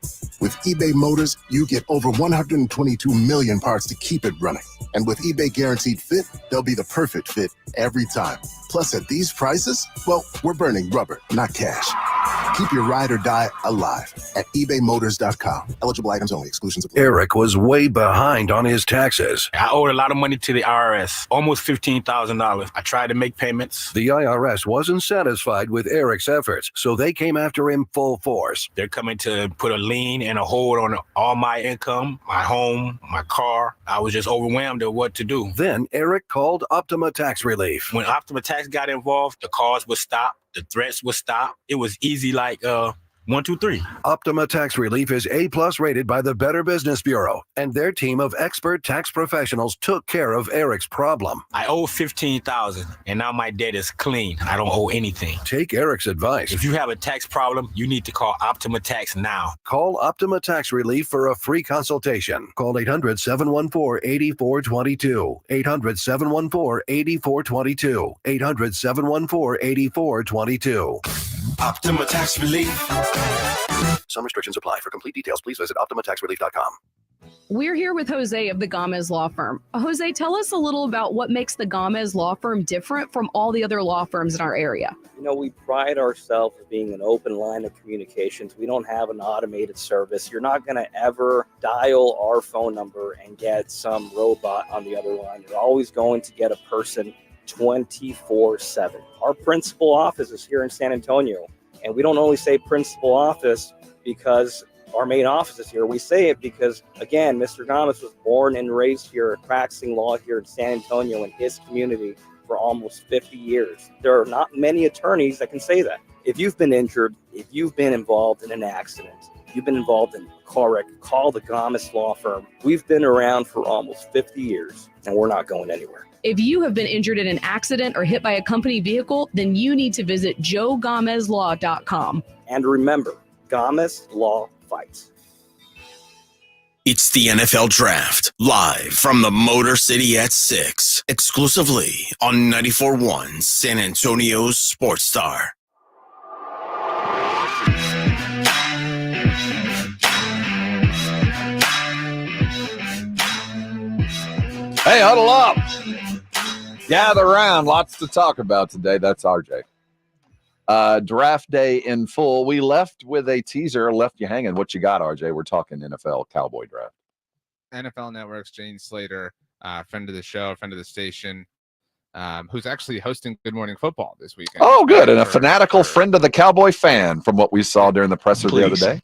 With eBay Motors, you get over 122 million parts to keep it running. And with eBay Guaranteed Fit, they'll be the perfect fit every time. Plus, at these prices, well, we're burning rubber, not cash. Keep your ride or die alive at ebaymotors.com. Eligible items only. Exclusions apply. Eric was way behind on his taxes. I owed a lot of money to the IRS, almost $15,000. I tried to make payments. The IRS wasn't satisfied with Eric's efforts, so they came after him full force. They're coming to put a lien and a hold on all my income, my home, my car. I was just overwhelmed at what to do. Then Eric called Optima Tax Relief. When Optima Tax got involved, the calls would stop, the threats would stop. It was easy like 1, 2, 3. Optima Tax Relief is A+ rated by the Better Business Bureau, and their team of expert tax professionals took care of Eric's problem. I owe $15,000, and now my debt is clean. I don't owe anything. Take Eric's advice. If you have a tax problem, you need to call Optima Tax now. Call Optima Tax Relief for a free consultation. Call 800-714-8422. 800-714-8422. 800-714-8422. Optima Tax Relief. Some restrictions apply. For complete details, please visit OptimaTaxRelief.com. We're here with Jose of the Gomez Law Firm. Jose, tell us a little about what makes the Gomez Law Firm different from all the other law firms in our area. You know, we pride ourselves as being an open line of communications. We don't have an automated service. You're not going to ever dial our phone number and get some robot on the other line. You're always going to get a person 24/7. Our principal office is here in San Antonio, and we don't only say principal office because our main office is here. We say it because, again, Mr. Gomez was born and raised here, practicing law here in San Antonio in his community for almost 50 years. There are not many attorneys that can say that. If you've been injured, if you've been involved in an accident, you've been involved in a car wreck, call the Gomez Law Firm. We've been around for almost 50 years, and we're not going anywhere. If you have been injured in an accident or hit by a company vehicle, then you need to visit joegomezlaw.com. And remember, Gomez Law fights. It's the NFL Draft, live from the Motor City at 6, exclusively on 94.1 San Antonio Sports Star. Hey, huddle up. Gather around. Lots to talk about today. That's RJ. Draft day in full. We left with a teaser, left you hanging. What you got, RJ? We're talking NFL Cowboy draft. NFL Network's Jane Slater, friend of the show, friend of the station, who's actually hosting Good Morning Football this weekend. Oh, good. And a fanatical friend of the Cowboy fan from what we saw during the presser the other day.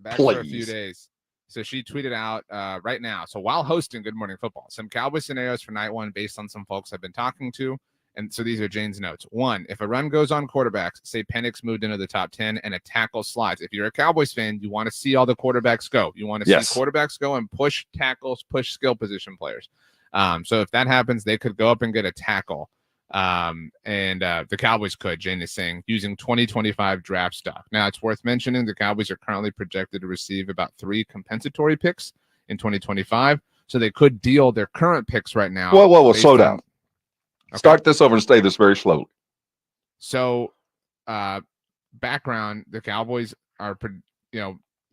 Back for a few days. So she tweeted out right now. So while hosting Good Morning Football, some Cowboy scenarios for night one based on some folks I've been talking to. And so these are Jane's notes. 1, if a run goes on quarterbacks, say Penix moved into the top 10 and a tackle slides. If you're a Cowboys fan, you want to see all the quarterbacks go. You want to see quarterbacks go and push tackles, push skill position players. So if that happens, they could go up and get a tackle. And the Cowboys could, Jane is saying, using 2025 draft stock. Now, it's worth mentioning the Cowboys are currently projected to receive about 3 compensatory picks in 2025. So they could deal their current picks right now. Whoa, slow down. Okay. Start this over and stay this very slowly. So, background, the Cowboys are,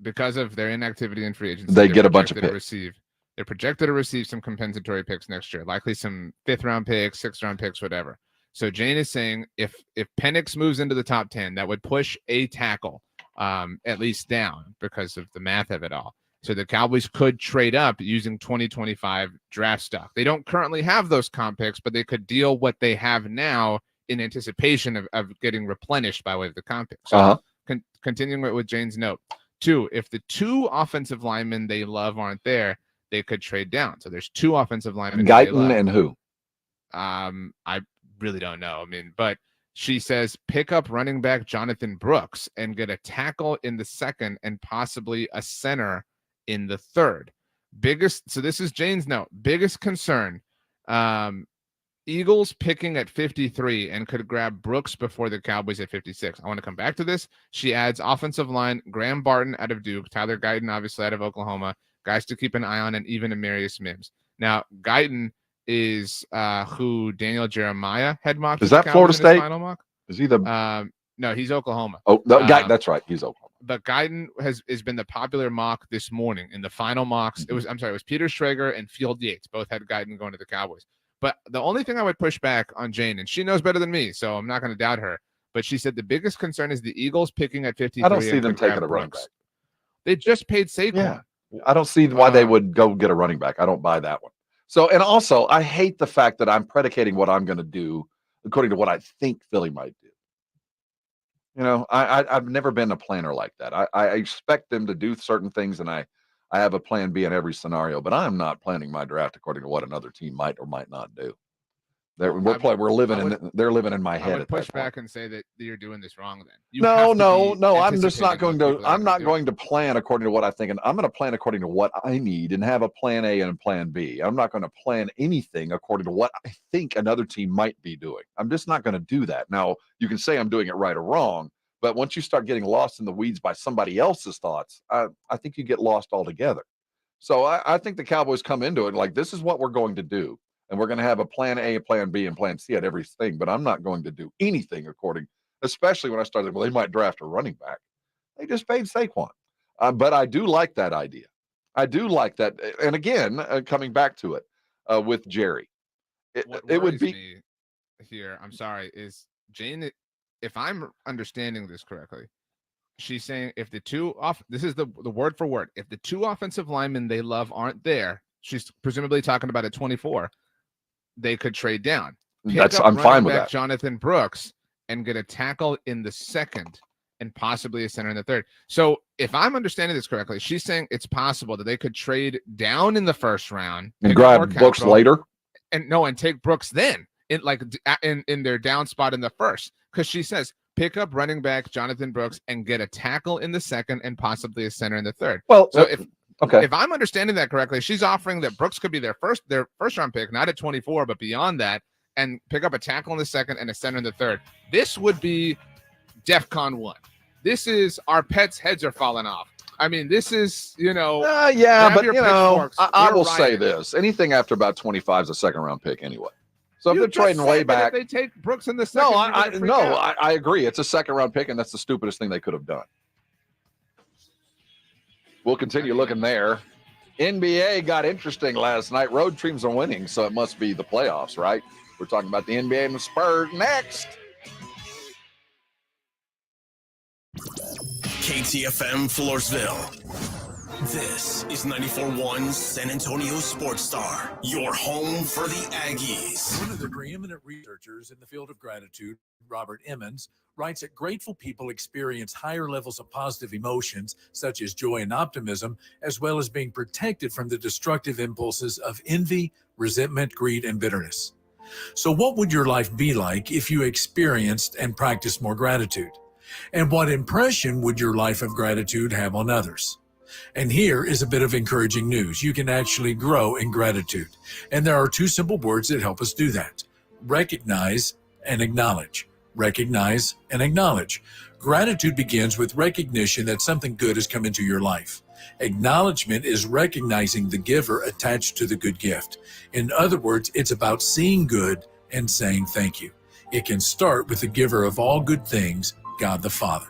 because of their inactivity in free agency, they get a bunch of picks. They're projected to receive some compensatory picks next year, likely some 5th-round picks, 6th-round picks, whatever. So Jane is saying if Penix moves into the top 10, that would push a tackle at least down because of the math of it all. So the Cowboys could trade up using 2025 draft stock. They don't currently have those comp picks, but they could deal what they have now in anticipation of getting replenished by way of the comp picks. So continuing with Jane's note. 2, if the 2 offensive linemen they love aren't there, they could trade down. So there's 2 offensive linemen. Guyton and who? I really don't know. But she says pick up running back Jonathan Brooks and get a tackle in the 2nd and possibly a center in the 3rd. So this is Jane's note. Biggest concern. Eagles picking at 53 and could grab Brooks before the Cowboys at 56. I want to come back to this. She adds offensive line, Graham Barton out of Duke, Tyler Guyton obviously out of Oklahoma, guys to keep an eye on, and even Amarius Mims. Now, Guyton is who Daniel Jeremiah had mocked. Is that Florida State? Final mock? Is he the? No, he's Oklahoma. Oh, no, that's right. He's Oklahoma. But Guyton has been the popular mock this morning in the final mocks. It was Peter Schrager and Field Yates. Both had Guyton going to the Cowboys. But the only thing I would push back on Jane, and she knows better than me, so I'm not going to doubt her, but she said the biggest concern is the Eagles picking at 53. I don't see them taking a running back. They just paid Saquon. Yeah. I don't see why they would go get a running back. I don't buy that one. So, and also, I hate the fact that I'm predicating what I'm going to do according to what I think Philly might do. I've never been a planner like that. I expect them to do certain things, and I have a plan B in every scenario, but I'm not planning my draft according to what another team might or might not do. They're living in my head. I would push back and say that you're doing this wrong. Then no. I'm just not going to. I'm not going to plan according to what I think, and I'm going to plan according to what I need and have a plan A and a plan B. I'm not going to plan anything according to what I think another team might be doing. I'm just not going to do that. Now, you can say I'm doing it right or wrong, but once you start getting lost in the weeds by somebody else's thoughts, I think you get lost altogether. So I think the Cowboys come into it like, this is what we're going to do. And we're going to have a plan A, a plan B, and plan C at everything. But I'm not going to do anything especially when I started, they might draft a running back. They just paid Saquon. But I do like that idea. I do like that. And again, coming back to it with Jerry, it would be me here. I'm sorry. Is Jane, if I'm understanding this correctly, she's saying if the 2 this is the word for word. If the 2 offensive linemen they love aren't there, she's presumably talking about at 24. They could trade down. I'm fine with that. Jonathan Brooks and get a tackle in the 2nd and possibly a center in the 3rd. So if I'm understanding this correctly, she's saying it's possible that they could trade down in the 1st round and grab Brooks later, and take Brooks then in their down spot in the 1st, because she says pick up running back Jonathan Brooks and get a tackle in the 2nd and possibly a center in the 3rd. Well, so if I'm understanding that correctly, she's offering that Brooks could be their first round pick, not at 24, but beyond that, and pick up a tackle in the 2nd and a center in the 3rd. This would be DEFCON 1. This is our pets' heads are falling off. This is, but I will say this: anything after about 25 is a 2nd round pick anyway. So if they're trading way back, if they take Brooks in the 2nd. I agree. It's a 2nd round pick, and that's the stupidest thing they could have done. We'll continue looking there. NBA got interesting last night. Road teams are winning, so it must be the playoffs, right? We're talking about the NBA and the Spurs next. KTFM Floresville. This is 94.1 San Antonio Sports Star, your home for the Aggies. One of the preeminent researchers in the field of gratitude, Robert Emmons, writes that grateful people experience higher levels of positive emotions, such as joy and optimism, as well as being protected from the destructive impulses of envy, resentment, greed, and bitterness. So what would your life be like if you experienced and practiced more gratitude? And what impression would your life of gratitude have on others? And here is a bit of encouraging news. You can actually grow in gratitude. And there are 2 simple words that help us do that. Recognize and acknowledge. Recognize and acknowledge. Gratitude begins with recognition that something good has come into your life. Acknowledgement is recognizing the giver attached to the good gift. In other words, it's about seeing good and saying thank you. It can start with the giver of all good things, God the Father.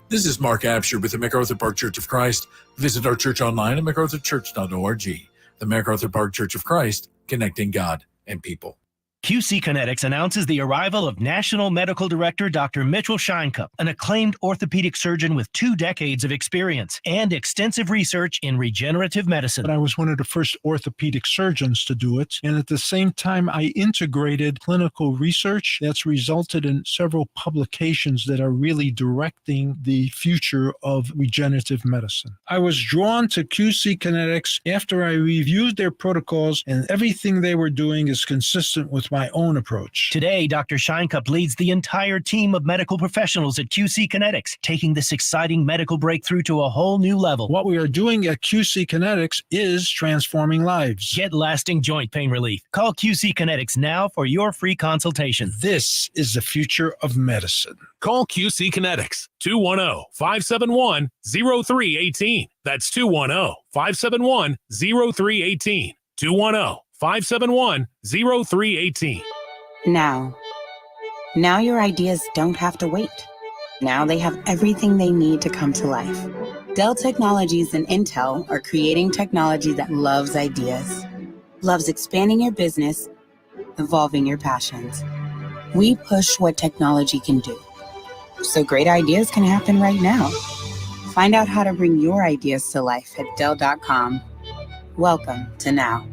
This is Mark Absher with the MacArthur Park Church of Christ. Visit our church online at macarthurchurch.org. The MacArthur Park Church of Christ, connecting God and people. QC Kinetics announces the arrival of National Medical Director Dr. Mitchell Scheinkup, an acclaimed orthopedic surgeon with 2 decades of experience and extensive research in regenerative medicine. But I was one of the first orthopedic surgeons to do it. And at the same time, I integrated clinical research that's resulted in several publications that are really directing the future of regenerative medicine. I was drawn to QC Kinetics after I reviewed their protocols, and everything they were doing is consistent with my own approach. Today, Dr. Scheinkup leads the entire team of medical professionals at QC Kinetics, taking this exciting medical breakthrough to a whole new level. What we are doing at QC Kinetics is transforming lives. Get lasting joint pain relief. Call QC Kinetics now for your free consultation. This is the future of medicine. Call QC Kinetics, 210-571-0318. That's 210-571-0318. 210-571-0318. Now your ideas don't have to wait. Now they have everything they need to come to life. Dell Technologies and Intel are creating technology that loves ideas, loves expanding your business, evolving your passions. We push what technology can do, so great ideas can happen right now. Find out how to bring your ideas to life at Dell.com. Welcome to Now.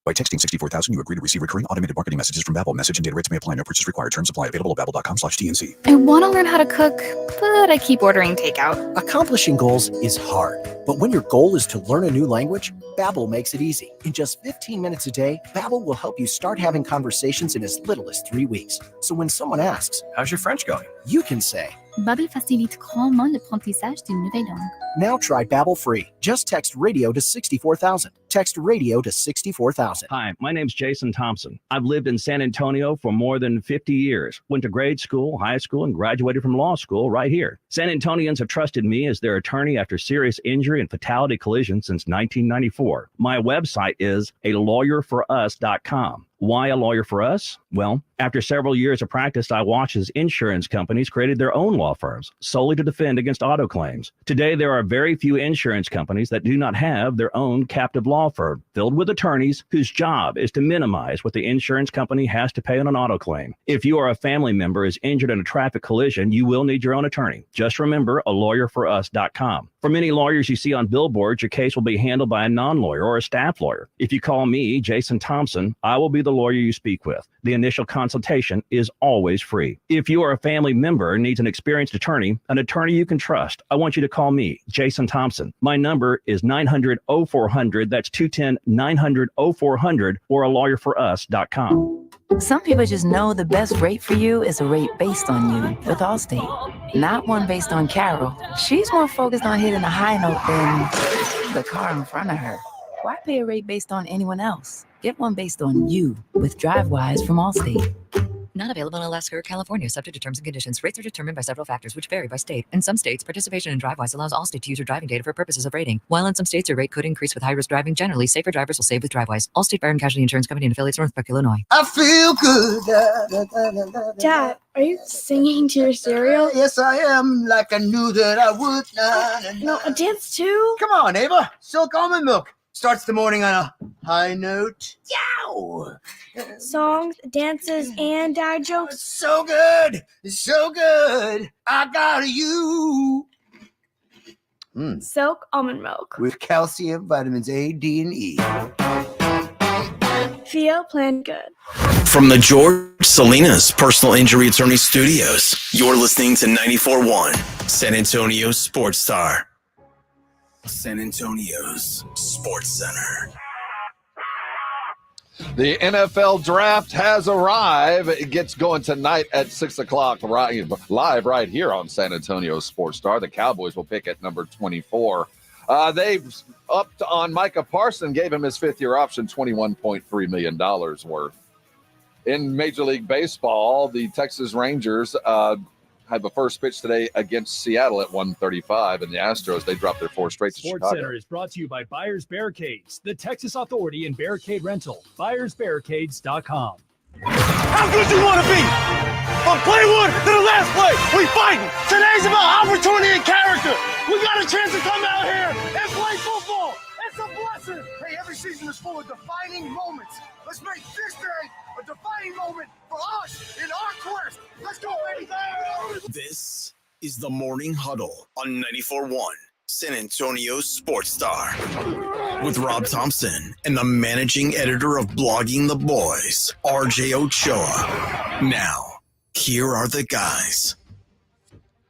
By texting 64,000, you agree to receive recurring automated marketing messages from Babbel. Message and data rates may apply. No purchase required. Terms apply. Available at babbel.com/TNC. I want to learn how to cook, but I keep ordering takeout. Accomplishing goals is hard, but when your goal is to learn a new language, Babbel makes it easy. In just 15 minutes a day, Babbel will help you start having conversations in as little as 3 weeks. So when someone asks, "How's your French going?" you can say, Babbel facilite grandement l'apprentissage d'une nouvelle langue. Now try Babbel free. Just text radio to 64,000. Text radio to 64,000. Hi, my name's Jason Thompson. I've lived in San Antonio for more than 50 years. Went to grade school, high school, and graduated from law school right here. San Antonians have trusted me as their attorney after serious injury and fatality collision since 1994. My website is alawyerforus.com. Why a lawyer for us? Well, after several years of practice, I watched as insurance companies created their own law firms solely to defend against auto claims. Today, there are very few insurance companies that do not have their own captive law firm filled with attorneys whose job is to minimize what the insurance company has to pay on an auto claim. If you or a family member is injured in a traffic collision, you will need your own attorney. Just remember alawyerforus.com. For many lawyers you see on billboards, your case will be handled by a non-lawyer or a staff lawyer. If you call me, Jason Thompson, I will be the lawyer you speak with. The initial consultation is always free. If you or a family member needs an experienced attorney you can trust, I want you to call me, Jason Thompson. My number is 900-0400. That's 210-900-0400 or alawyerforus.com. Some people just know the best rate for you is a rate based on you with Allstate, not one based on Carol. She's more focused on hitting a high note than the car in front of her. Why pay a rate based on anyone else? Get one based on you with DriveWise from Allstate. Not available in Alaska or California, subject to terms and conditions. Rates are determined by several factors, which vary by state. In some states, participation in DriveWise allows Allstate to use your driving data for purposes of rating. While in some states, your rate could increase with high-risk driving. Generally, safer drivers will save with DriveWise. Allstate Fire and Casualty Insurance Company and affiliates, Northbrook, Illinois. I feel good. Dad, are you singing to your cereal? Yes, I am. Like I knew that I would. No, a dance too? Come on, Ava. Silk almond milk starts the morning on a high note. Yow! Songs, dances, and dad jokes. So good. So good. I got you. Silk almond milk. With calcium, vitamins A, D, and E. Feel plan good. From the George Salinas Personal Injury Attorney Studios, you're listening to 94.1 San Antonio Sports Star. San Antonio's Sports Center. The NFL draft has arrived. It gets going tonight at 6 o'clock, live right here on San Antonio Sports Star. The Cowboys will pick at number 24. They've upped on Micah Parsons, gave him his fifth-year option, $21.3 million worth. In Major League Baseball, the Texas Rangers have a first pitch today against Seattle at 1:35, and the Astros, they dropped their four straight to Sports Chicago. Center is brought to you by Buyers Barricades, the Texas Authority in Barricade Rental. BuyersBarricades.com. How good you want to be? From play one to the last play, we fighting. Today's about opportunity and character. We got a chance to come out here and play football. It's a blessing. Hey, every season is full of defining moments. Let's make this day a defining moment for us in our quest. Let's go, baby. This is the Morning Huddle on 94.1 San Antonio Sports Star with Rob Thompson and the managing editor of Blogging the Boys, RJ Ochoa. Now, here are the guys.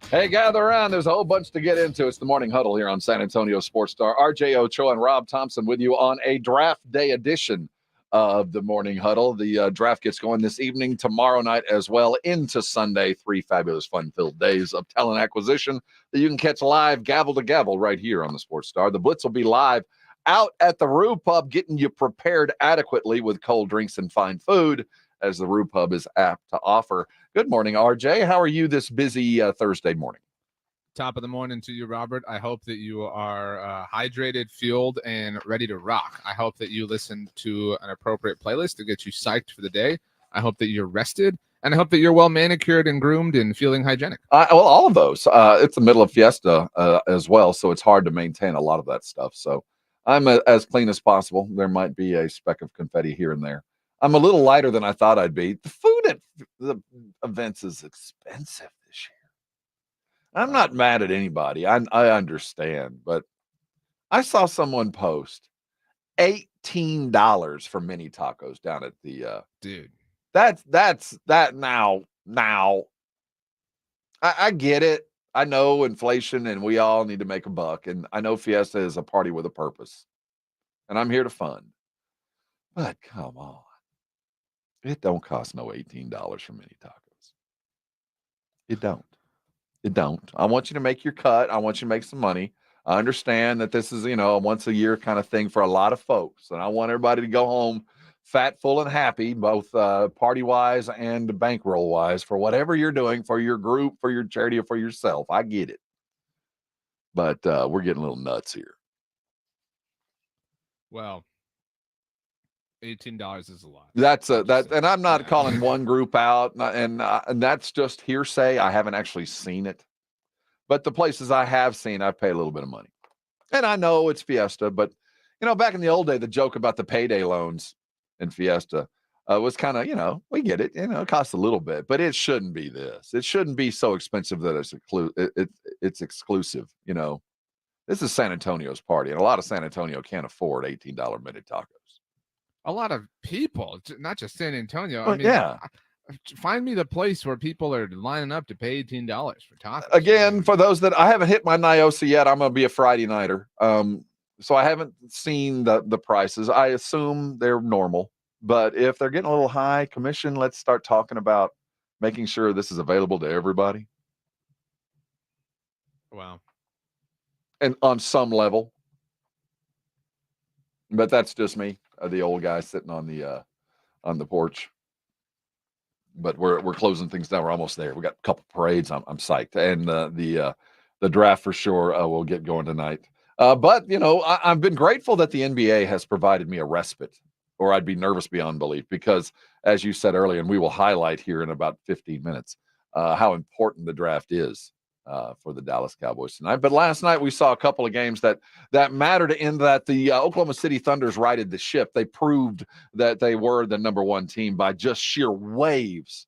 Hey, gather around. There's a whole bunch to get into. It's the Morning Huddle here on San Antonio Sports Star. RJ Ochoa and Rob Thompson with you on a draft day edition of the Morning Huddle. The draft gets going this evening, tomorrow night as well, into Sunday. 3 fabulous, fun-filled days of talent acquisition that you can catch live, gavel to gavel, right here on the Sports Star. The Blitz will be live out at the Rue Pub, getting you prepared adequately with cold drinks and fine food, as the Rue Pub is apt to offer. Good morning, RJ. How are you this busy Thursday morning? Top of the morning to you, Robert. I hope that you are hydrated, fueled, and ready to rock. I hope that you listen to an appropriate playlist to get you psyched for the day. I hope that you're rested, and I hope that you're well manicured and groomed and feeling hygienic. Well, all of those. It's the middle of Fiesta as well, so it's hard to maintain a lot of that stuff. So I'm as clean as possible. There might be a speck of confetti here and there. I'm a little lighter than I thought I'd be. The food at the events is expensive this year. I'm not mad at anybody. I understand, but I saw someone post $18 for mini tacos down at the dude. That's that now. I get it. I know inflation and we all need to make a buck. And I know Fiesta is a party with a purpose. And I'm here to fund. But come on. It don't cost no $18 for mini tacos. It don't. It don't. I want you to make your cut. I want you to make some money. I understand that this is, a once a year kind of thing for a lot of folks. And I want everybody to go home fat, full, and happy, both party-wise and bankroll-wise, for whatever you're doing for your group, for your charity, or for yourself. I get it. But we're getting a little nuts here. Well, $18 is a lot. And I'm not calling one group out, and that's just hearsay. I haven't actually seen it, but the places I have seen, I pay a little bit of money. And I know it's Fiesta, but back in the old day, the joke about the payday loans in Fiesta was kind of, we get it. It costs a little bit, but it shouldn't be this. It shouldn't be so expensive that it's exclusive. This is San Antonio's party, and a lot of San Antonio can't afford $18 mini tacos. A lot of people, not just San Antonio. Find me the place where people are lining up to pay $18 for tacos. Again, for those that I haven't hit my NIOSA yet, I'm going to be a Friday nighter. So I haven't seen the prices. I assume they're normal, but if they're getting a little high commission, let's start talking about making sure this is available to everybody. Wow. And on some level. But that's just me, the old guy sitting on the porch. But we're closing things down. We're almost there. We got a couple parades. I'm psyched, and the draft for sure will get going tonight. But I've been grateful that the NBA has provided me a respite, or I'd be nervous beyond belief, because as you said earlier, and we will highlight here in about 15 minutes, how important the draft is for the Dallas Cowboys tonight. But last night we saw a couple of games that mattered, in that the Oklahoma City Thunders righted the ship. They proved that they were the number one team by just sheer waves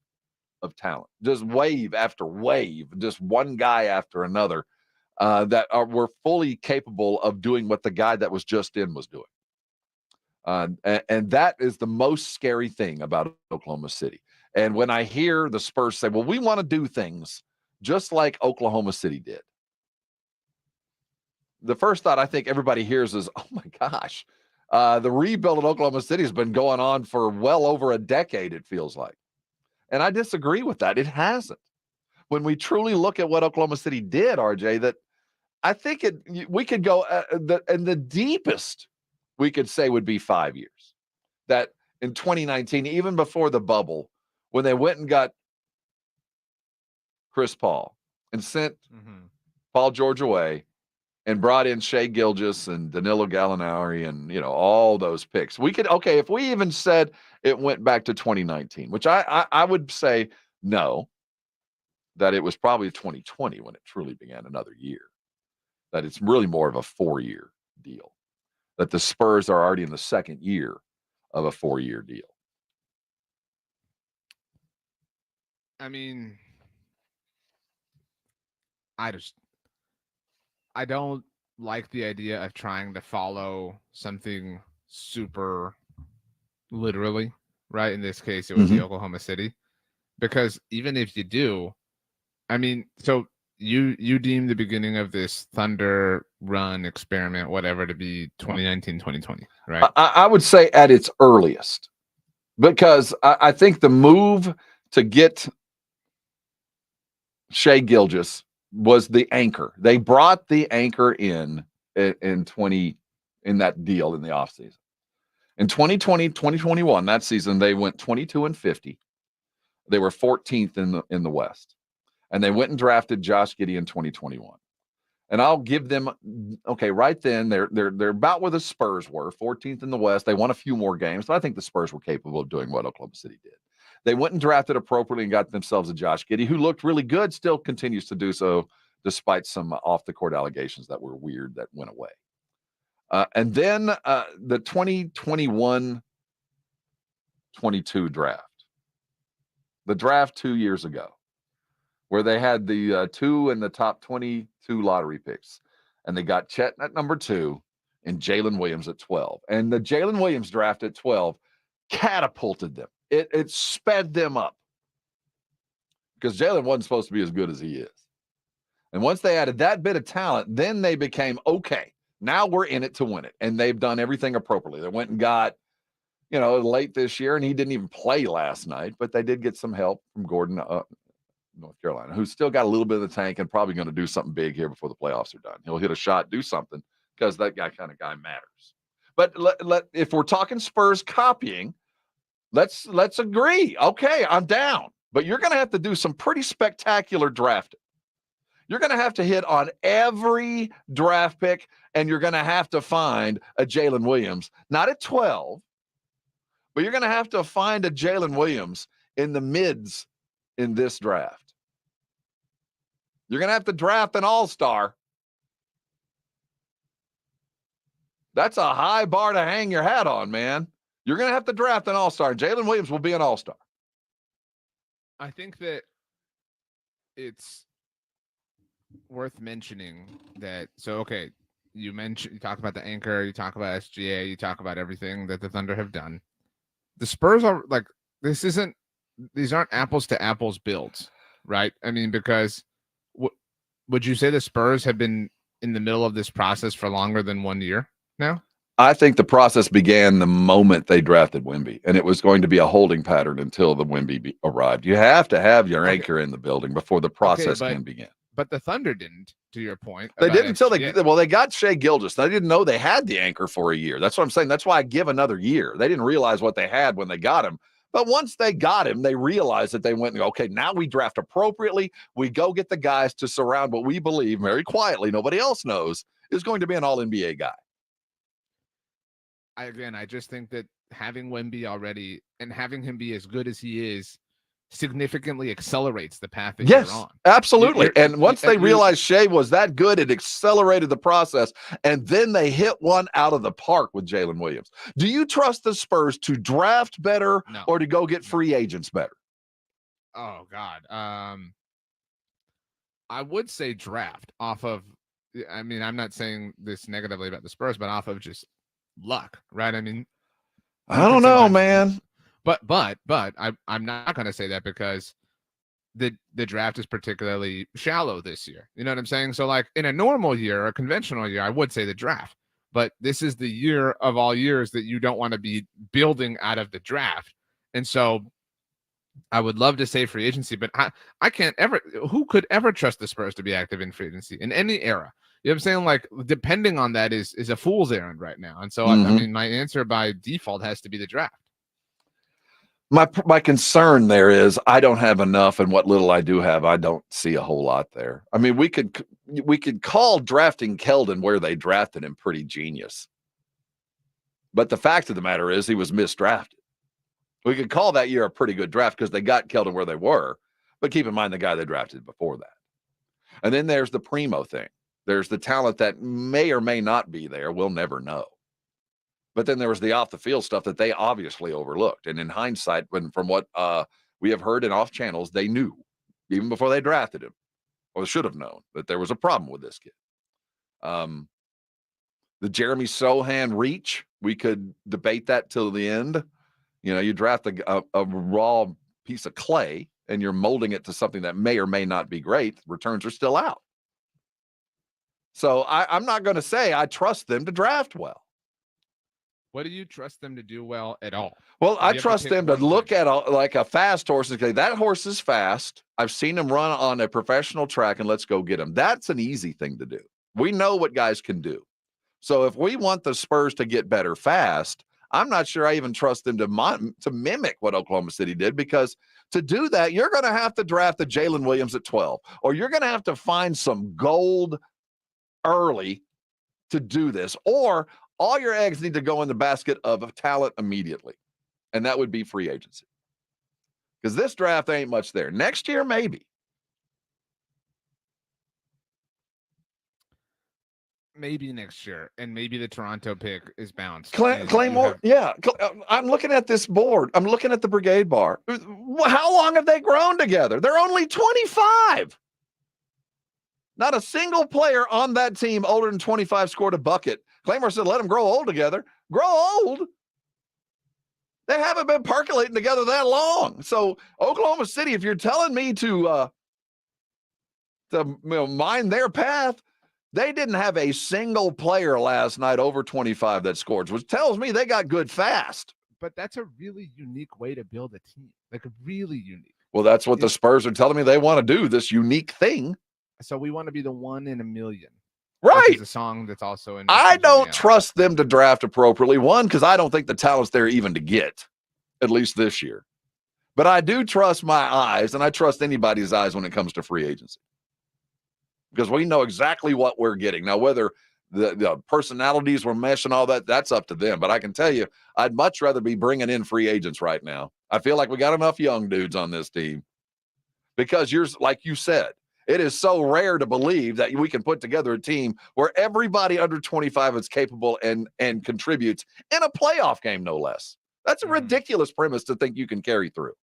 of talent, just wave after wave, just one guy after another that were fully capable of doing what the guy that was just in was doing. And that is the most scary thing about Oklahoma City. And when I hear the Spurs say, well, we want to do things just like Oklahoma City did, the first thought I think everybody hears is, oh my gosh, The rebuild in Oklahoma City has been going on for well over a decade, it feels like. And I disagree with that. It hasn't. When we truly look at what Oklahoma City did, RJ, that I think we could go, and the deepest we could say would be 5 years. That in 2019, even before the bubble, when they went and got Chris Paul and sent Paul George away and brought in Shea Gilgeous and Danilo Gallinari and, all those picks. We could, okay, if we even said it went back to 2019, which I would say no, that it was probably 2020 when it truly began another year, that it's really more of a 4-year deal, that the Spurs are already in the second year of a 4-year deal. I mean, I don't like the idea of trying to follow something super literally, right? In this case, it would be Oklahoma City, because even if you do, I mean, so you deem the beginning of this Thunder run experiment, whatever, to be 2019, 2020, right? I would say at its earliest, because I think the move to get Shea Gilgeous was the anchor. They brought the anchor in that deal in the offseason. In 2020, 2021, that season, they went 22-50. They were 14th in the West. And they went and drafted Josh Giddey in 2021. And I'll give them, okay, right then, they're about where the Spurs were, 14th in the West. They won a few more games, but I think the Spurs were capable of doing what Oklahoma City did. They went and drafted appropriately and got themselves a Josh Giddey, who looked really good, still continues to do so, despite some off-the-court allegations that were weird that went away. And then the 2021-22 draft, the draft 2 years ago, where they had the 2 in the top 22 lottery picks, and they got Chet at number 2 and Jalen Williams at 12. And the Jalen Williams draft at 12 catapulted them. It sped them up, because Jalen wasn't supposed to be as good as he is. And once they added that bit of talent, then they became, okay, now we're in it to win it. And they've done everything appropriately. They went and got, late this year, and he didn't even play last night, but they did get some help from Gordon, North Carolina, who's still got a little bit of the tank and probably going to do something big here before the playoffs are done. He'll hit a shot, do something, because that kind of guy matters. But if we're talking Spurs copying, let's agree. Okay, I'm down. But you're going to have to do some pretty spectacular drafting. You're going to have to hit on every draft pick, and you're going to have to find a Jalen Williams, not at 12, but you're going to have to find a Jalen Williams in the mids in this draft. You're going to have to draft an all-star. That's a high bar to hang your hat on, man. You're going to have to draft an all-star. Jalen Williams will be an all-star. I think that it's worth mentioning that. So, okay, you talk about the anchor, you talk about SGA, you talk about everything that the Thunder have done. The Spurs are like, these aren't apples to apples builds, right? I mean, because would you say the Spurs have been in the middle of this process for longer than 1 year now? I think the process began the moment they drafted Wemby, and it was going to be a holding pattern until the Wemby arrived. You have to have your anchor in the building before the process can begin. But the Thunder didn't, to your point. They didn't until they got Shea Gilgeous. They didn't know they had the anchor for a year. That's what I'm saying. That's why I give another year. They didn't realize what they had when they got him. But once they got him, they realized that they went and go, okay, now we draft appropriately. We go get the guys to surround what we believe very quietly, nobody else knows, is going to be an all-NBA guy. I just think that having Wemby already and having him be as good as he is significantly accelerates the path that you're on. Absolutely. And once they realized Shea was that good, it accelerated the process. And then they hit one out of the park with Jalen Williams. Do you trust the Spurs to draft better or to go get free agents better? Oh, God. I would say draft off of, I mean, I'm not saying this negatively about the Spurs, but off of just luck, right? I mean, I don't know, man. But I'm not going to say that because the draft is particularly shallow this year. You know what I'm saying? So like in a normal year, a conventional year, I would say the draft. but this is the year of all years that you don't want to be building out of the draft. And so I would love to say free agency, but I can't ever, who could ever trust the Spurs to be active in free agency in any era? You know what I'm saying? Like, depending on that is a fool's errand right now. And so, I mean, my answer by default has to be the draft. My concern there is I don't have enough, and what little I do have, I don't see a whole lot there. I mean, we could call drafting Keldon where they drafted him pretty genius. But the fact of the matter is he was misdrafted. We could call that year a pretty good draft because they got Keldon where they were, but keep in mind the guy they drafted before that. And then there's the Primo thing. There's the talent that may or may not be there. We'll never know. But then there was the off-the-field stuff that they obviously overlooked. And in hindsight, from what we have heard in off channels, they knew, even before they drafted him, or should have known, that there was a problem with this kid. The Jeremy Sohan reach, we could debate that till the end. You know, you draft a raw piece of clay, and you're molding it to something that may or may not be great. Returns are still out. So I'm not going to say I trust them to draft well. What do you trust them to do well at all? Well, I trust them to look at like a fast horse and say, that horse is fast. I've seen him run on a professional track, and let's go get him. That's an easy thing to do. We know what guys can do. So if we want the Spurs to get better fast, I'm not sure I even trust them to mimic what Oklahoma City did, because to do that, you're going to have to draft the Jalen Williams at 12, or you're going to have to find some gold early to do this, or all your eggs need to go in the basket of talent immediately, and that would be free agency. Because this draft ain't much there. Next year, maybe. Maybe next year, and maybe the Toronto pick is bounced. Claymore, yeah. I'm looking at this board. I'm looking at the Brigade Bar. How long have they grown together? They're only 25. Not a single player on that team older than 25 scored a bucket. Claymore said, let them grow old together. Grow old? They haven't been percolating together that long. So Oklahoma City, if you're telling me to mind their path, they didn't have a single player last night over 25 that scored, which tells me they got good fast. But that's a really unique way to build a team. Like, really unique. Well, that's what the Spurs are telling me they want to do, this unique thing. So we want to be the 1 in a million. Right. It's a song that's also in. I don't trust them to draft appropriately. One, because I don't think the talent's there even to get, at least this year. But I do trust my eyes, and I trust anybody's eyes when it comes to free agency. Because we know exactly what we're getting. Now, whether the personalities were mesh and all that, that's up to them. But I can tell you, I'd much rather be bringing in free agents right now. I feel like we got enough young dudes on this team. Because like you said, it is so rare to believe that we can put together a team where everybody under 25 is capable and contributes in a playoff game, no less. That's a ridiculous premise to think you can carry through.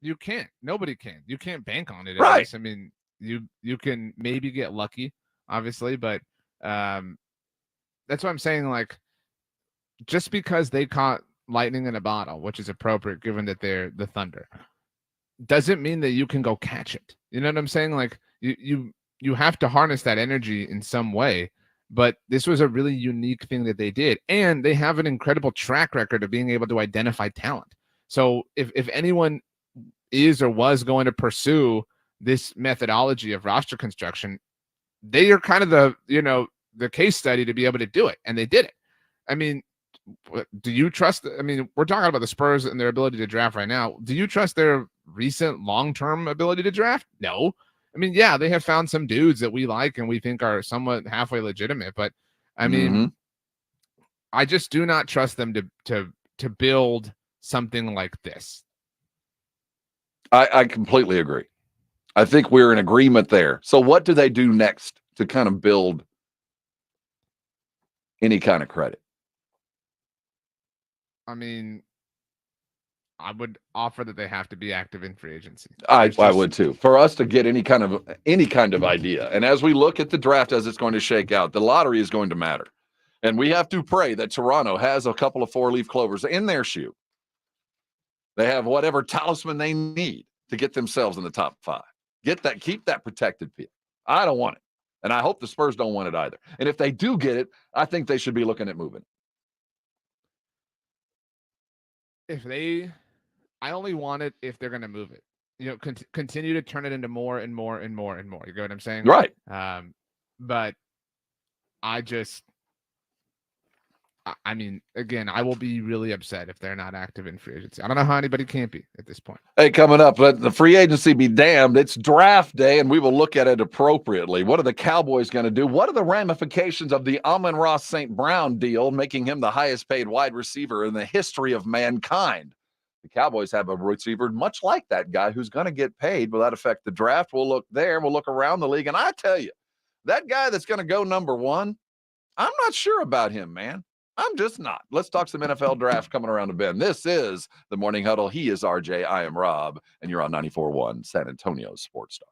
You can't. Nobody can. You can't bank on it. Right. I mean, you can maybe get lucky, obviously, but that's what I'm saying. Like, just because they caught lightning in a bottle, which is appropriate given that they're the Thunder, doesn't mean that you can go catch it. You know what I'm saying? Like, you have to harness that energy in some way. But this was a really unique thing that they did, and they have an incredible track record of being able to identify talent. So if anyone is or was going to pursue this methodology of roster construction, they are kind of the case study to be able to do it, and they did it. I mean, do you trust? I mean, we're talking about the Spurs and their ability to draft right now. Do you trust their recent long-term ability to draft? No. I mean, yeah, they have found some dudes that we like and we think are somewhat halfway legitimate, but I mean, I just do not trust them to build something like this. I completely agree. I think we're in agreement there. So what do they do next to kind of build any kind of credit? I mean, I would offer that they have to be active in free agency. I would too. For us to get any kind of idea. And as we look at the draft as it's going to shake out, the lottery is going to matter. And we have to pray that Toronto has a couple of 4-leaf clovers in their shoe. They have whatever talisman they need to get themselves in the top 5. Keep that protected pick. I don't want it. And I hope the Spurs don't want it either. And if they do get it, I think they should be looking at moving. I only want it if they're going to move it. Continue to turn it into more and more and more and more. You get what I'm saying? Right. But I mean, again, I will be really upset if they're not active in free agency. I don't know how anybody can't be at this point. Hey, coming up, let the free agency be damned. It's draft day, and we will look at it appropriately. What are the Cowboys going to do? What are the ramifications of the Amon Ra St. Brown deal, making him the highest paid wide receiver in the history of mankind? The Cowboys have a receiver much like that guy who's going to get paid. Will that affect the draft? We'll look there. We'll look around the league. And I tell you, that guy that's going to go number one, I'm not sure about him, man. I'm just not. Let's talk some NFL draft coming around the bend. This is the Morning Huddle. He is RJ. I am Rob. And you're on 94.1 San Antonio Sports Star.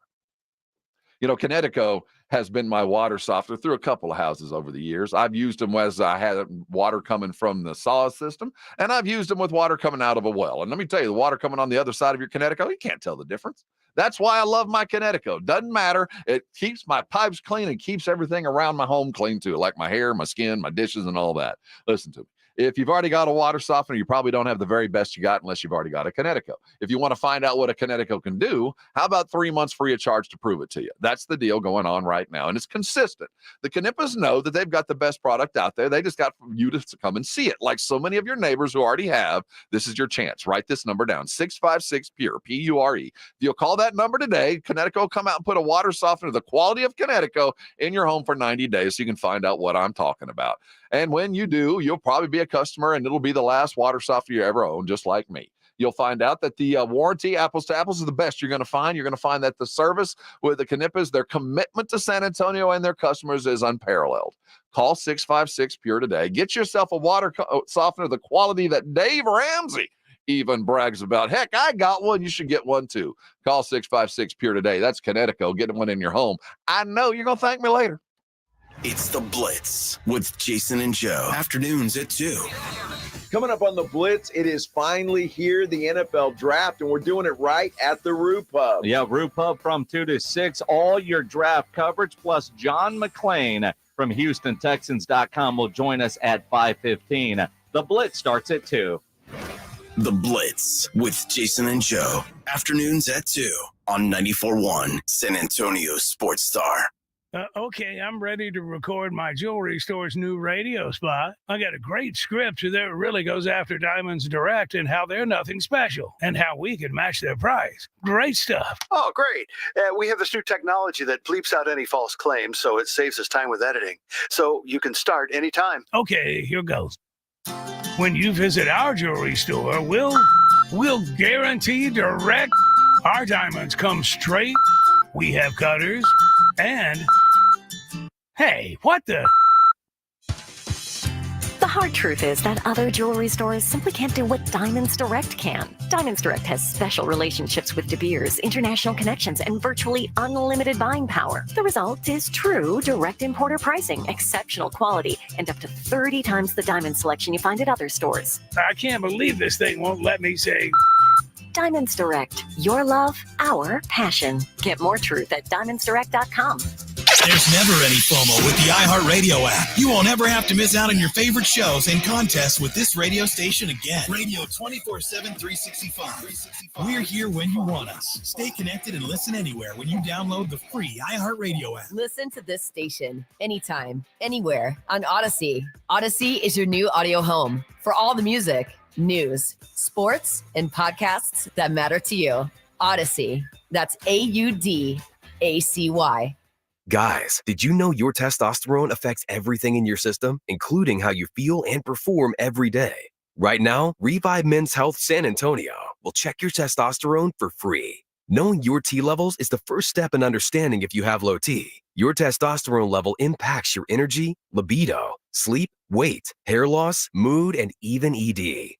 Connecticut has been my water softener through a couple of houses over the years. I've used them as I had water coming from the SAW system, and I've used them with water coming out of a well. And let me tell you, the water coming on the other side of your Connecticut, you can't tell the difference. That's why I love my Connecticut. Doesn't matter. It keeps my pipes clean and keeps everything around my home clean too, like my hair, my skin, my dishes, and all that. Listen to me. If you've already got a water softener, you probably don't have the very best you got unless you've already got a Connecticut. If you want to find out what a Connecticut can do, how about 3 months free of charge to prove it to you? That's the deal going on right now, and it's consistent. The Knippas know that they've got the best product out there. They just got you to come and see it. Like so many of your neighbors who already have, this is your chance. Write this number down, 656-PURE, P-U-R-E. If you'll call that number today, Connecticut will come out and put a water softener, the quality of Connecticut, in your home for 90 days so you can find out what I'm talking about. And when you do, you'll probably be a customer, and it'll be the last water softener you ever own, just like me. You'll find out that the warranty, apples to apples, is the best you're going to find. You're going to find that the service with the Knippas, their commitment to San Antonio and their customers is unparalleled. Call 656-PURE today. Get yourself a water softener, the quality that Dave Ramsey even brags about. Heck, I got one. You should get one too. Call 656-PURE today. That's Connecticut. Get one in your home. I know you're going to thank me later. It's The Blitz with Jason and Joe. Afternoons at 2. Coming up on The Blitz, it is finally here, the NFL draft, and we're doing it right at the Roo Pub. Yeah, Roo Pub from 2 to 6. All your draft coverage, plus John McClain from HoustonTexans.com will join us at 5:15. The Blitz starts at 2. The Blitz with Jason and Joe. Afternoons at 2 on 94.1 San Antonio Sports Star. Okay, I'm ready to record my jewelry store's new radio spot. I got a great script that really goes after Diamonds Direct and how they're nothing special and how we can match their price. Great stuff. Oh, great. We have this new technology that bleeps out any false claims, so it saves us time with editing. So you can start anytime. Okay, here goes. When you visit our jewelry store, we'll guarantee direct. Our diamonds come straight. We have cutters. And, hey, what the? The hard truth is that other jewelry stores simply can't do what Diamonds Direct can. Diamonds Direct has special relationships with De Beers, international connections, and virtually unlimited buying power. The result is true direct importer pricing, exceptional quality, and up to 30 times the diamond selection you find at other stores. I can't believe this thing won't let me say. Diamonds Direct. Your love, our passion. Get more truth at diamondsdirect.com. There's never any FOMO with the iHeartRadio app. You won't ever have to miss out on your favorite shows and contests with this radio station again. Radio 24/7, 365. We're here when you want us. Stay connected and listen anywhere when you download the free iHeartRadio app. Listen to this station anytime, anywhere on Odyssey. Odyssey is your new audio home for all the music, news, sports, and podcasts that matter to you. Odyssey. That's AUDACY. Guys, did you know your testosterone affects everything in your system, including how you feel and perform every day? Right now, Revive Men's Health San Antonio will check your testosterone for free. Knowing your T levels is the first step in understanding if you have low T. Your testosterone level impacts your energy, libido, sleep, weight, hair loss, mood, and even ED.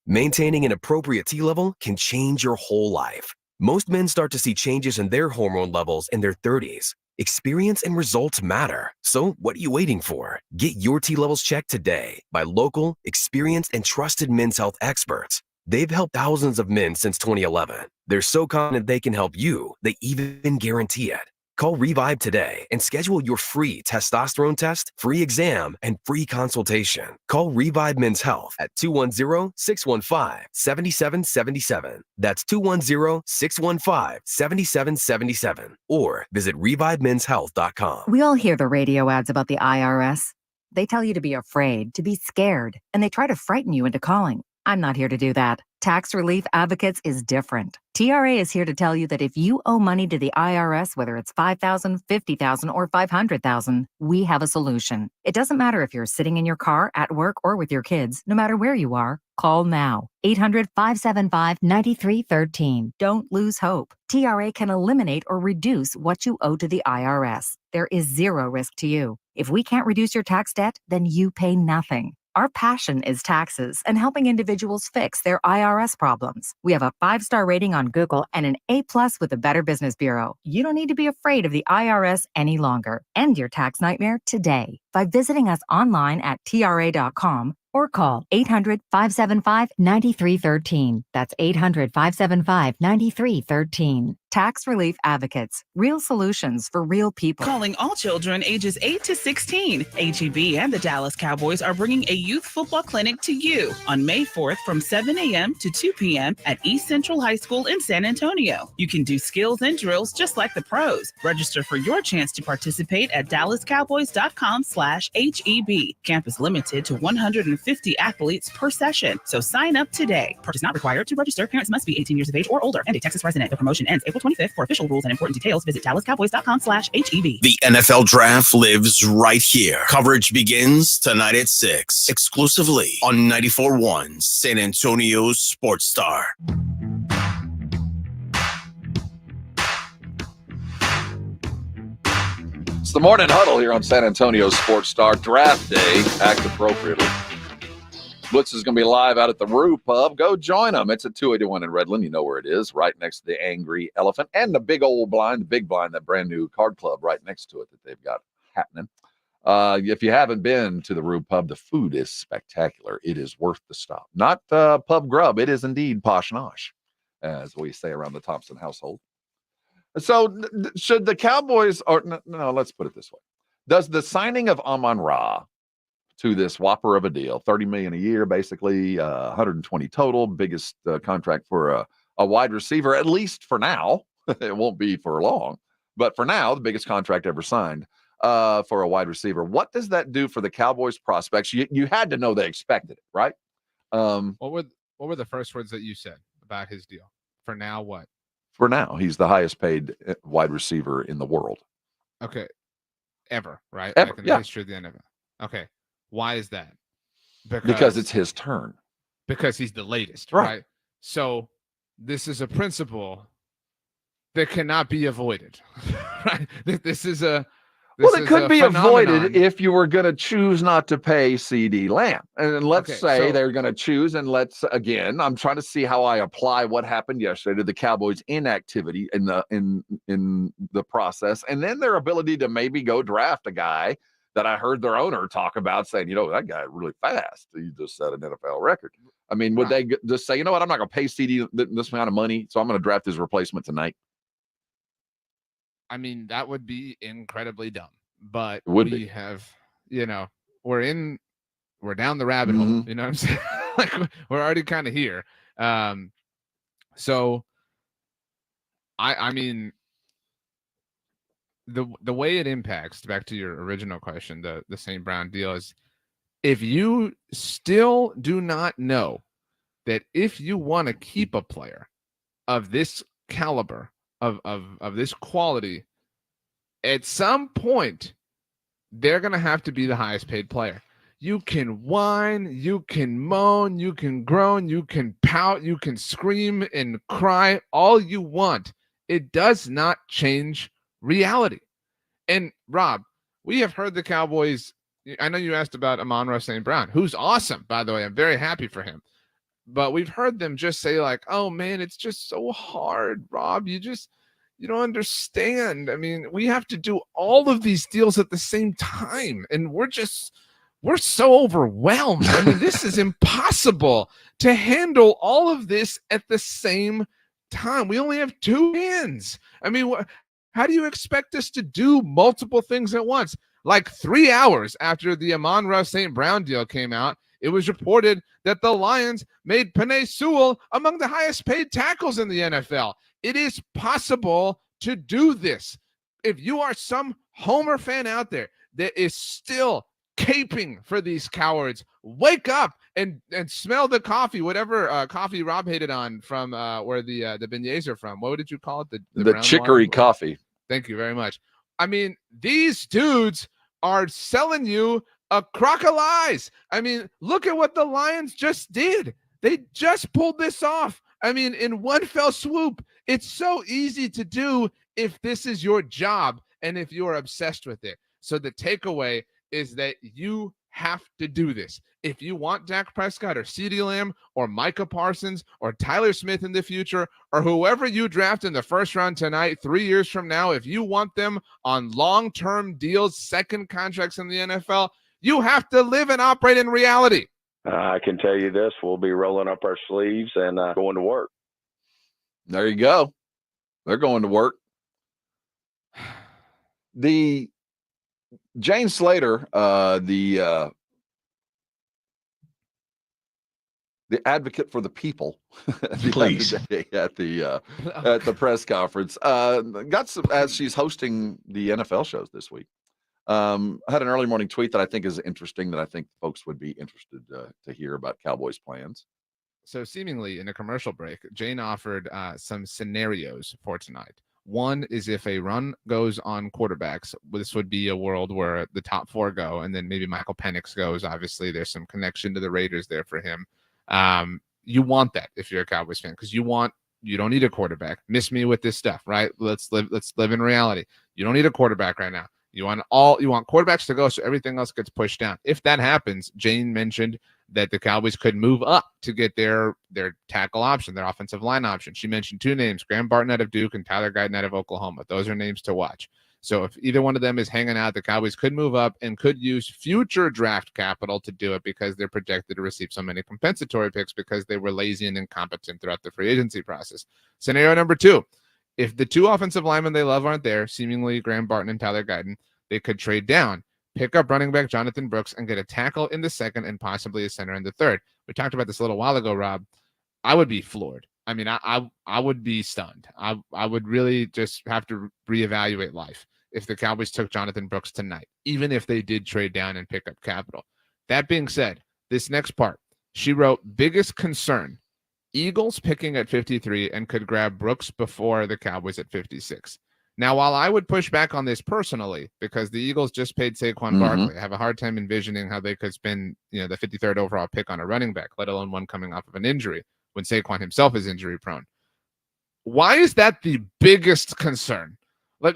Maintaining an appropriate T level can change your whole life. Most men start to see changes in their hormone levels in their 30s. Experience and results matter. So what are you waiting for? Get your T levels checked today by local, experienced, and trusted men's health experts. They've helped thousands of men since 2011. They're so confident they can help you, they even guarantee it. Call Revive today and schedule your free testosterone test, free exam, and free consultation. Call Revive Men's Health at 210-615-7777. That's 210-615-7777. Or visit ReviveMen'sHealth.com. We all hear the radio ads about the IRS. They tell you to be afraid, to be scared, and they try to frighten you into calling. I'm not here to do that. Tax Relief Advocates is different. TRA is here to tell you that if you owe money to the IRS, whether it's $5,000, $50,000, or $500,000, we have a solution. It doesn't matter if you're sitting in your car, at work, or with your kids. No matter where you are, call now. 800-575-9313. Don't lose hope. TRA can eliminate or reduce what you owe to the IRS. There is zero risk to you. If we can't reduce your tax debt, then you pay nothing. Our passion is taxes and helping individuals fix their IRS problems. We have a 5-star rating on Google and an A+ with the Better Business Bureau. You don't need to be afraid of the IRS any longer. End your tax nightmare today by visiting us online at TRA.com or call 800-575-9313. That's 800-575-9313. Tax Relief Advocates. Real solutions for real people. Calling all children ages 8 to 16. HEB and the Dallas Cowboys are bringing a youth football clinic to you on May 4th from 7 a.m. to 2 p.m. at East Central High School in San Antonio. You can do skills and drills just like the pros. Register for your chance to participate at dallascowboys.com/HEB. Camp is limited to 150 athletes per session, so sign up today. Purchase not required to register. Parents must be 18 years of age or older and a Texas resident. The promotion ends April 25th. For official rules and important details, visit dallascowboys.com/HEB. The NFL Draft lives right here. Coverage begins tonight at 6, exclusively on 94.1 San Antonio's Sports Star. It's the Morning Huddle here on San Antonio Sports Star. Draft day, act appropriately. Blitz is going to be live out at the Rue Pub. Go join them. It's at 281 in Redland. You know where it is, right next to the Angry Elephant and the big old blind, the big blind, that brand new card club right next to it that they've got happening. If you haven't been to the Rue Pub, the food is spectacular. It is worth the stop. Not pub grub. It is indeed posh nosh, as we say around the Thompson household. So should the Cowboys, or no, let's put it this way. Does the signing of Amon Ra to this whopper of a deal, $30 million a year, basically 120 total, biggest contract for a wide receiver, at least for now. It won't be for long, but for now, the biggest contract ever signed for a wide receiver. What does that do for the Cowboys prospects? You had to know they expected it, right? What were the first words that you said about his deal? For now, what? For now, he's the highest paid wide receiver in the world. Okay. Ever, right? Ever, like in the history of the NFL. Okay. Why is that? Because it's his turn. Because he's the latest, right? So this is a principle that cannot be avoided, right? This is a it could be avoided if you were going to choose not to pay CeeDee Lamb. And let's say they're going to choose, and I'm trying to see how I apply what happened yesterday to the Cowboys' inactivity in the process, and then their ability to maybe go draft a guy that I heard their owner talk about, saying, that guy really fast. He just set an NFL record. I mean, would they just say, I'm not going to pay CeeDee this amount of money, so I'm going to draft his replacement tonight? I mean, that would be incredibly dumb, but we're down the rabbit hole. You know what I'm saying? Like, we're already kind of here. So I mean, the way it impacts, back to your original question, the St. Brown deal, is if you still do not know that if you want to keep a player of this caliber, of this quality, at some point they're going to have to be the highest paid player. You can whine, you can moan, you can groan, you can pout, you can scream and cry all you want. It does not change reality. And Rob, we have heard the Cowboys. I know you asked about Amon Ra St. Brown, who's awesome, by the way. I'm very happy for him. But we've heard them just say, like, oh man, it's just so hard, Rob. You don't understand. I mean, we have to do all of these deals at the same time, and we're so overwhelmed. I mean, this is impossible to handle all of this at the same time. We only have two hands. I mean, How do you expect us to do multiple things at once? Like 3 hours after the Amon Ra St. Brown deal came out, it was reported that the Lions made Penei Sewell among the highest paid tackles in the NFL. It is possible to do this. If you are some Homer fan out there that is still caping for these cowards, wake up and smell the coffee, whatever coffee Rob hated on from where the beignets are from. What did you call it? The chicory coffee. Thank you very much. I mean, these dudes are selling you a crock of lies. I mean, look at what the Lions just did. They just pulled this off. I mean, in one fell swoop. It's so easy to do if this is your job and if you're obsessed with it. So the takeaway is that you have to do this. If you want Dak Prescott or CeeDee Lamb or Micah Parsons or Tyler Smith in the future or whoever you draft in the first round tonight, 3 years from now, if you want them on long-term deals, second contracts in the NFL, you have to live and operate in reality. I can tell you this, we'll be rolling up our sleeves and going to work. There you go. They're going to work. The Jane Slater, the advocate for the people, Please. at the press conference, got some as she's hosting the NFL shows this week. Had an early morning tweet that I think is interesting, that I think folks would be interested to hear about Cowboys plans. So seemingly in a commercial break, Jane offered some scenarios for tonight. One is if a run goes on quarterbacks, this would be a world where the top 4 go, and then maybe Michael Penix goes. Obviously, there's some connection to the Raiders there for him. You want that if you're a Cowboys fan, because you don't need a quarterback. Miss me with this stuff, right? Let's live in reality. You don't need a quarterback right now. You want quarterbacks to go, so everything else gets pushed down. If that happens, Jane mentioned that the Cowboys could move up to get their tackle option, their offensive line option. She mentioned 2 names, Graham Barton out of Duke and Tyler Guyton out of Oklahoma. Those are names to watch. So if either one of them is hanging out, the Cowboys could move up and could use future draft capital to do it, because they're projected to receive so many compensatory picks because they were lazy and incompetent throughout the free agency process. Scenario number 2, if the 2 offensive linemen they love aren't there, seemingly Graham Barton and Tyler Guyton, they could trade down, pick up running back Jonathan Brooks, and get a tackle in the second and possibly a center in the third. We talked about this a little while ago, Rob. I would be floored. I mean, I would be stunned. I would really just have to reevaluate life if the Cowboys took Jonathan Brooks tonight, even if they did trade down and pick up capital. That being said, this next part, she wrote, biggest concern, Eagles picking at 53 and could grab Brooks before the Cowboys at 56. Now, while I would push back on this personally, because the Eagles just paid Saquon Barkley, I have a hard time envisioning how they could spend, the 53rd overall pick on a running back, let alone one coming off of an injury when Saquon himself is injury prone. Why is that the biggest concern? Like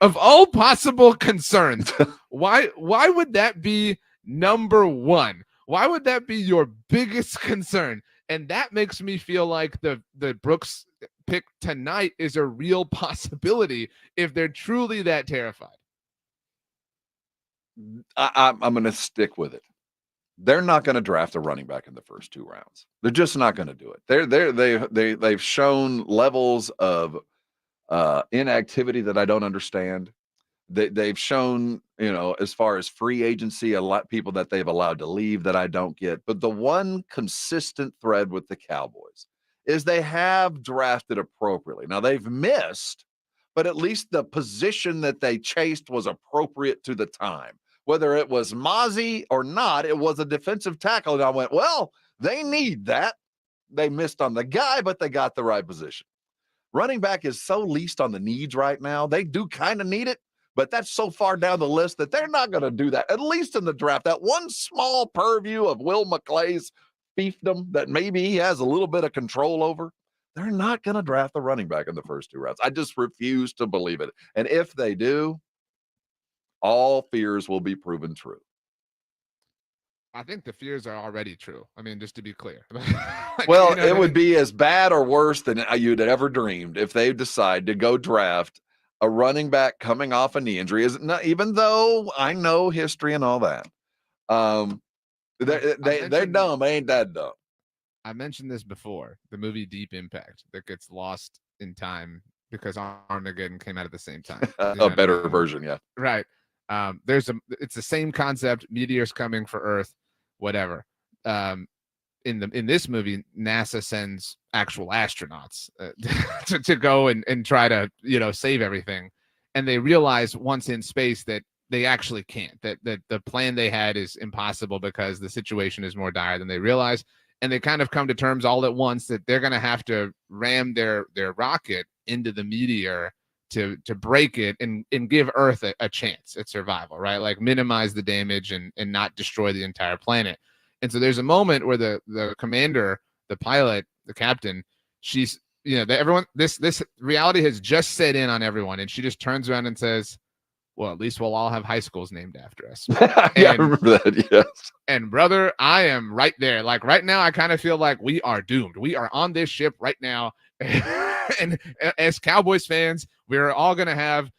of all possible concerns, why would that be number 1? Why would that be your biggest concern? And that makes me feel like the Brooks pick tonight is a real possibility if they're truly that terrified. I'm going to stick with it. They're not going to draft a running back in the first 2 rounds. They're just not going to do it. They've shown levels of inactivity that I don't understand. They've shown, as far as free agency, a lot of people that they've allowed to leave that I don't get. But the one consistent thread with the Cowboys is they have drafted appropriately. Now, they've missed, but at least the position that they chased was appropriate to the time. Whether it was Mozzie or not, it was a defensive tackle. And I went, well, they need that. They missed on the guy, but they got the right position. Running back is so least on the needs right now. They do kind of need it, but that's so far down the list that they're not going to do that, at least in the draft. That one small purview of Will McClay's fiefdom that maybe he has a little bit of control over, they're not going to draft the running back in the first 2 rounds. I just refuse to believe it. And if they do, all fears will be proven true. I think the fears are already true. I mean, just to be clear. It would be as bad or worse than you'd ever dreamed if they decide to go draft a running back coming off a knee injury. Is it not, even though I know history and all that. They're dumb. They ain't that dumb. I mentioned this before, the movie Deep Impact that gets lost in time because Armageddon came out at the same time. A better version, yeah. Right. It's the same concept. Meteors coming for Earth, whatever. In this movie, NASA sends actual astronauts to go and try to save everything, and they realize once in space that they actually can't. That the plan they had is impossible because the situation is more dire than they realize, and they kind of come to terms all at once that they're going to have to ram their rocket into the meteor to break it and give Earth a chance at survival, right? Like minimize the damage and not destroy the entire planet. And so there's a moment where the commander, the pilot, the captain, she's, everyone, this reality has just set in on everyone. And she just turns around and says, well, at least we'll all have high schools named after us. Yeah, I remember that, yes. And brother, I am right there. Like right now, I kind of feel like we are doomed. We are on this ship right now. And as Cowboys fans, we're all going to have,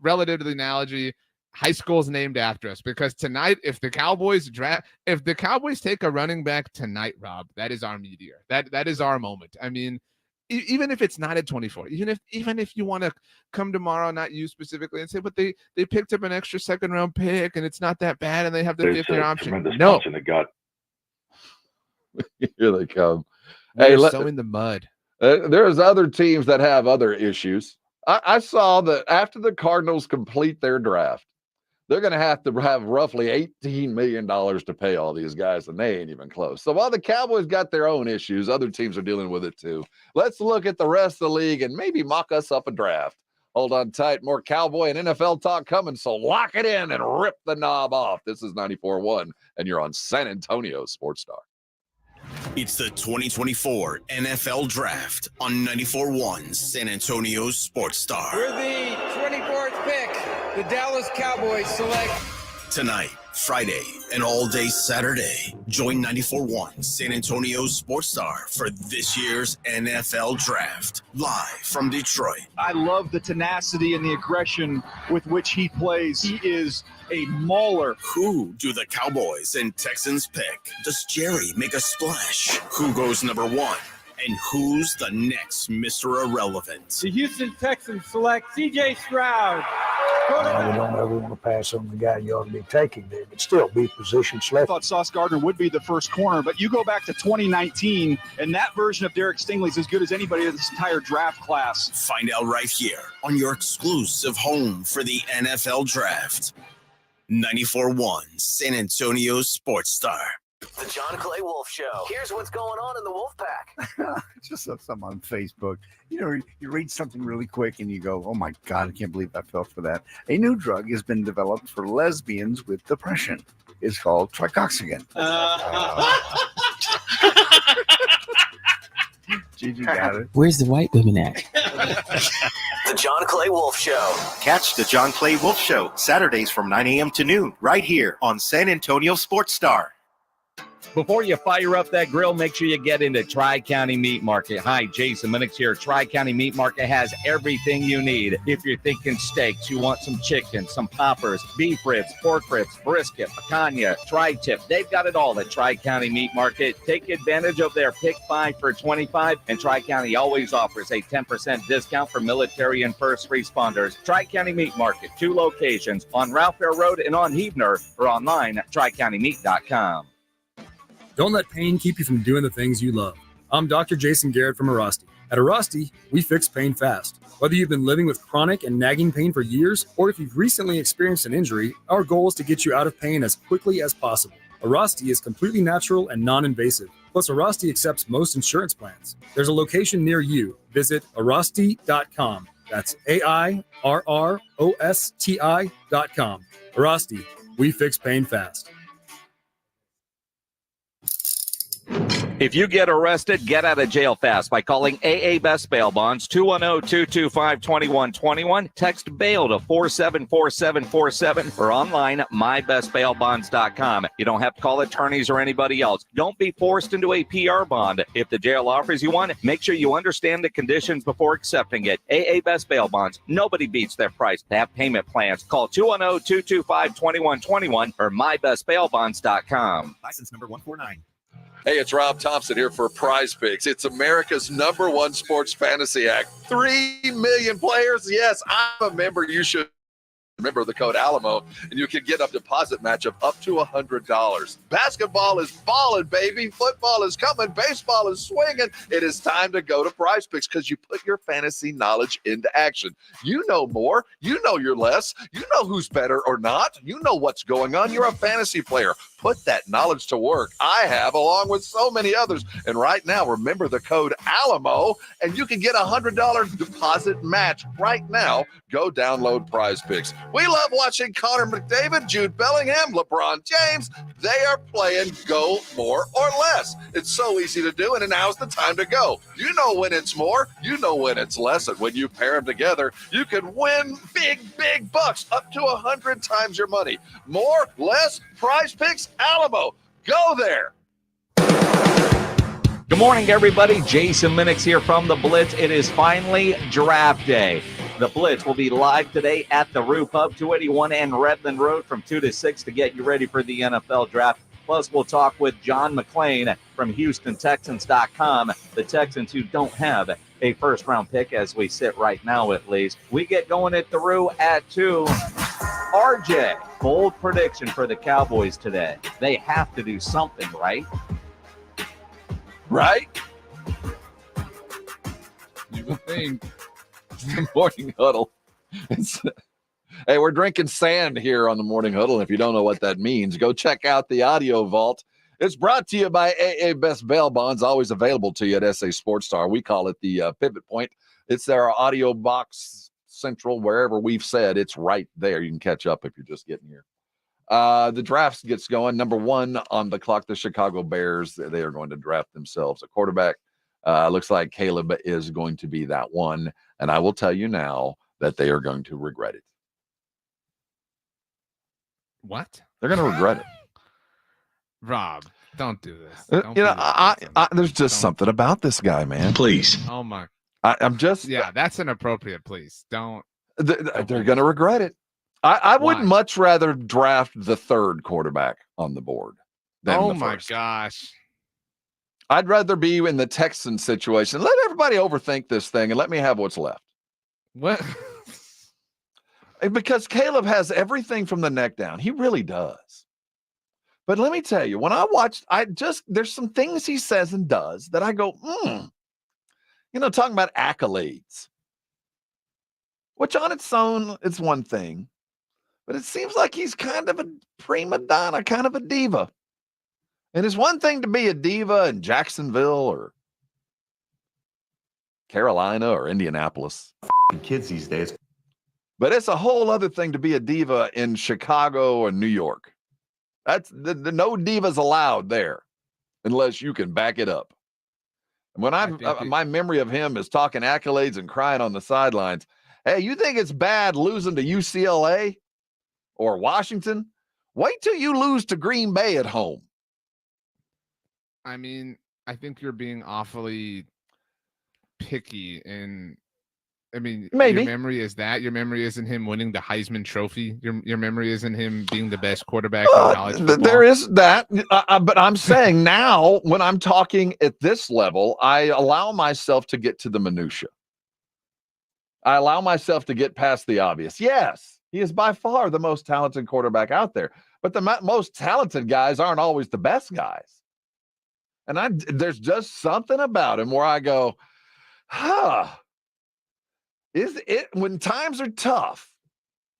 relative to the analogy, high schools named after us, because tonight, if the Cowboys take a running back tonight, Rob, that is our meteor. That is our moment. I mean, even if it's not at 24, even if you want to come tomorrow, not you specifically, and say, but they picked up an extra second round pick and it's not that bad, and they have the 5th-year option. No, punch in the gut. Here they come. Hey, so in the mud. There's other teams that have other issues. I saw that after the Cardinals complete their draft, they're going to have roughly $18 million to pay all these guys, and they ain't even close. So while the Cowboys got their own issues, other teams are dealing with it too. Let's look at the rest of the league and maybe mock us up a draft. Hold on tight. More Cowboy and NFL talk coming, so lock it in and rip the knob off. This is 94.1, and you're on San Antonio Sports Star. It's the 2024 NFL Draft on 94.1 San Antonio Sports Star. For the 24th pick, the Dallas Cowboys select. Tonight, Friday, and all day Saturday, join 94.1 San Antonio Sports Star for this year's NFL Draft, live from Detroit. I love the tenacity and the aggression with which he plays. He is a mauler. Who do the Cowboys and Texans pick? Does Jerry make a splash? Who goes number one? And who's the next Mr. Irrelevant? The Houston Texans select C.J. Stroud. You don't ever want to pass on the guy you ought to be taking there, but still be position select. I thought Sauce Gardner would be the first corner, but you go back to 2019, and that version of Derek Stingley is as good as anybody in this entire draft class. Find out right here on your exclusive home for the NFL Draft. 94.1 San Antonio Sports Star. The John Clay Wolf Show. Here's what's going on in the Wolf Pack. Just saw something on Facebook. You read something really quick and you go, oh my God, I can't believe I fell for that. A new drug has been developed for lesbians with depression. It's called tricoxagen. Gigi got it. Where's the white women at? The John Clay Wolf Show. Catch the John Clay Wolf Show Saturdays from 9 a.m. to noon right here on San Antonio Sports Star. Before you fire up that grill, make sure you get into Tri-County Meat Market. Hi, Jason Minix here. Tri-County Meat Market has everything you need. If you're thinking steaks, you want some chicken, some poppers, beef ribs, pork ribs, brisket, picanha, tri-tip. They've got it all at Tri-County Meat Market. Take advantage of their Pick 5 for $25, and Tri-County always offers a 10% discount for military and first responders. Tri-County Meat Market, 2 locations on Ralph Fair Road and on Heavener, or online at tricountymeat.com. Don't let pain keep you from doing the things you love. I'm Dr. Jason Garrett from Arasti. At Arasti, we fix pain fast. Whether you've been living with chronic and nagging pain for years, or if you've recently experienced an injury, our goal is to get you out of pain as quickly as possible. Arasti is completely natural and non-invasive. Plus, Arasti accepts most insurance plans. There's a location near you. Visit Arasti.com. That's AIRROSTI.com. Arasti, we fix pain fast. If you get arrested, get out of jail fast by calling AA Best Bail Bonds, 210-225-2121. Text bail to 474747 or online at mybestbailbonds.com. You don't have to call attorneys or anybody else. Don't be forced into a PR bond. If the jail offers you one, make sure you understand the conditions before accepting it. AA Best Bail Bonds. Nobody beats their price. They have payment plans. Call 210-225-2121 or mybestbailbonds.com. License number 149. Hey, it's Rob Thompson here for Prize Picks. It's America's #1 sports fantasy act. 3 million players. Yes, I'm a member. You should remember the code Alamo, and you can get a deposit match of up to $100. Basketball is balling, baby. Football is coming. Baseball is swinging. It is time to go to Prize Picks because you put your fantasy knowledge into action. You know more. You know your less. You know who's better or not. You know what's going on. You're a fantasy player. Put that knowledge to work. I have, along with so many others. And right now, remember the code Alamo, and you can get a $100 deposit match right now. Go download Prize Picks. We love watching Connor McDavid, Jude Bellingham, LeBron James. They are playing go more or less. It's so easy to do, and now's the time to go. You know when it's more, you know when it's less, and when you pair them together, you can win big, big bucks, up to 100 times your money. More, less, Prize Picks, Alamo. Go there. Good morning, everybody. Jason Minix here from The Blitz. It is finally draft day. The Blitz will be live today at the Roof Hub, 281 and Redland Road from 2 to 6 to get you ready for the NFL Draft. Plus, we'll talk with John McClain from HoustonTexans.com, the Texans who don't have a first-round pick as we sit right now, at least. We get going at the Roo at 2. RJ, bold prediction for the Cowboys today. They have to do something, right? Right? You would think. Morning Huddle. Hey, we're drinking sand here on the Morning Huddle. If you don't know what that means, go check out the audio vault. It's brought to you by AA Best Bail Bonds, always available to you at SA Sports Star. We call it the pivot point. It's their audio box central, wherever we've said it's right there. You can catch up if you're just getting here. The draft gets going. Number 1 on the clock, the Chicago Bears. They are going to draft themselves a quarterback. Looks like Caleb is going to be that one. And I will tell you now that they are going to regret it. What? They're going to regret it. Rob, don't do this. Don't There's just something about this guy, man. Please. Oh, my. I'm just. Yeah, that's inappropriate. Please don't. They're going to regret it. I would much rather draft the 3rd quarterback on the board than the 1st. My gosh. I'd rather be in the Texan situation. Let everybody overthink this thing and let me have what's left. What? Because Caleb has everything from the neck down. He really does. But let me tell you, when I watched, there's some things he says and does that I go, talking about accolades, which on its own is one thing, but it seems like he's kind of a prima donna, kind of a diva. And it's one thing to be a diva in Jacksonville or Carolina or Indianapolis. Kids these days. But it's a whole other thing to be a diva in Chicago or New York. That's the no divas allowed there unless you can back it up. And when my memory of him is talking accolades and crying on the sidelines. Hey, you think it's bad losing to UCLA or Washington? Wait till you lose to Green Bay at home. I mean, I think you're being awfully picky, and I mean, maybe your memory is that. Your memory isn't him winning the Heisman Trophy. Your memory isn't him being the best quarterback in college football. There is that, but I'm saying now, when I'm talking at this level, I allow myself to get to the minutia. I allow myself to get past the obvious. Yes, he is by far the most talented quarterback out there, but the most talented guys aren't always the best guys. And there's just something about him where I go, is it when times are tough,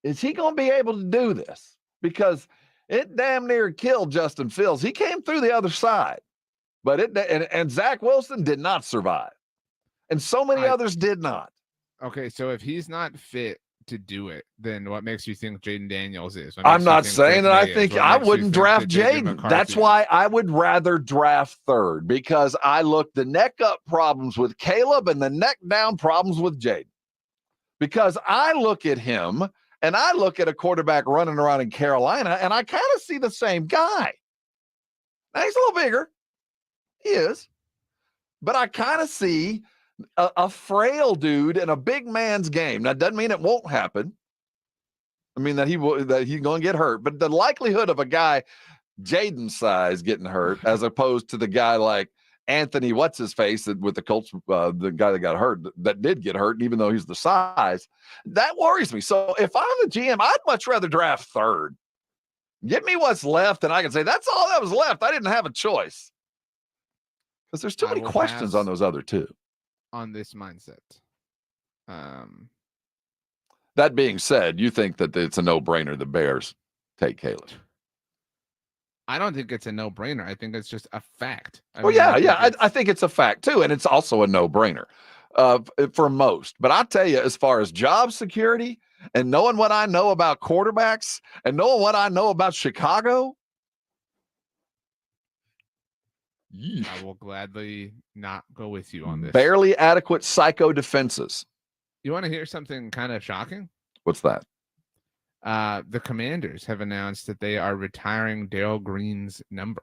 is he going to be able to do this? Because it damn near killed Justin Fields. He came through the other side, but and Zach Wilson did not survive. And so many others did not. Okay, so if he's not fit to do it, then what makes you think Jaden Daniels is? I'm not saying that I think I wouldn't draft Jaden. That's why I would rather draft 3rd, because I look the neck up problems with Caleb and the neck down problems with Jaden. Because I look at him and I look at a quarterback running around in Carolina and I kind of see the same guy. Now he's a little bigger. He is. But I kind of see a frail dude in a big man's game. That doesn't mean it won't happen. I mean that he's going to get hurt, but the likelihood of a guy Jaden size getting hurt as opposed to the guy like Anthony, what's his face with the Colts, the guy that got hurt, that did get hurt, even though he's the size. That worries me. So if I'm the GM, I'd much rather draft third. Give me what's left, and I can say that's all that was left. I didn't have a choice. Because there's too many questions on those other two. On this mindset. That being said, you think that it's a no-brainer the Bears take Caleb? I don't think it's a no-brainer. I think it's just a fact. I think it's a fact too, and it's also a no-brainer for most. But I tell you, as far as job security and knowing what I know about quarterbacks and knowing what I know about Chicago, I will gladly not go with you on this. Barely adequate psycho defenses. You want to hear something kind of shocking? What's that? The Commanders have announced that they are retiring Darrell Green's number.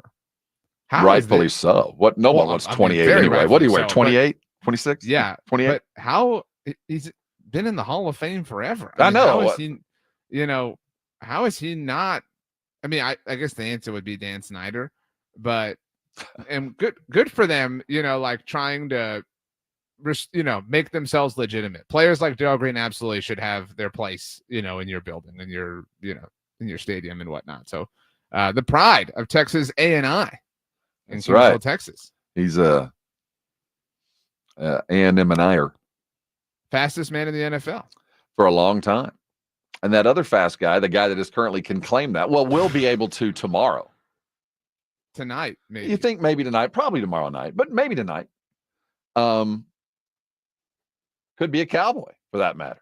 Rightfully so. What? No one wants 28 anyway. What do you wear? 28, 26? Yeah, 28. But how he's been in the Hall of Fame forever? I know. How is he? How is he not? I mean, I guess the answer would be Dan Snyder, but and good for them. Like trying to make themselves legitimate. Players like Darrell Green absolutely should have their place, in your building, in your, in your stadium and whatnot. So the pride of Texas A&I in Kingsville, Texas. He's A&M and I-er. Fastest man in the NFL. For a long time. And that other fast guy, the guy that is currently can claim that, will be able to tomorrow. Tonight, maybe. You think maybe tonight, probably tomorrow night, but maybe tonight. Could be a Cowboy for that matter.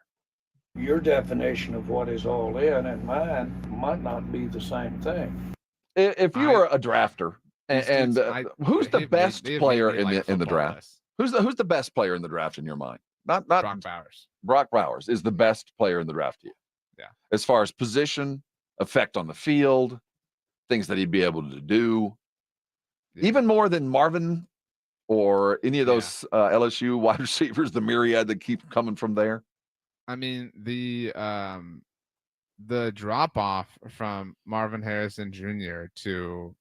Your definition of what is all in and mine might not be the same thing. If you were a drafter, who's the best player in the draft? Who's the best player in the draft in your mind? Not Brock Bowers. Brock Bowers is the best player in the draft to you. Yeah. As far as position, effect on the field, things that he'd be able to do, even more than Marvin or any of those LSU wide receivers, the myriad that keep coming from there. I mean, the drop off from Marvin Harrison Jr. to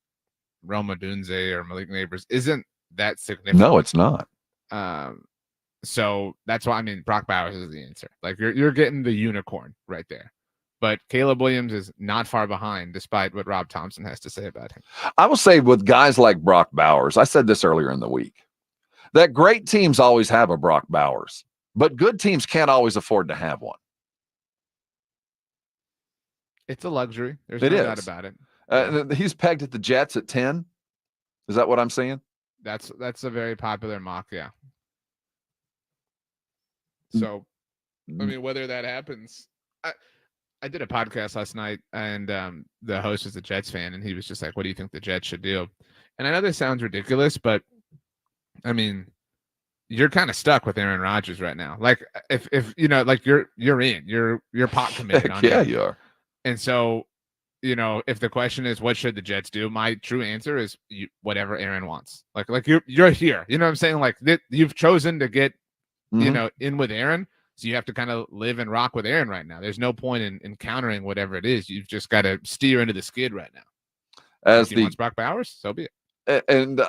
Rome Odunze or Malik Neighbors isn't that significant. No, it's not. So that's why Brock Bowers is the answer. Like you're getting the unicorn right there. But Caleb Williams is not far behind, despite what Rob Thompson has to say about him. I will say with guys like Brock Bowers, I said this earlier in the week, that great teams always have a Brock Bowers, but good teams can't always afford to have one. It's a luxury. There's no doubt about it. He's pegged at the Jets at 10. Is that what I'm saying? That's a very popular mock, yeah. So, whether that happens, I did a podcast last night, and the host was a Jets fan, and he was just like, "What do you think the Jets should do?" And I know this sounds ridiculous, but you're kind of stuck with Aaron Rodgers right now. Like if like you're in, you're pot committed on him. You are. And so, if the question is what should the Jets do, my true answer is whatever Aaron wants. Like you're here. You know what I'm saying? Like you've chosen to get in with Aaron. So you have to kind of live and rock with Aaron right now. There's no point in countering whatever it is. You've just got to steer into the skid right now. If he wants Brock Bowers, so be it. And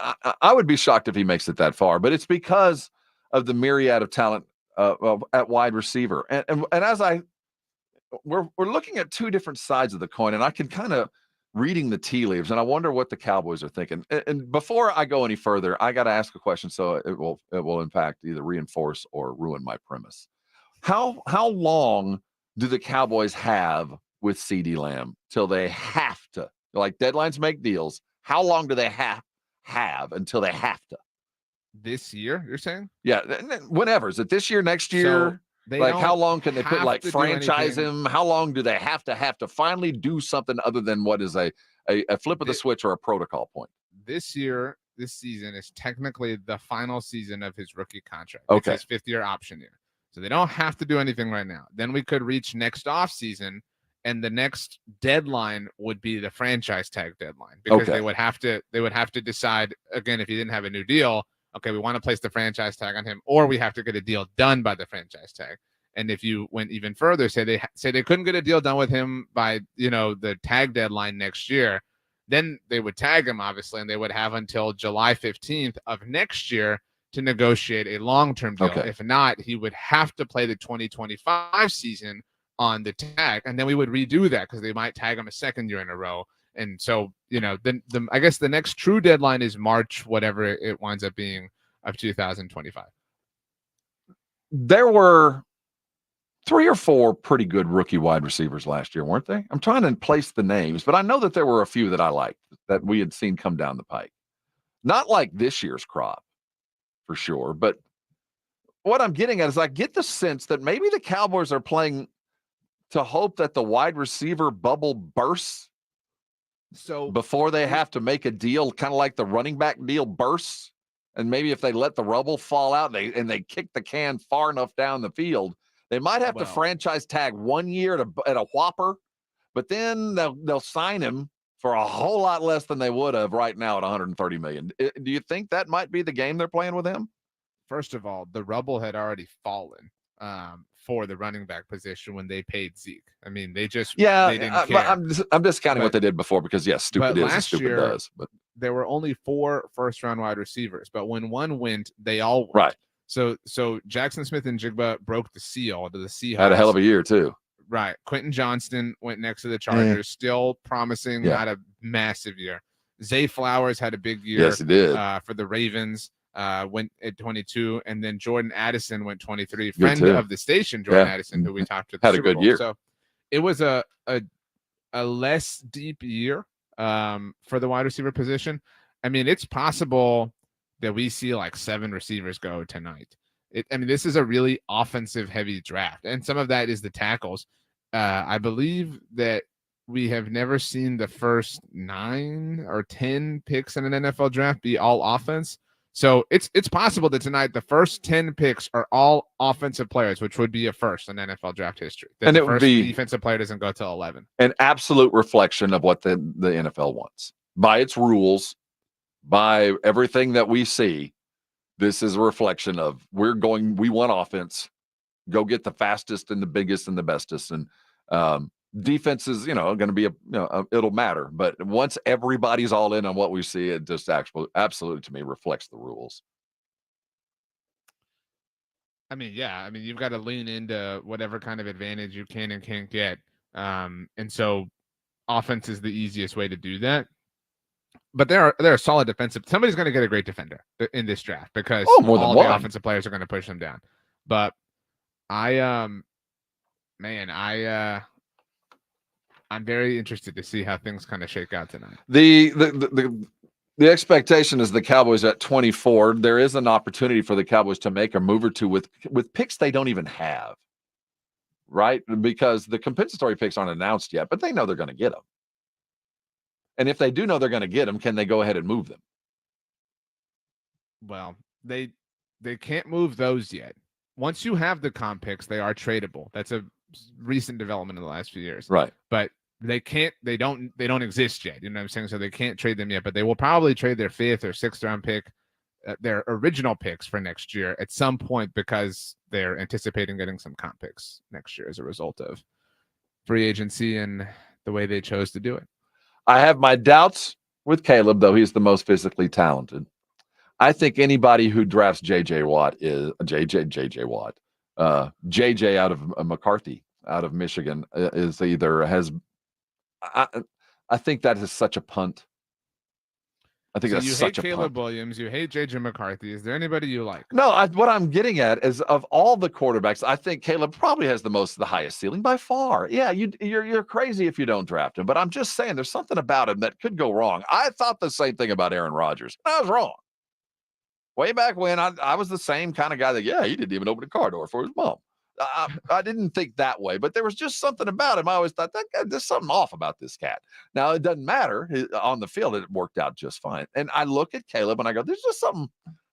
I would be shocked if he makes it that far, but it's because of the myriad of talent at wide receiver. And as we're looking at two different sides of the coin, and I can kind of reading the tea leaves, and I wonder what the Cowboys are thinking. And before I go any further, I got to ask a question, so it will in fact either reinforce or ruin my premise. How long do the Cowboys have with CeeDee Lamb till they have to? Like deadlines make deals. How long do they have until they have to? This year, you're saying? Yeah, whenever. Is it this year, next year? So how long can they put franchise him? How long do they have to finally do something other than what is a flip of the switch or a protocol point? This season is technically the final season of his rookie contract. Okay. It's his fifth-year option year. So they don't have to do anything right now. Then we could reach next offseason, and the next deadline would be the franchise tag deadline because they would have to decide again if he didn't have a new deal. Okay, we want to place the franchise tag on him, or we have to get a deal done by the franchise tag. And if you went even further, say they couldn't get a deal done with him by the tag deadline next year, Then they would tag him, obviously, and they would have until July 15th of next year to negotiate a long-term deal. Okay. If not, he would have to play the 2025 season on the tag, and then we would redo that because they might tag him a second year in a row. And so, I guess the next true deadline is March, whatever it winds up being, of 2025. There were 3 or 4 pretty good rookie wide receivers last year, weren't they? I'm trying to place the names, but I know that there were a few that I liked that we had seen come down the pike. Not like this year's crop, for sure, but what I'm getting at is I get the sense that maybe the Cowboys are playing to hope that the wide receiver bubble bursts before they have to make a deal, kind of like the running back deal bursts. And maybe if they let the rubble fall out and they kick the can far enough down the field, they might have to franchise tag 1 year at a whopper, but then they'll sign him for a whole lot less than they would have right now at $130 million. Do you think that might be the game they're playing with him? First of all, the rubble had already fallen for the running back position when they paid Zeke. I mean, they didn't care. I'm discounting what they did before because, yes, stupid is and stupid does. But there were only 4 first-round wide receivers, but when one went, they all went. Right. So Jackson Smith and Jigba broke the seal to the Seahawks. Had a hell of a year, too. Right. Quentin Johnston went next to the Chargers, still promising, not a massive year. Zay Flowers had a big year. Yes, he did. For the Ravens. Went at 22, and then Jordan Addison went 23. Friend of the station, Jordan Addison, who we talked to, had a good year. So it was a less deep year for the wide receiver position. I mean, it's possible that we see like 7 receivers go tonight. This is a really offensive heavy draft, and some of that is the tackles. I believe that we have never seen the first 9 or 10 picks in an NFL draft be all offense. So it's possible that tonight the first 10 picks are all offensive players, which would be a first in NFL draft history. And the it would first be defensive player doesn't go till 11. An absolute reflection of what the NFL wants. By its rules, by everything that we see, this is a reflection of we want offense. Go get the fastest and the biggest and the bestest. And defense is, going to be it'll matter. But once everybody's all in on what we see, it just absolutely to me reflects the rules. You've got to lean into whatever kind of advantage you can and can't get. And so offense is the easiest way to do that. But there are solid defensive. Somebody's going to get a great defender in this draft because all the offensive players are going to push them down. But I'm very interested to see how things kind of shake out tonight. The expectation is the Cowboys at 24. There is an opportunity for the Cowboys to make a move or two with picks they don't even have, right? Because the compensatory picks aren't announced yet, but they know they're going to get them. And if they do know they're going to get them, can they go ahead and move them? Well, they can't move those yet. Once you have the comp picks, they are tradable. That's a recent development in the last few years. Right. But they don't exist yet. You know what I'm saying? So they can't trade them yet, but they will probably trade their 5th or 6th round pick, their original picks for next year at some point because they're anticipating getting some comp picks next year as a result of free agency and the way they chose to do it. I have my doubts with Caleb, though he's the most physically talented. I think anybody who drafts JJ Watt is JJ Watt. JJ out of McCarthy out of Michigan is either has. I think that is such a punt. I think that's such a punt. You hate Caleb Williams. You hate JJ McCarthy. Is there anybody you like? No, what I'm getting at is of all the quarterbacks, I think Caleb probably has the highest ceiling by far. Yeah, you're crazy if you don't draft him, but I'm just saying there's something about him that could go wrong. I thought the same thing about Aaron Rodgers. I was wrong. Way back when, I was the same kind of guy that, he didn't even open a car door for his mom. I didn't think that way, but there was just something about him. I always thought there's something off about this cat. Now, it doesn't matter. On the field, it worked out just fine. And I look at Caleb and I go, there's just something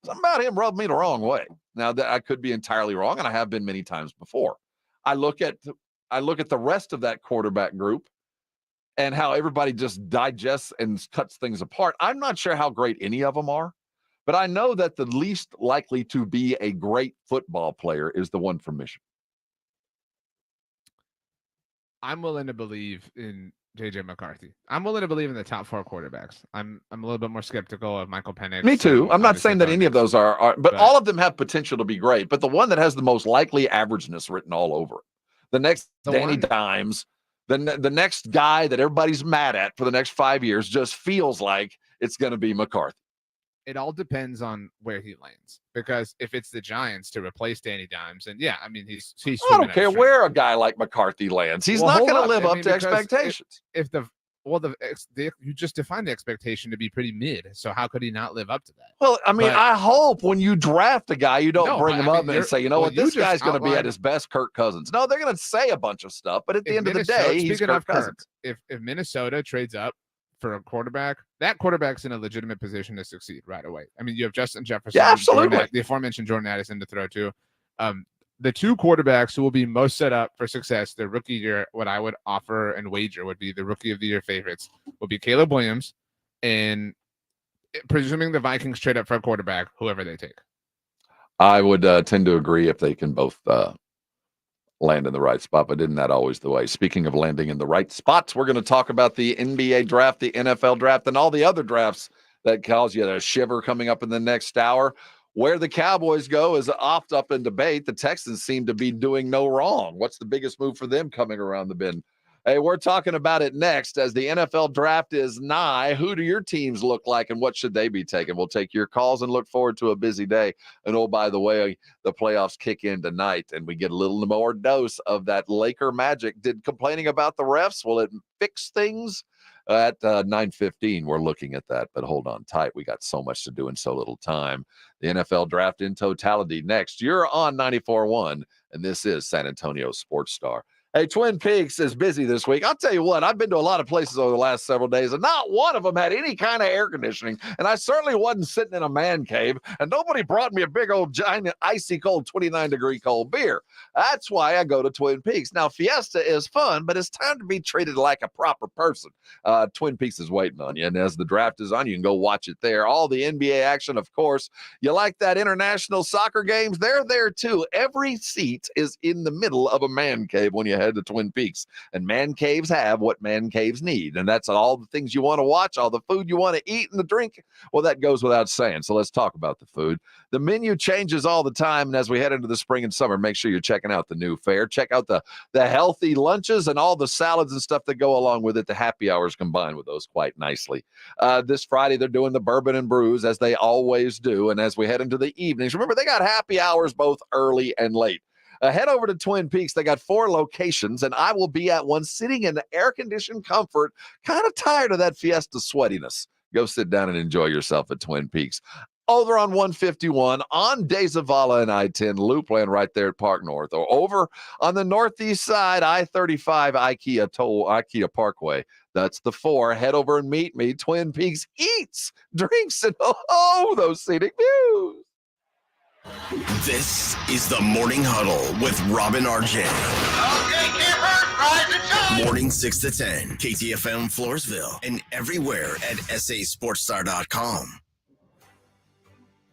about him rubbed me the wrong way. Now, that I could be entirely wrong, and I have been many times before. I look at the rest of that quarterback group and how everybody just digests and cuts things apart. I'm not sure how great any of them are. But I know that the least likely to be a great football player is the one from Michigan. I'm willing to believe in JJ McCarthy. I'm willing to believe in the top 4 quarterbacks. I'm a little bit more skeptical of Michael Penix. Me too. I'm not saying that any of those are, but all of them have potential to be great. But the one that has the most likely averageness written all over it, the next Danny Dimes, the next guy that everybody's mad at for the next 5 years, just feels like it's going to be McCarthy. It all depends on where he lands, because if it's the Giants to replace Danny Dimes, and yeah, I mean he's. I don't care where a guy like McCarthy lands. He's not going to live up to expectations. You just defined the expectation to be pretty mid, so how could he not live up to that? Well, I mean, I hope when you draft a guy, you don't bring him up and say, you know what, this guy's going to be at his best, Kirk Cousins. No, they're going to say a bunch of stuff, but at the end of the day, he's Kirk Cousins. If Minnesota trades up for a quarterback, that quarterback's in a legitimate position to succeed right away. I mean, you have Justin Jefferson, yeah, absolutely, the aforementioned Jordan Addison to throw to. The 2 quarterbacks who will be most set up for success their rookie year, what I would offer and wager would be the rookie of the year favorites, will be Caleb Williams, and presuming the Vikings trade up for a quarterback, whoever they take. I would tend to agree if they can both land in the right spot, but isn't that always the way? Speaking of landing in the right spots, we're going to talk about the NBA draft, the NFL draft, and all the other drafts that cause you a shiver coming up in the next hour. Where the Cowboys go is oft up in debate. The Texans seem to be doing no wrong. What's the biggest move for them coming around the bend? Hey, we're talking about it next as the NFL draft is nigh. Who do your teams look like and what should they be taking? We'll take your calls and look forward to a busy day. And oh, by the way, the playoffs kick in tonight and we get a little more dose of that Laker magic. Did complaining about the refs, will it fix things? At 9:15, we're looking at that, but hold on tight. We got so much to do in so little time. The NFL draft in totality next. You're on 94.1, and this is San Antonio Sports Star. Hey, Twin Peaks is busy this week. I'll tell you what, I've been to a lot of places over the last several days, and not one of them had any kind of air conditioning. And I certainly wasn't sitting in a man cave, and nobody brought me a big old giant icy cold 29-degree cold beer. That's why I go to Twin Peaks. Now, Fiesta is fun, but it's time to be treated like a proper person. Twin Peaks is waiting on you, and as the draft is on, you can go watch it there. All the NBA action, of course. You like that international soccer games? They're there, too. Every seat is in the middle of a man cave when you head to Twin Peaks, and man caves have what man caves need, and that's all the things you want to watch, all the food you want to eat, and the drink. Well, that goes without saying, so let's talk about the food. The menu changes all the time, and as we head into the spring and summer, make sure you're checking out the new fare. Check out the healthy lunches and all the salads and stuff that go along with it. The happy hours combined with those quite nicely. This Friday, they're doing the bourbon and brews, as they always do, and as we head into the evenings, remember, they got happy hours both early and late. Head over to Twin Peaks. They got 4 locations, and I will be at one sitting in the air-conditioned comfort, kind of tired of that Fiesta sweatiness. Go sit down and enjoy yourself at Twin Peaks. Over on 151, on De Zavala and I-10, Loopland right there at Park North, or over on the northeast side, I-35, IKEA Parkway. That's the 4. Head over and meet me. Twin Peaks eats, drinks, and those scenic views. This is the Morning Huddle with Robin RJ. Morning 6 to 10, KTFM Floresville, and everywhere at sasportstar.com.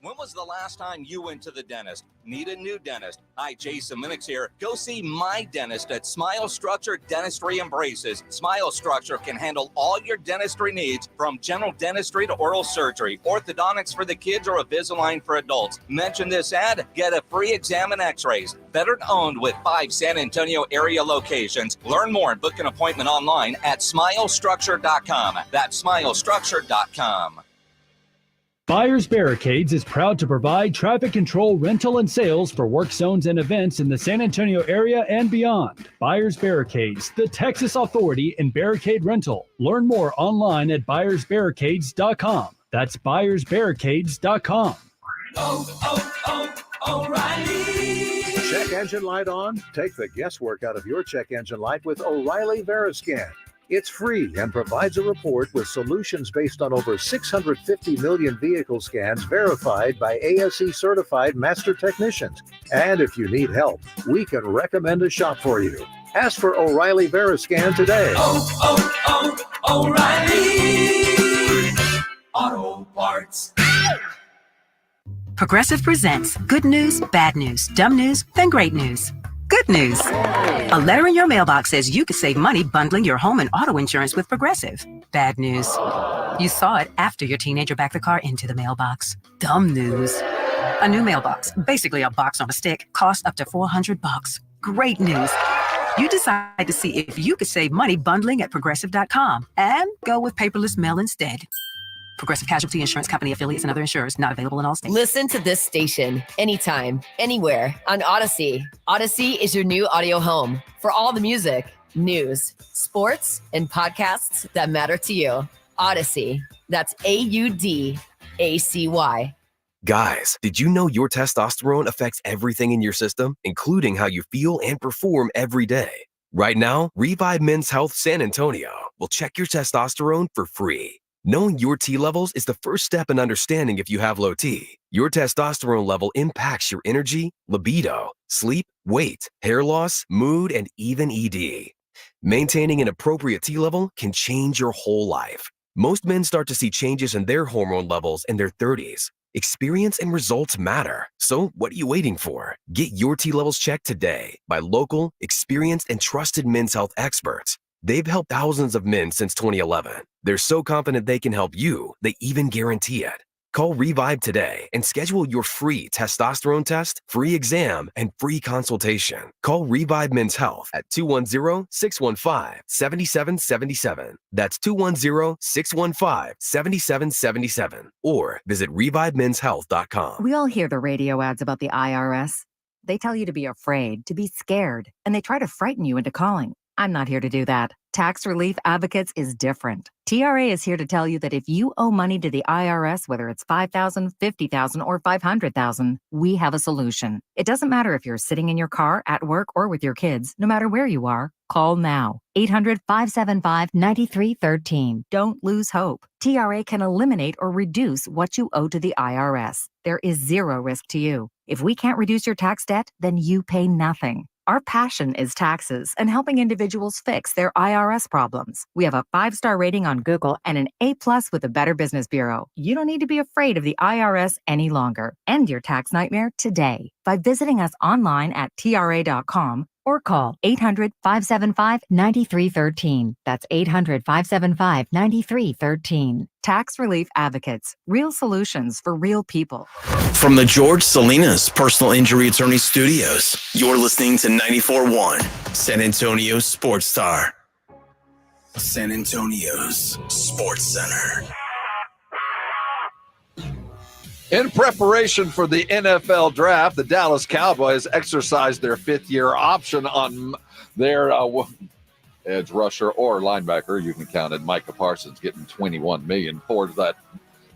When was the last time you went to the dentist? Need a new dentist? Hi, Jason Minix here. Go see my dentist at Smile Structure Dentistry and Braces. Smile Structure can handle all your dentistry needs, from general dentistry to oral surgery, orthodontics for the kids, or Invisalign for adults. Mention this ad, get a free exam and x-rays. Veteran owned with 5 San Antonio area locations. Learn more and book an appointment online at smilestructure.com. That's smilestructure.com. Buyers Barricades is proud to provide traffic control, rental, and sales for work zones and events in the San Antonio area and beyond. Buyers Barricades, the Texas authority in barricade rental. Learn more online at buyersbarricades.com. That's buyersbarricades.com. O'Reilly. Check engine light on? Take the guesswork out of your check engine light with O'Reilly Veriscan. It's free and provides a report with solutions based on over 650 million vehicle scans verified by ASE certified master technicians. And if you need help, we can recommend a shop for you. Ask for O'Reilly Veriscan today. O'Reilly Auto Parts. Progressive presents good news, bad news, dumb news, then great news. Good news. A letter in your mailbox says you could save money bundling your home and auto insurance with Progressive. Bad news. You saw it after your teenager backed the car into the mailbox. Dumb news. A new mailbox, basically a box on a stick, costs up to $400. Great news. You decide to see if you could save money bundling at Progressive.com and go with paperless mail instead. Progressive Casualty Insurance Company affiliates and other insurers not available in all states. Listen to this station anytime, anywhere on Odyssey. Odyssey is your new audio home for all the music, news, sports, and podcasts that matter to you. Odyssey. That's AUDACY. Guys, did you know your testosterone affects everything in your system, including how you feel and perform every day? Right now, Revive Men's Health San Antonio will check your testosterone for free. Knowing your T levels is the first step in understanding if you have low T. Your testosterone level impacts your energy, libido, sleep, weight, hair loss, mood, and even ED. Maintaining an appropriate T level can change your whole life. Most men start to see changes in their hormone levels in their 30s. Experience and results matter. So what are you waiting for? Get your T levels checked today by local, experienced, and trusted men's health experts. They've helped thousands of men since 2011. They're so confident they can help you, they even guarantee it. Call Revive today and schedule your free testosterone test, free exam, and free consultation. Call Revive Men's Health at 210-615-7777. That's 210-615-7777. Or visit ReviveMen'sHealth.com. We all hear the radio ads about the IRS. They tell you to be afraid, to be scared, and they try to frighten you into calling. I'm not here to do that. Tax Relief Advocates is different. TRA is here to tell you that if you owe money to the IRS, whether it's $5,000, $50,000, or $500,000, we have a solution. It doesn't matter if you're sitting in your car, at work, or with your kids. No matter where you are, call now. 800-575-9313. Don't lose hope. TRA can eliminate or reduce what you owe to the IRS. There is zero risk to you. If we can't reduce your tax debt, then you pay nothing. Our passion is taxes and helping individuals fix their IRS problems. We have a 5-star rating on Google and an A+ with the Better Business Bureau. You don't need to be afraid of the IRS any longer. End your tax nightmare today by visiting us online at TRA.com or call 800-575-9313. That's 800-575-9313. Tax Relief Advocates. Real solutions for real people. From the George Salinas Personal Injury Attorney Studios, you're listening to 94.1 San Antonio Sports Star. San Antonio's Sports Center. In preparation for the NFL draft, the Dallas Cowboys exercised their 5th-year option on their edge rusher or linebacker. You can count it. Micah Parsons getting $21 million for that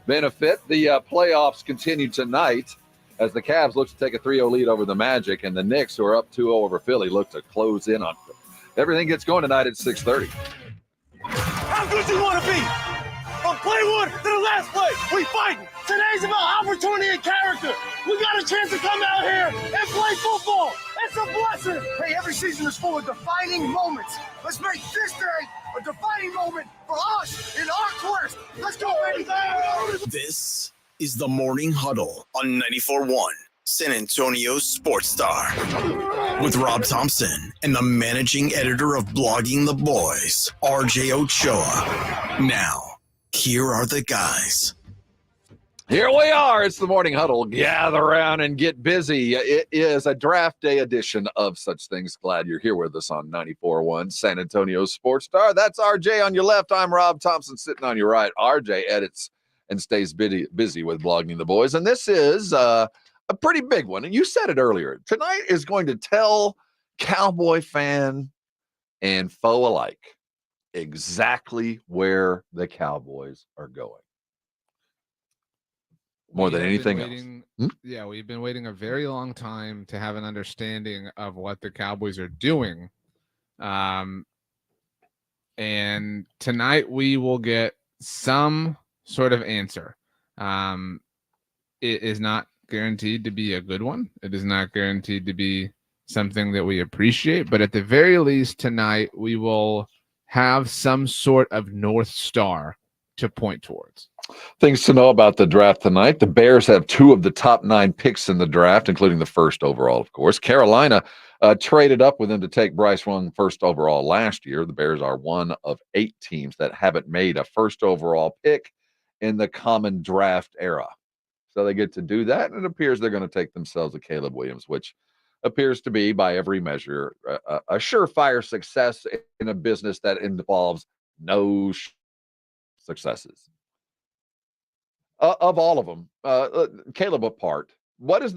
benefit. The playoffs continue tonight as the Cavs look to take a 3-0 lead over the Magic, and the Knicks, who are up 2-0 over Philly, look to close in on them. Everything gets going tonight at 6:30. How good you want to be? From play one to the last play, we fighting. Today's about opportunity and character. We got a chance to come out here and play football. It's a blessing. Hey, every season is full of defining moments. Let's make this day a defining moment for us in our quest. Let's go, baby. This is the Morning Huddle on 94.1 San Antonio Sports Star with Rob Thompson and the managing editor of Blogging the Boys, RJ Ochoa. Now, here are the guys. Here we are. It's the Morning Huddle. Gather around and get busy. It is a draft day edition of Such Things. Glad you're here with us on 94.1 San Antonio Sports Star. That's RJ on your left. I'm Rob Thompson sitting on your right. RJ edits and stays busy with Blogging the Boys. And this is a pretty big one. And you said it earlier. Tonight is going to tell Cowboy fan and foe alike exactly where the Cowboys are going. More than anything else. Yeah, we've been waiting a very long time to have an understanding of what the Cowboys are doing. And tonight we will get some sort of answer. It is not guaranteed to be a good one. It is not guaranteed to be something that we appreciate. But at the very least tonight, we will have some sort of North Star to point towards. Things to know about the draft tonight. The Bears have 2 of the top 9 picks in the draft, including the first overall, of course. Carolina traded up with him to take Bryce Young first overall last year. The Bears are one of 8 teams that haven't made a first overall pick in the common draft era. So they get to do that, and it appears they're going to take themselves a Caleb Williams, which appears to be, by every measure, a surefire success in a business that involves no successes. Of all of them, Caleb apart, what is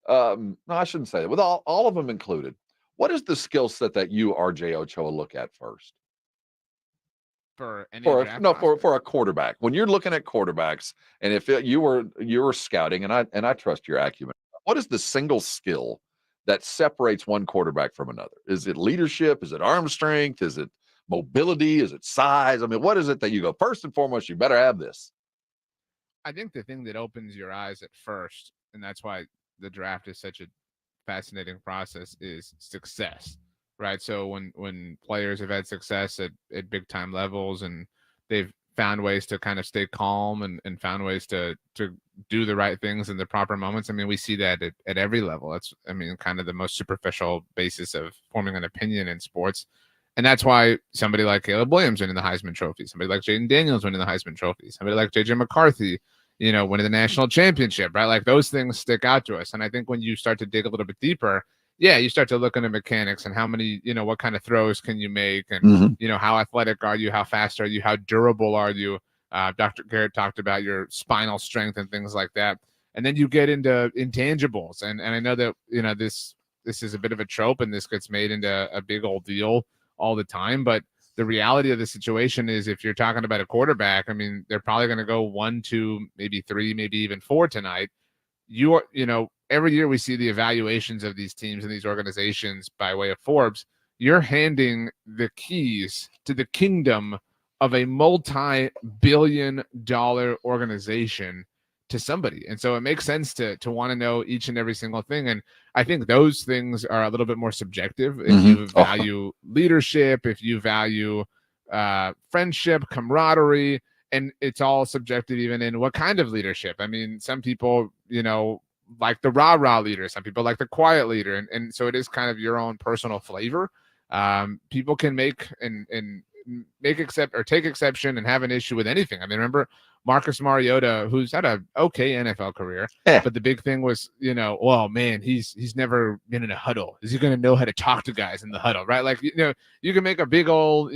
no, I shouldn't say that. With all of them included, what is the skill set that you, RJ Ochoa, look at first? For any For draft no, prospect? for a quarterback. When you're looking at quarterbacks, and if you were scouting, and I trust your acumen, what is the single skill that separates one quarterback from another? Is it leadership? Is it arm strength? Is it mobility? Is it size? I mean, what is it that you go, first and foremost, you better have this? I think the thing that opens your eyes at first, and that's why the draft is such a fascinating process, is success, right? So when players have had success at big time levels, and they've found ways to kind of stay calm and found ways to do the right things in the proper moments. I mean, we see that at every level. That's, I mean, kind of the most superficial basis of forming an opinion in sports. And that's why somebody like Caleb Williams winning the Heisman Trophy, somebody like Jaden Daniels winning the Heisman Trophy, somebody like JJ McCarthy, winning the national championship, right? Like, those things stick out to us. And I think when you start to dig a little bit deeper, you start to look into mechanics and how many, what kind of throws can you make, and how athletic are you, how fast are you, how durable are you? Dr. Garrett talked about your spinal strength and things like that. And then you get into intangibles, and I know that this is a bit of a trope, and this gets made into a big old deal all the time, but the reality of the situation is, if you're talking about a quarterback, I mean, they're probably going to go 1, 2, maybe 3, maybe even 4 tonight. Every year we see the evaluations of these teams and these organizations by way of Forbes. You're handing the keys to the kingdom of a multi-billion-dollar organization to somebody. And so it makes sense to want to know each and every single thing. And I think those things are a little bit more subjective. If you value leadership, if you value friendship, camaraderie, and it's all subjective even in what kind of leadership. I mean, some people, like the rah-rah leader, some people like the quiet leader. And so it is kind of your own personal flavor. People can make take exception and have an issue with anything. I mean, remember Marcus Mariota, who's had a okay NFL career, but the big thing was, well, man, he's never been in a huddle. Is he going to know how to talk to guys in the huddle, right? Like, you can make a big old,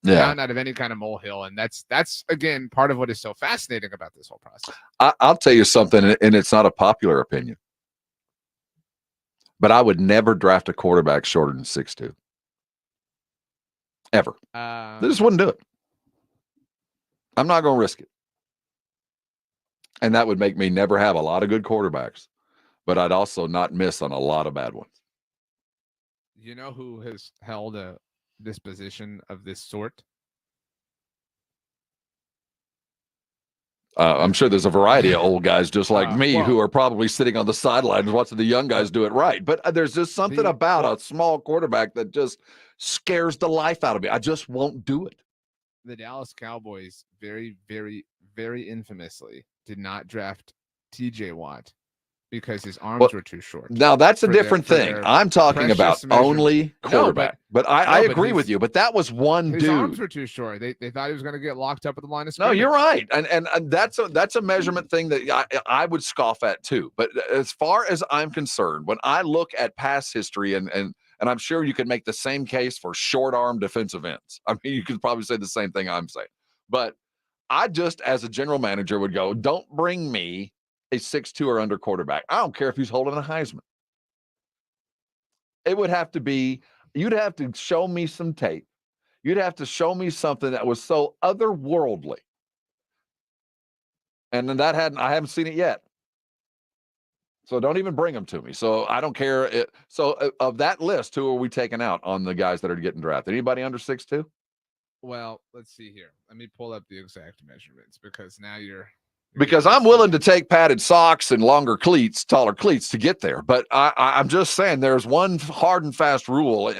mountain out of any kind of molehill, and that's again part of what is so fascinating about this whole process. I'll tell you something, and it's not a popular opinion, but I would never draft a quarterback shorter than 6'2". Ever. They just wouldn't do it. I'm not going to risk it. And that would make me never have a lot of good quarterbacks, but I'd also not miss on a lot of bad ones. You know who has held a disposition of this sort? I'm sure there's a variety of old guys just like me who are probably sitting on the sidelines watching the young guys do it right. But there's just something about a small quarterback that just scares the life out of me. I just won't do it. The Dallas Cowboys very, very, very infamously did not draft TJ Watt because his arms were too short. Now, that's a different thing. I'm talking about only quarterback. But I agree with you. But that was one dude. His arms were too short. They thought he was going to get locked up at the line of scrimmage. No, you're right. And that's a measurement thing that I would scoff at too. But as far as I'm concerned, when I look at past history, and I'm sure you could make the same case for short arm defensive ends. I mean, you could probably say the same thing I'm saying. But I just, as a general manager, would go, don't bring me a 6'2" or under quarterback. I don't care if he's holding a Heisman. It would have to be, you'd have to show me some tape. You'd have to show me something that was so otherworldly. And then I haven't seen it yet. So don't even bring them to me. So I don't care. So of that list, who are we taking out on the guys that are getting drafted? Anybody under 6'2"? Well, let's see here. Let me pull up the exact measurements, because now because I'm willing to take padded socks and longer cleats, taller cleats to get there. But I'm just saying there's one hard and fast rule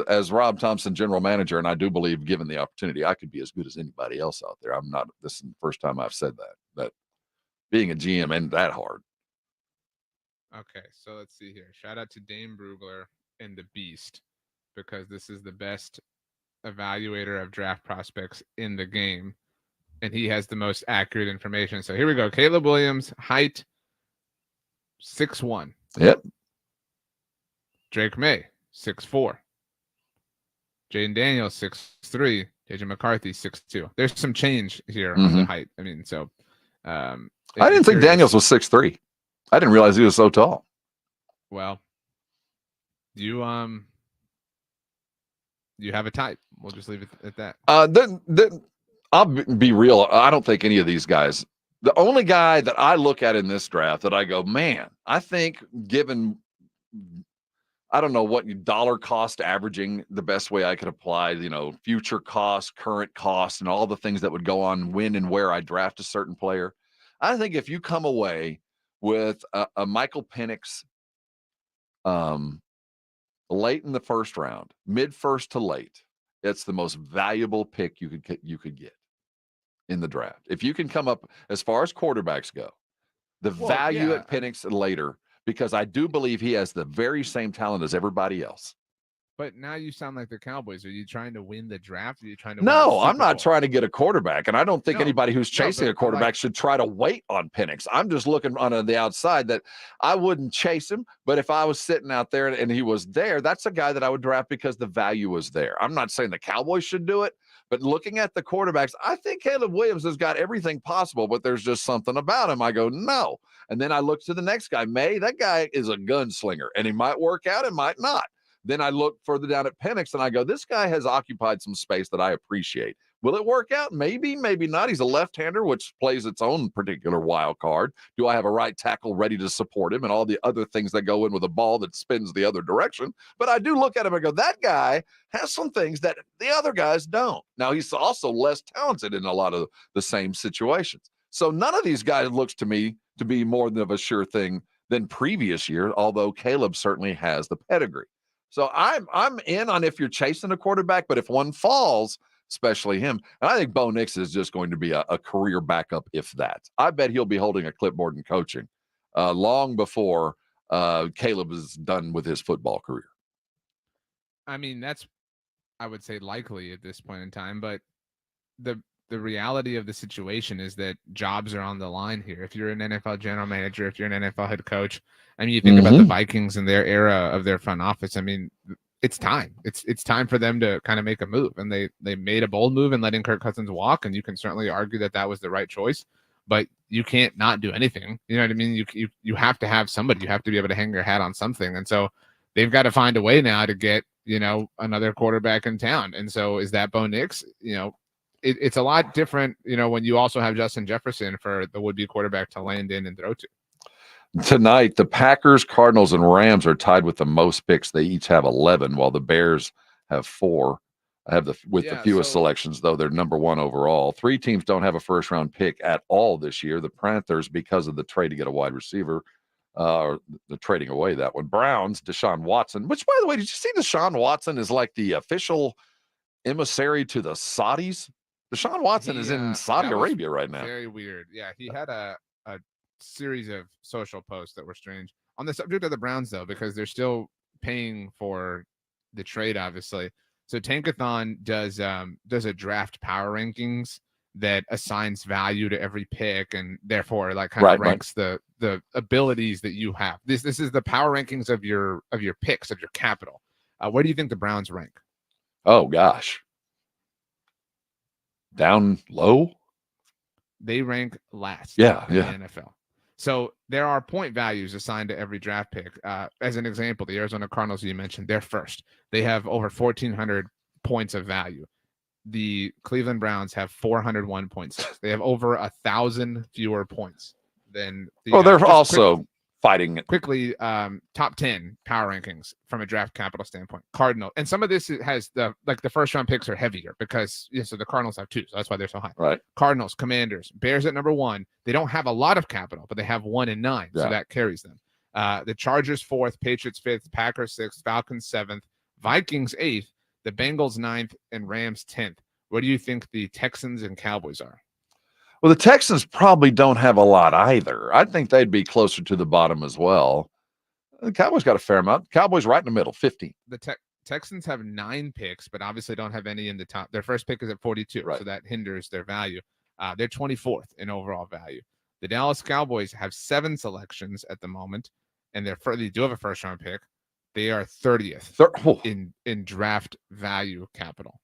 as Rob Thompson, general manager, and I do believe, given the opportunity, I could be as good as anybody else out there. This is the first time I've said that being a GM ain't that hard. Okay, so let's see here. Shout out to Dame Brugler and the beast, because this is the best evaluator of draft prospects in the game, and he has the most accurate information. So here we go. Caleb Williams, height 6'1". Yep. Drake May, 6'4". Jaden Daniels, 6'3". JJ McCarthy, 6'2". There's some change here on the height. I mean, so I didn't think Daniels was 6'3". I didn't realize he was so tall. Well, you have a type. We'll just leave it at that. I'll be real. I don't think any of these guys. The only guy that I look at in this draft that I go, man, I think given, I don't know what dollar cost averaging, the best way I could apply, future cost, current cost, and all the things that would go on when and where I draft a certain player. I think if you come away with a Michael Penix late in the first round, mid-first to late, it's the most valuable pick you could get in the draft. If you can come up, as far as quarterbacks go, the value at Penix later, because I do believe he has the very same talent as everybody else. But now you sound like the Cowboys. Are you trying to win the draft? Are you trying to No, win I'm not trying to get a quarterback, and I don't think anybody who's chasing a quarterback like, should try to wait on Penix. I'm just looking on the outside that I wouldn't chase him, but if I was sitting out there and he was there, that's a guy that I would draft because the value was there. I'm not saying the Cowboys should do it, but looking at the quarterbacks, I think Caleb Williams has got everything possible, but there's just something about him. I go, no. And then I look to the next guy, May. That guy is a gunslinger, and he might work out, it might not. Then I look further down at Penix, and I go, this guy has occupied some space that I appreciate. Will it work out? Maybe, maybe not. He's a left-hander, which plays its own particular wild card. Do I have a right tackle ready to support him and all the other things that go in with a ball that spins the other direction? But I do look at him and go, that guy has some things that the other guys don't. Now, he's also less talented in a lot of the same situations. So none of these guys looks to me to be more of a sure thing than previous year, although Caleb certainly has the pedigree. So I'm in on if you're chasing a quarterback, but if one falls, especially him, and I think Bo Nix is just going to be a career backup, if that. I bet he'll be holding a clipboard and coaching long before Caleb is done with his football career. I mean, that's, I would say, likely at this point in time, but the reality of the situation is that jobs are on the line here. If you're an NFL general manager, if you're an NFL head coach, I mean, you think about the Vikings and their era of their front office. I mean, it's time. It's time for them to kind of make a move, and they made a bold move in letting Kirk Cousins walk, and you can certainly argue that was the right choice, but you can't not do anything. You know what I mean? You have to have somebody. You have to be able to hang your hat on something, and so they've got to find a way now to get another quarterback in town. And so is that Bo Nix? It's a lot different, when you also have Justin Jefferson for the would-be quarterback to land in and throw to. Tonight, the Packers, Cardinals, and Rams are tied with the most picks. They each have 11, while the Bears have 4. The fewest selections, though they're number 1 overall. 3 teams don't have a first-round pick at all this year. The Panthers, because of the trade to get a wide receiver, the trading away that one. Browns, Deshaun Watson, which, by the way, did you see Deshaun Watson is like the official emissary to the Saudis? Deshaun Watson is in Saudi Arabia right now. Very weird. Yeah, he had a series of social posts that were strange. On the subject of the Browns, though, because they're still paying for the trade, obviously. So Tankathon does a draft power rankings that assigns value to every pick, and therefore ranks the abilities that you have. This is the power rankings of your picks, of your capital. Where do you think the Browns rank? Oh gosh. Down low? They rank last in the NFL. So there are point values assigned to every draft pick. As an example, the Arizona Cardinals you mentioned, they're first. They have over 1,400 points of value. The Cleveland Browns have 401.6. They have over 1,000 fewer points than the they're also fighting it. Quickly, top 10 power rankings from a draft capital standpoint. Cardinal, and some of this has the first round picks are heavier because so the Cardinals have 2, so that's why they're so high. Right. Cardinals, Commanders, Bears at number 1. They don't have a lot of capital, but they have 1 and 9, so that carries them. The Chargers 4th, Patriots 5th, Packers 6th, Falcons 7th, Vikings 8th, the Bengals 9th, and Rams 10th. Where do you think the Texans and Cowboys are? Well, the Texans probably don't have a lot either. I think they'd be closer to the bottom as well. The Cowboys got a fair amount. Cowboys right in the middle, 15. The Texans have 9 picks, but obviously don't have any in the top. Their first pick is at 42, so that hinders their value. They're 24th in overall value. The Dallas Cowboys have 7 selections at the moment, and they do have a first-round pick. They are 30th in draft value capital.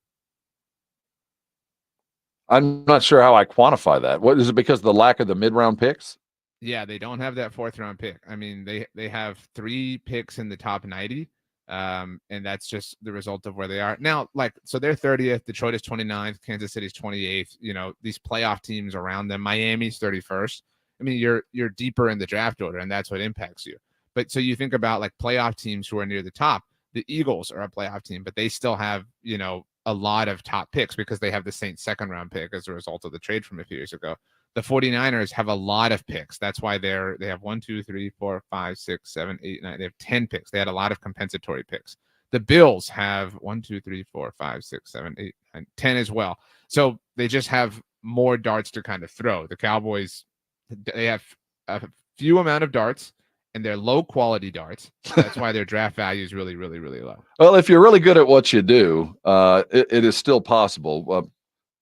I'm not sure how I quantify that. What is it, because of the lack of the mid-round picks? Yeah, they don't have that 4th-round pick. I mean, they have 3 picks in the top 90, and that's just the result of where they are now. So they're 30th. Detroit is 29th. Kansas City's 28th. You know, these playoff teams around them. Miami's 31st. I mean, you're deeper in the draft order, and that's what impacts you. But so you think about like playoff teams who are near the top. The Eagles are a playoff team, but they still have, you know, a lot of top picks because they have the Saints 2nd-round pick as a result of the trade from a few years ago. The 49ers have a lot of picks. That's why they have 1, 2, 3, 4, 5, 6, 7, 8, 9. They have 10 picks. They had a lot of compensatory picks. The Bills have 1, 2, 3, 4, 5, 6, 7, 8, 9, 10 as well. So they just have more darts to kind of throw. The Cowboys, they have a few amount of darts, and they're low quality darts. That's why their draft value is really, really, really low. Well, if you're really good at what you do, it is still possible.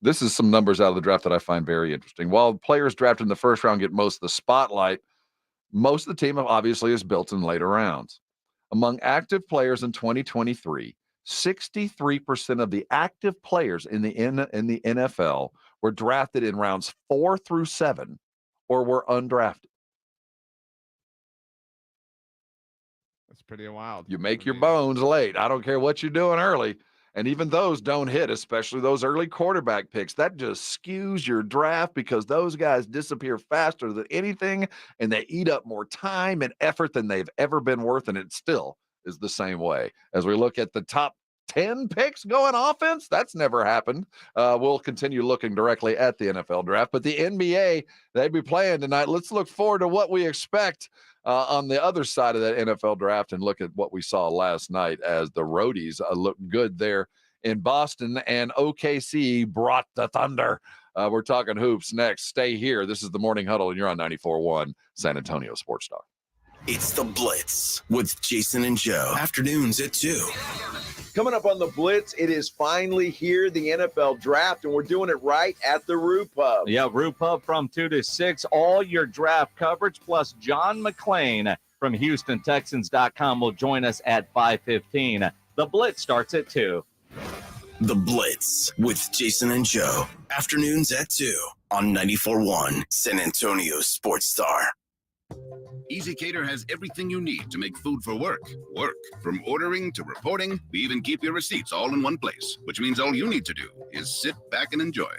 This is some numbers out of the draft that I find very interesting. While players drafted in the first round get most of the spotlight, most of the team obviously is built in later rounds. Among active players in 2023, 63% of the active players in the NFL were drafted in rounds 4 through 7 or were undrafted. That's pretty wild. You make your bones late. I don't care what you're doing early. And even those don't hit, especially those early quarterback picks. That just skews your draft because those guys disappear faster than anything, and they eat up more time and effort than they've ever been worth, and it still is the same way. As we look at the top 10 picks going offense, that's never happened. We'll continue looking directly at the NFL draft. But the NBA, they'd be playing tonight. Let's look forward to what we expect on the other side of that NFL draft and look at what we saw last night as the roadies look good there in Boston, and OKC brought the thunder. We're talking hoops next. Stay here. This is the Morning Huddle, and you're on 94.1 San Antonio Sports Star. It's the Blitz with Jason and Joe. Afternoons at 2. Coming up on the Blitz, it is finally here, the NFL draft, and we're doing it right at the Roo Pub. Yeah, Roo Pub from 2 to 6. All your draft coverage, plus John McClain from HoustonTexans.com will join us at 5:15. The Blitz starts at 2. The Blitz with Jason and Joe. Afternoons at 2 on 94.1 San Antonio Sports Star. EasyCater has everything you need to make food for work. From ordering to reporting, we even keep your receipts all in one place, which means all you need to do is sit back and enjoy.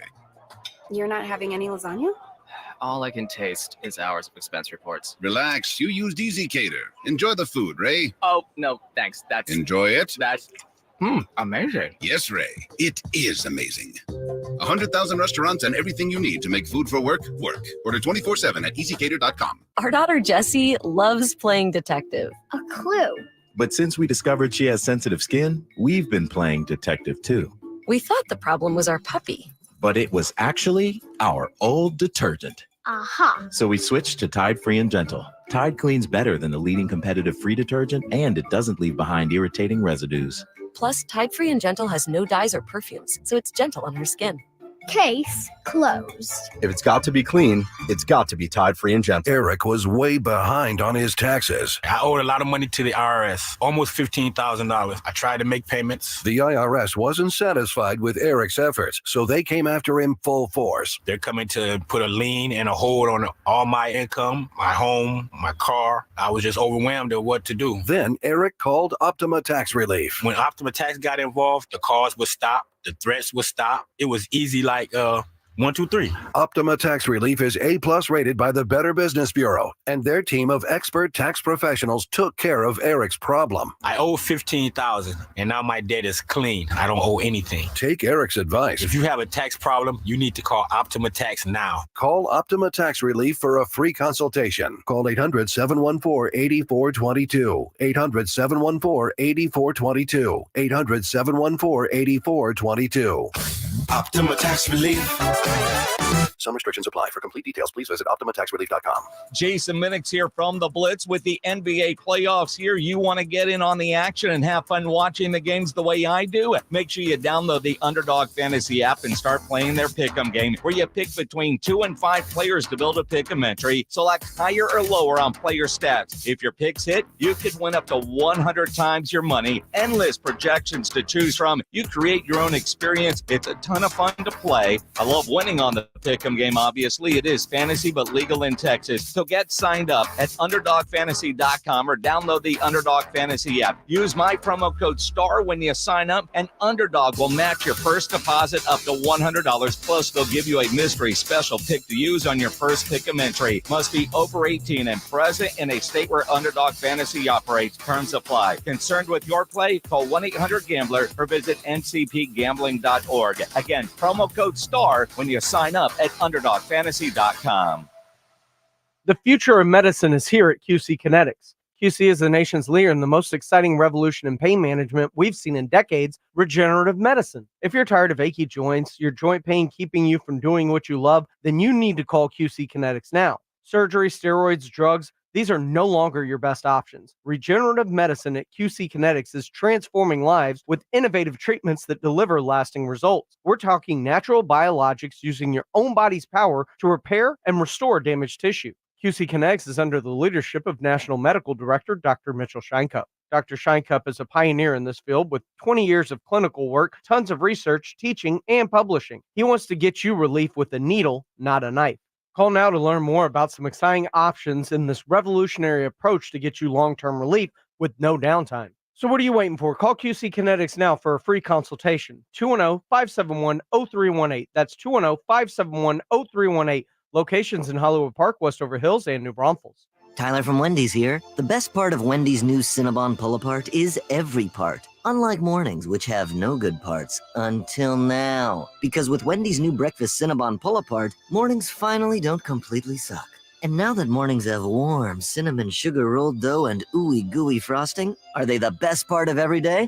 You're not having any lasagna? All I can taste is hours of expense reports. Relax, you used EasyCater. Enjoy the food, Ray. Oh, no, thanks. Enjoy it? That's amazing. Yes, Ray, it is amazing. 100,000 restaurants and everything you need to make food for work. Order 24/7 at EasyCater.com. Our daughter Jessie loves playing detective. A clue. But since we discovered she has sensitive skin, we've been playing detective too. We thought the problem was our puppy. But it was actually our old detergent. Aha. So we switched to Tide Free and Gentle. Tide cleans better than the leading competitive free detergent, and it doesn't leave behind irritating residues. Plus, Tide Free and Gentle has no dyes or perfumes, so it's gentle on her skin. Case closed. If it's got to be clean, it's got to be Tide Free and Gentle. Eric was way behind on his taxes. I owed a lot of money to the IRS, almost $15,000. I tried to make payments. The IRS wasn't satisfied with Eric's efforts, so they came after him full force. They're coming to put a lien and a hold on all my income, my home, my car. I was just overwhelmed at what to do. Then Eric called Optima Tax Relief. When Optima Tax got involved, the calls would stop. The threats would stop. It was easy like 1, 2, 3. Optima Tax Relief is A+ rated by the Better Business Bureau, and their team of expert tax professionals took care of Eric's problem. I owe $15,000, and now my debt is clean. I don't owe anything. Take Eric's advice. If you have a tax problem, you need to call Optima Tax now. Call Optima Tax Relief for a free consultation. Call 800-714-8422. 800-714-8422. 800-714-8422. Optima Tax Relief. Some restrictions apply. For complete details, please visit OptimaTaxRelief.com. Jason Minix here from the Blitz with the NBA playoffs here. You want to get in on the action and have fun watching the games the way I do? Make sure you download the Underdog Fantasy app and start playing their pick'em game, where you pick between 2 and 5 players to build a pick'em entry. Select higher or lower on player stats. If your picks hit, you could win up to 100 times your money. Endless projections to choose from. You create your own experience. It's a ton of fun to play. I love winning on the pick'em game, obviously. It is fantasy, but legal in Texas. So get signed up at UnderdogFantasy.com or download the Underdog Fantasy app. Use my promo code STAR when you sign up, and Underdog will match your first deposit up to $100. Plus, they'll give you a mystery special pick to use on your first pick'em entry. Must be over 18 and present in a state where Underdog Fantasy operates. Terms apply. Concerned with your play? Call 1-800-GAMBLER or visit ncpgambling.org. Again, promo code STAR when you sign up at UnderdogFantasy.com. The future of medicine is here at QC Kinetics. QC is the nation's leader in the most exciting revolution in pain management we've seen in decades, regenerative medicine. If you're tired of achy joints, your joint pain keeping you from doing what you love, then you need to call QC Kinetics now. Surgery, steroids, drugs, these are no longer your best options. Regenerative medicine at QC Kinetics is transforming lives with innovative treatments that deliver lasting results. We're talking natural biologics using your own body's power to repair and restore damaged tissue. QC Kinetics is under the leadership of National Medical Director Dr. Mitchell Scheinkup. Dr. Scheinkup is a pioneer in this field with 20 years of clinical work, tons of research, teaching, and publishing. He wants to get you relief with a needle, not a knife. Call now to learn more about some exciting options in this revolutionary approach to get you long-term relief with no downtime. So what are you waiting for? Call QC Kinetics now for a free consultation. 210-571-0318. That's 210-571-0318. Locations in Hollywood Park, Westover Hills, and New Braunfels. Tyler from Wendy's here. The best part of Wendy's new Cinnabon Pull-Apart is every part. Unlike mornings, which have no good parts, until now. Because with Wendy's new breakfast Cinnabon Pull-Apart, mornings finally don't completely suck. And now that mornings have warm cinnamon sugar rolled dough and ooey gooey frosting, are they the best part of every day?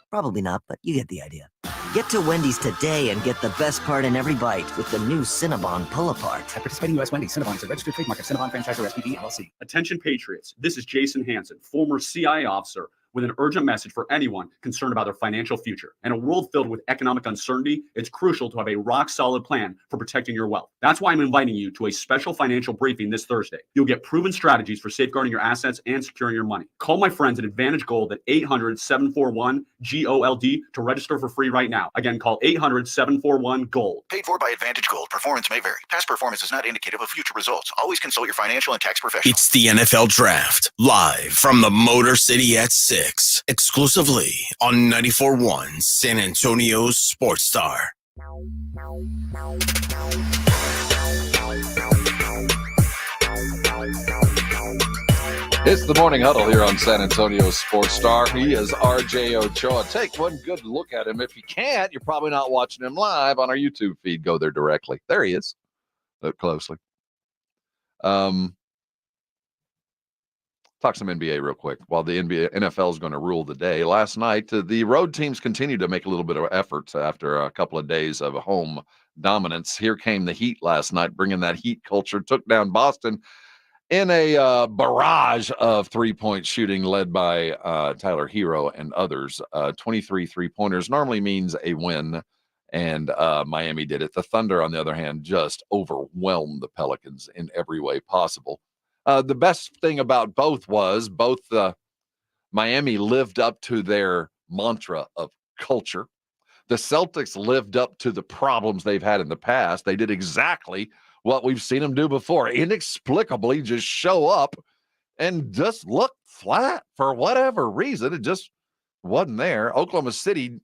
Probably not, but you get the idea. Get to Wendy's today and get the best part in every bite with the new Cinnabon Pull-Apart. At participating U.S. Wendy's, Cinnabon is a registered trademark of Cinnabon Franchisor SPV LLC. Attention Patriots, this is Jason Hansen, former CIA officer, with an urgent message for anyone concerned about their financial future. In a world filled with economic uncertainty, it's crucial to have a rock-solid plan for protecting your wealth. That's why I'm inviting you to a special financial briefing this Thursday. You'll get proven strategies for safeguarding your assets and securing your money. Call my friends at Advantage Gold at 800-741-GOLD to register for free right now. Again, call 800-741-GOLD. Paid for by Advantage Gold. Performance may vary. Past performance is not indicative of future results. Always consult your financial and tax professional. It's the NFL Draft, live from the Motor City at 6, exclusively on 94.1 San Antonio's Sports Star. It's the Morning Huddle here on San Antonio's Sports Star. He is RJ Ochoa. Take one good look at him. If you can't, you're probably not watching him live on our YouTube feed. Go there directly. There he is. Look closely. Talk some NBA real quick. While the NFL is going to rule the day, last night the road teams continued to make a little bit of efforts after a couple of days of home dominance. Here came the Heat last night, bringing that Heat culture, took down Boston in a barrage of three-point shooting led by Tyler Hero and others. 23 three-pointers normally means a win, and Miami did it. The Thunder, on the other hand, just overwhelmed the Pelicans in every way possible. The best thing about both was Miami lived up to their mantra of culture. The Celtics lived up to the problems they've had in the past. They did exactly what we've seen them do before. Inexplicably just show up and just look flat for whatever reason. It just wasn't there. Oklahoma City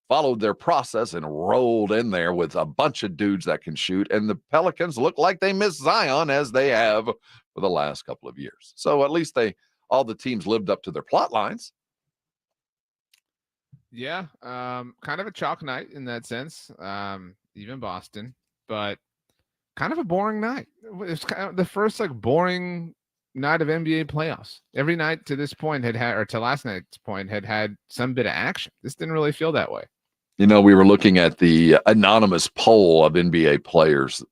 followed their process and rolled in there with a bunch of dudes that can shoot. And the Pelicans look like they miss Zion, as they have for the last couple of years. So at least all the teams lived up to their plot lines. Yeah, kind of a chalk night in that sense, even Boston, but kind of a boring night. It's kind of the first boring night of NBA playoffs. Every night to this point to last night's point had some bit of action. This didn't really feel that way. You know, we were looking at the anonymous poll of NBA players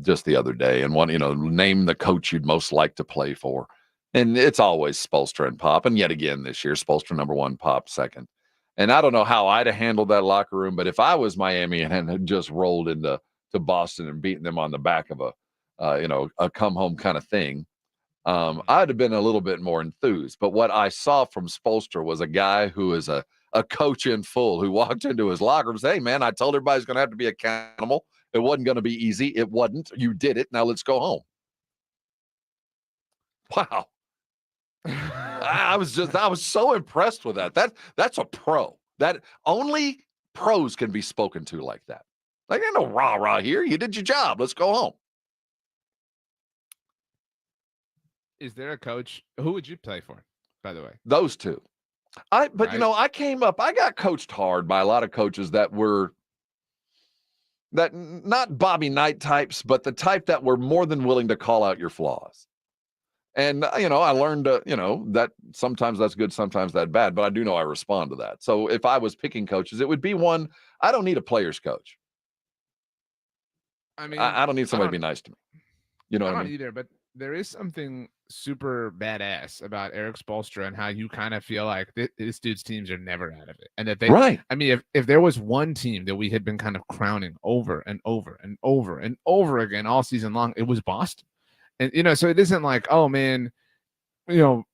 just the other day, and one, name the coach you'd most like to play for. And it's always Spoelstra and Pop. And yet again this year, Spoelstra number one, Pop second. And I don't know how I'd have handled that locker room, but if I was Miami and had just rolled into Boston and beaten them on the back of a come home kind of thing, I'd have been a little bit more enthused. But what I saw from Spoelstra was a guy who is a coach in full, who walked into his locker room and said, "Hey, man, I told everybody it's going to have to be accountable. It wasn't going to be easy. It wasn't. You did it. Now let's go home." Wow. I was so impressed with that. That's a pro. That only pros can be spoken to like that. Like, ain't no rah-rah here. You did your job. Let's go home. Is there a coach? Who would you play for, by the way? Those two. I came up, I got coached hard by a lot of coaches that were not Bobby Knight types, but the type that were more than willing to call out your flaws. And, I learned, that sometimes that's good, sometimes that's bad, but I do know I respond to that. So if I was picking coaches, it would be one, I don't need a player's coach. I mean, I don't need somebody to be nice to me. You know what I mean? I don't either, but there is something super badass about Eric Spoelstra and how you kind of feel like this dude's teams are never out of it. And that right. I mean, if there was one team that we had been kind of crowning over and over and over and over again all season long, it was Boston. And, so it isn't like, oh man, the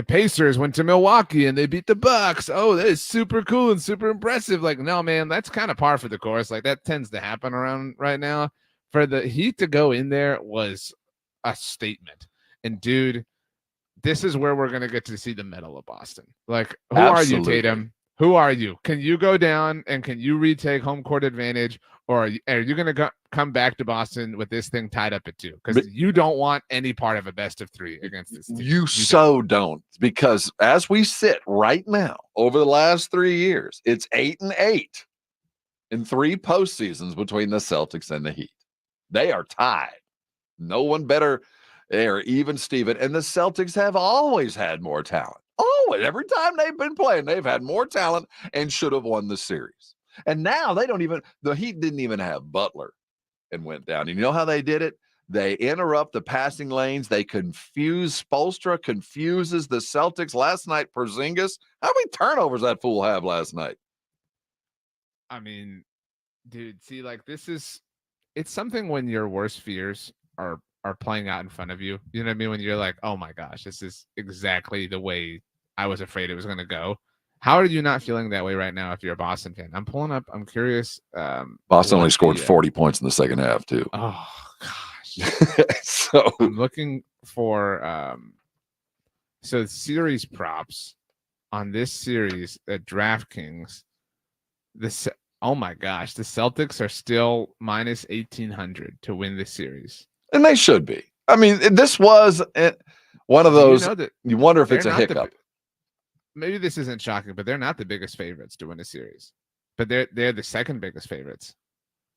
Pacers went to Milwaukee and they beat the Bucks. Oh, that is super cool and super impressive. Like, no, man, that's kind of par for the course. Like, that tends to happen around right now. For the Heat to go in there was a statement. And dude, this is where we're going to get to see the medal of Boston. Like, who Absolutely. are you, Tatum? Who are you? Can you go down and can you retake home court advantage? Or are you going to come back to Boston with this thing tied up at 2? Because you don't want any part of a best of 3 against this team. You don't. Because as we sit right now, over the last 3 years, it's 8-8 in 3 postseasons between the Celtics and the Heat. They are tied. No one better. They are even Steven. And the Celtics have always had more talent. Always. Every time they've been playing, they've had more talent and should have won the series. And now the Heat didn't even have Butler and went down. And you know how they did it? They interrupt the passing lanes. They confuse. Spoelstra confuses the Celtics. Last night, Porzingis. How many turnovers that fool have last night? I mean, dude, see, like, it's something when your worst fears are playing out in front of you. You know what I mean? When you're like, oh my gosh, this is exactly the way I was afraid it was going to go. How are you not feeling that way right now if you're a Boston fan? I'm pulling up. I'm curious. Boston only scored 40 points in the second half, too. Oh, gosh. So I'm looking for so series props on this series at DraftKings. Oh, my gosh. The Celtics are still minus 1,800 to win this series. And they should be. I mean, this was one of those. You wonder if it's a hiccup. Maybe this isn't shocking, but they're not the biggest favorites to win a series. But they're the second biggest favorites.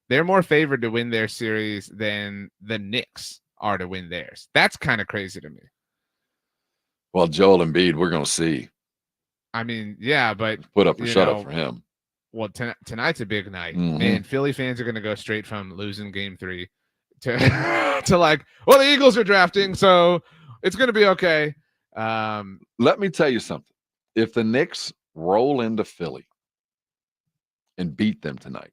They're more favored to win their series than the Knicks are to win theirs. That's kind of crazy to me. Well, Joel Embiid, we're going to see. I mean, yeah, but put up or shut up for him. Well, tonight's a big night, Mhm. and Philly fans are going to go straight from losing Game 3 to like, well, the Eagles are drafting, so it's going to be okay. Let me tell you something. If the Knicks roll into Philly and beat them tonight,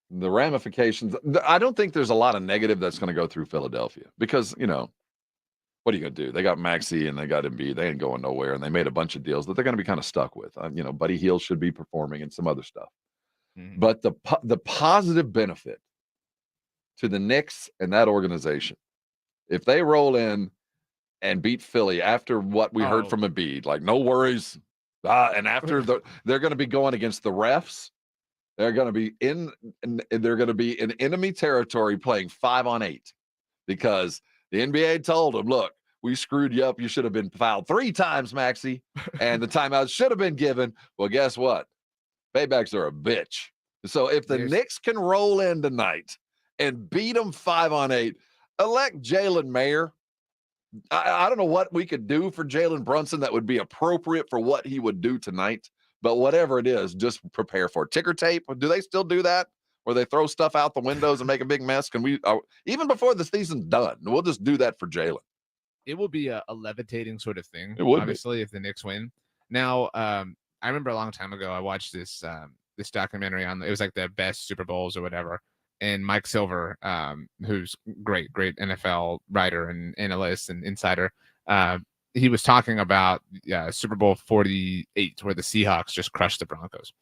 the ramifications, I don't think there's a lot of negative that's going to go through Philadelphia because, what are you going to do? They got Maxey and they got Embiid. They ain't going nowhere, and they made a bunch of deals that they're going to be kind of stuck with. Buddy Hield should be performing and some other stuff. Mm-hmm. But the positive benefit to the Knicks and that organization, if they roll in and beat Philly after what we heard from Embiid, like no worries, and after they're going to be going against the refs, they're going to be in enemy territory playing 5-on-8 because the NBA told them, look, we screwed you up. You should have been fouled 3 times, Maxey, and the timeout should have been given. Well, guess what? Paybacks are a bitch. So if the Knicks can roll in tonight and beat them 5-on-8, elect Jalen Mayer I don't know what we could do for Jalen Brunson that would be appropriate for what he would do tonight. But whatever it is, just prepare for it. Ticker tape. Do they still do that? Where they throw stuff out the windows and make a big mess? Can we, even before the season's done, we'll just do that for Jalen. It will be a levitating sort of thing. It would obviously if the Knicks win. Now, I remember a long time ago I watched this documentary on it was like the best Super Bowls or whatever. And Mike Silver, who's great NFL writer and analyst and insider, he was talking about Super Bowl 48 where the Seahawks just crushed the Broncos.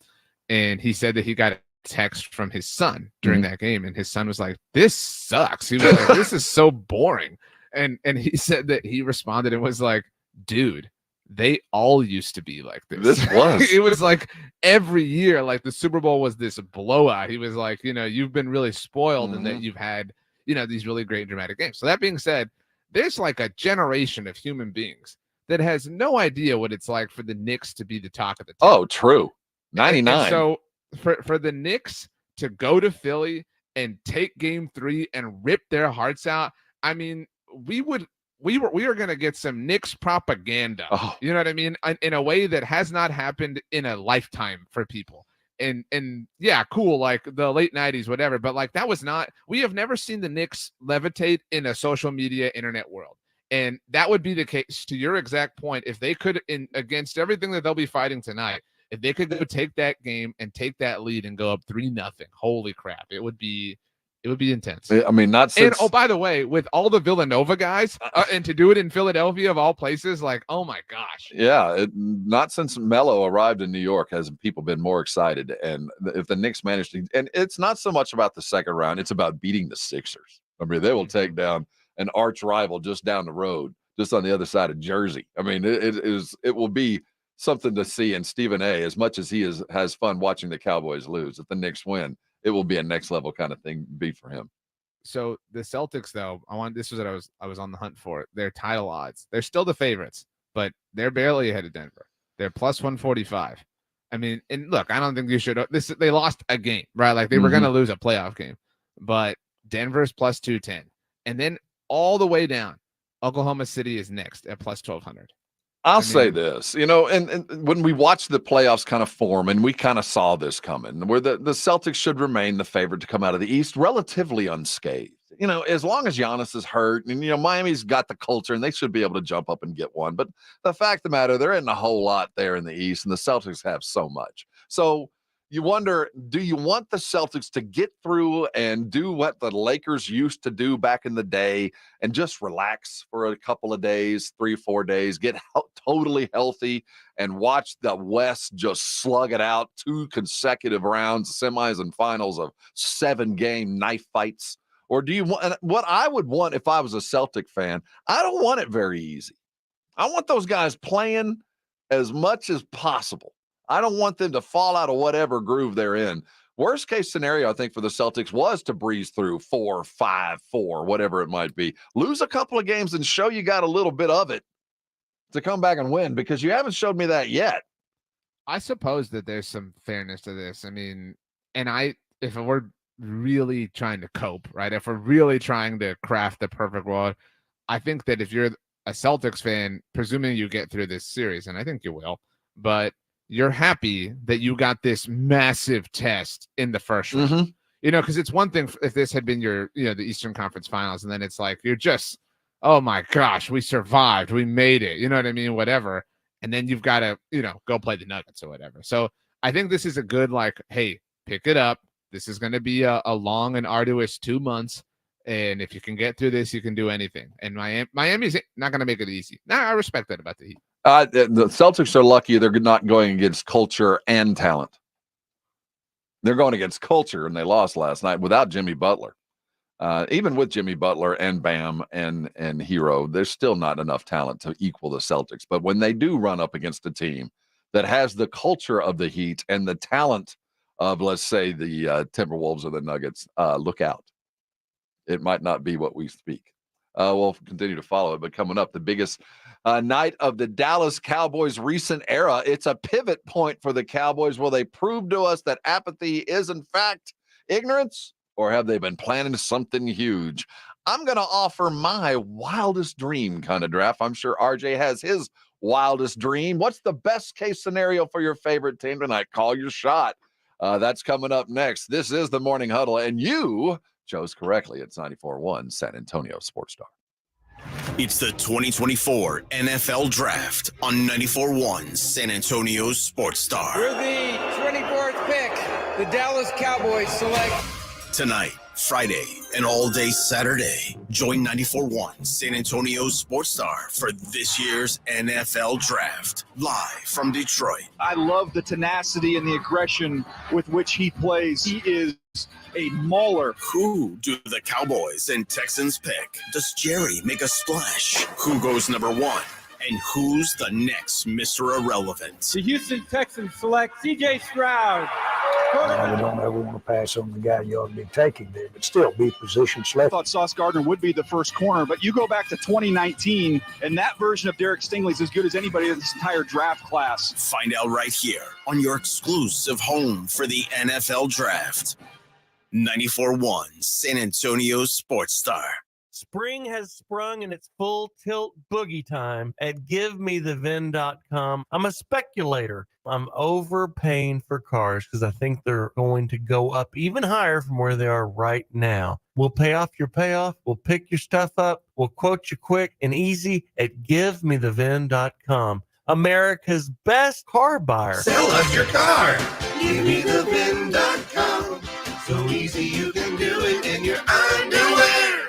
And he said that he got a text from his son during that game, and his son was like, "This sucks." He was like, "This is so boring." And he said that he responded and was like, "Dude, they all used to be like this." It was like every year, like the Super Bowl was this blowout. He was like, you've been really spoiled in that you've had, these really great dramatic games. So that being said, there's like a generation of human beings that has no idea what it's like for the Knicks to be the talk of the town. Oh, true. 99. And so for the Knicks to go to Philly and take game 3 and rip their hearts out, I mean, we are going to get some Knicks propaganda, you know what I mean? In a way that has not happened in a lifetime for people. And yeah, cool. Like the late 90s, whatever. But like, we have never seen the Knicks levitate in a social media internet world. And that would be the case to your exact point. If they could, against everything that they'll be fighting tonight, if they could go take that game and take that lead and go up 3-0, holy crap. It would be intense. I mean, not since. And by the way, with all the Villanova guys, and to do it in Philadelphia of all places, like, oh my gosh. Yeah, not since Melo arrived in New York has people been more excited. And if the Knicks manage to, and it's not so much about the second round, it's about beating the Sixers. I mean, they will take down an arch rival just down the road, just on the other side of Jersey. I mean, it will be something to see. And Stephen A., as much as he has fun watching the Cowboys lose, if the Knicks win, it will be a next level kind of thing be for him. So the Celtics, though, this was what I was on the hunt for. Their title odds. They're still the favorites, but they're barely ahead of Denver. They're plus 145. I mean, and look, I don't think you should. They lost a game, right? Like they were going to lose a playoff game, but Denver's plus 210, and then all the way down, Oklahoma City is next at plus 1200. I'll say this, and when we watch the playoffs kind of form, and we kind of saw this coming, where the Celtics should remain the favorite to come out of the East relatively unscathed. As long as Giannis is hurt, and, Miami's got the culture, and they should be able to jump up and get one. But the fact of the matter, there isn't a whole lot there in the East, and the Celtics have so much. So you wonder, do you want the Celtics to get through and do what the Lakers used to do back in the day and just relax for a couple of days, 3-4 days, get totally healthy and watch the West just slug it out 2 consecutive rounds, semis and finals of 7-game knife fights? Or do you want what I would want if I was a Celtic fan? I don't want it very easy. I want those guys playing as much as possible. I don't want them to fall out of whatever groove they're in. Worst case scenario, I think, for the Celtics was to breeze through 4-5-4, whatever it might be. Lose a couple of games and show you got a little bit of it to come back and win, because you haven't showed me that yet. I suppose that there's some fairness to this. I mean, if we're really trying to cope, right? If we're really trying to craft the perfect world, I think that if you're a Celtics fan, presuming you get through this series, and I think you will, but you're happy that you got this massive test in the first round, because it's one thing if this had been the Eastern Conference Finals, and then it's like, you're just, oh my gosh, we survived, we made it, you know what I mean? Whatever. And then you've got to, go play the Nuggets or whatever. So I think this is a good, like, hey, pick it up. This is going to be a long and arduous 2 months. And if you can get through this, you can do anything. And Miami's not going to make it easy. Now, I respect that about the Heat. The Celtics are lucky they're not going against culture and talent. They're going against culture, and they lost last night without Jimmy Butler. Even with Jimmy Butler and Bam and Hero, there's still not enough talent to equal the Celtics. But when they do run up against a team that has the culture of the Heat and the talent of, let's say, the Timberwolves or the Nuggets, look out. It might not be what we speak. We'll continue to follow it. But coming up, the biggest night of the Dallas Cowboys recent era. It's a pivot point for the Cowboys. Will they prove to us that apathy is, in fact, ignorance? Or have they been planning something huge? I'm going to offer my wildest dream kind of draft. I'm sure RJ has his wildest dream. What's the best case scenario for your favorite team tonight? Call your shot. That's coming up next. This is the Morning Huddle, and you chose correctly. It's 94.1 San Antonio Sports Star. It's the 2024 NFL Draft on 94.1 San Antonio Sports Star. For the 24th pick, the Dallas Cowboys select. Tonight, Friday, and all day Saturday, join 94.1 San Antonio Sports Star for this year's NFL Draft, live from Detroit. I love the tenacity and the aggression with which he plays. He is a mauler. Who do the Cowboys and Texans pick? Does Jerry make a splash? Who goes number one? And who's the next Mr. Irrelevant? The Houston Texans select C.J. Stroud. You don't ever want to pass on the guy you ought to be taking there, but still be position select. I thought Sauce Gardner would be the first corner, but you go back to 2019, and that version of Derek Stingley is as good as anybody in this entire draft class. Find out right here on your exclusive home for the NFL Draft. 94.1 San Antonio Sports Star. Spring has sprung and it's full tilt boogie time at GiveMeTheVin.com. I'm a speculator. I'm overpaying for cars because I think they're going to go up even higher from where they are right now. We'll pay off your payoff. We'll pick your stuff up. We'll quote you quick and easy at GiveMeTheVin.com. America's best car buyer. Sell us your car. GiveMeTheVin.com. So easy you can do it in your underwear.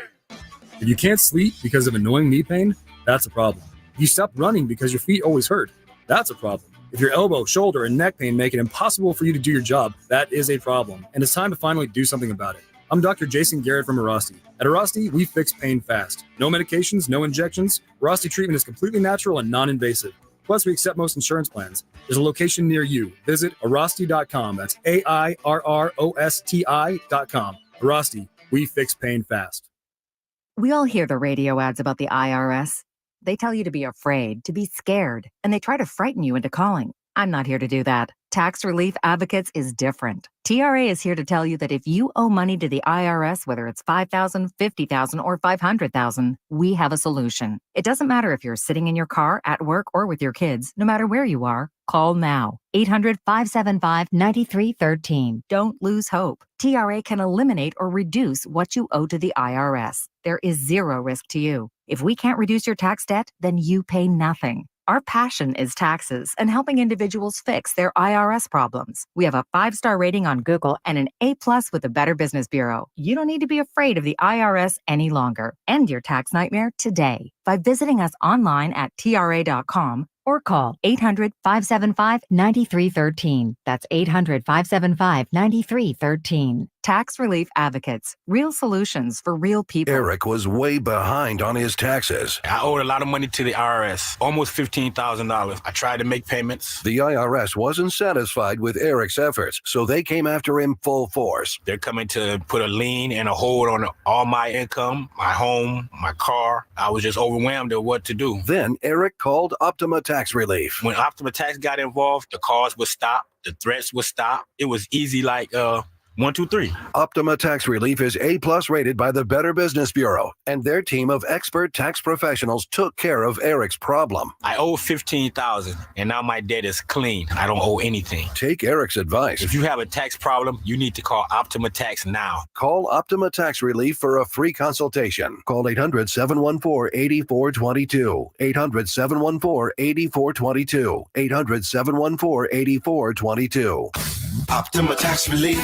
If you can't sleep because of annoying knee pain, that's a problem. If you stop running because your feet always hurt, that's a problem. If your elbow, shoulder, and neck pain make it impossible for you to do your job, that is a problem. And it's time to finally do something about it. I'm Dr. Jason Garrett from Arasti. At Arasti, we fix pain fast. No medications, no injections. Arasti treatment is completely natural and non-invasive. Plus, we accept most insurance plans. There's a location near you. Visit Arasti.com. That's AIRROSTI.com. Arasti, we fix pain fast. We all hear the radio ads about the IRS. They tell you to be afraid, to be scared, and they try to frighten you into calling. I'm not here to do that. Tax Relief Advocates is different. TRA is here to tell you that if you owe money to the IRS, whether it's $5,000, $50,000, or $500,000, we have a solution. It doesn't matter if you're sitting in your car, at work, or with your kids. No matter where you are, call now. 800-575-9313. Don't lose hope. TRA can eliminate or reduce what you owe to the IRS. There is zero risk to you. If we can't reduce your tax debt, then you pay nothing. Our passion is taxes and helping individuals fix their IRS problems. We have a 5-star rating on Google and an A+ with the Better Business Bureau. You don't need to be afraid of the IRS any longer. End your tax nightmare today by visiting us online at TRA.com or call 800-575-9313. That's 800-575-9313. Tax Relief Advocates. Real solutions for real people. Eric was way behind on his taxes. I owed a lot of money to the IRS, almost $15,000. I tried to make payments. The IRS wasn't satisfied with Eric's efforts, so they came after him full force. They're coming to put a lien and a hold on all my income, my home, my car. I was just overwhelmed at what to do. Then Eric called Optima Tax Relief. When Optima Tax got involved, the calls would stop, the threats would stop. It was easy like 1, 2, 3. Optima Tax Relief is A+ rated by the Better Business Bureau, and their team of expert tax professionals took care of Eric's problem. I owe $15,000, and now my debt is clean. I don't owe anything. Take Eric's advice. If you have a tax problem, you need to call Optima Tax now. Call Optima Tax Relief for a free consultation. Call 800-714-8422. 800-714-8422. 800-714-8422. Optima Tax Relief.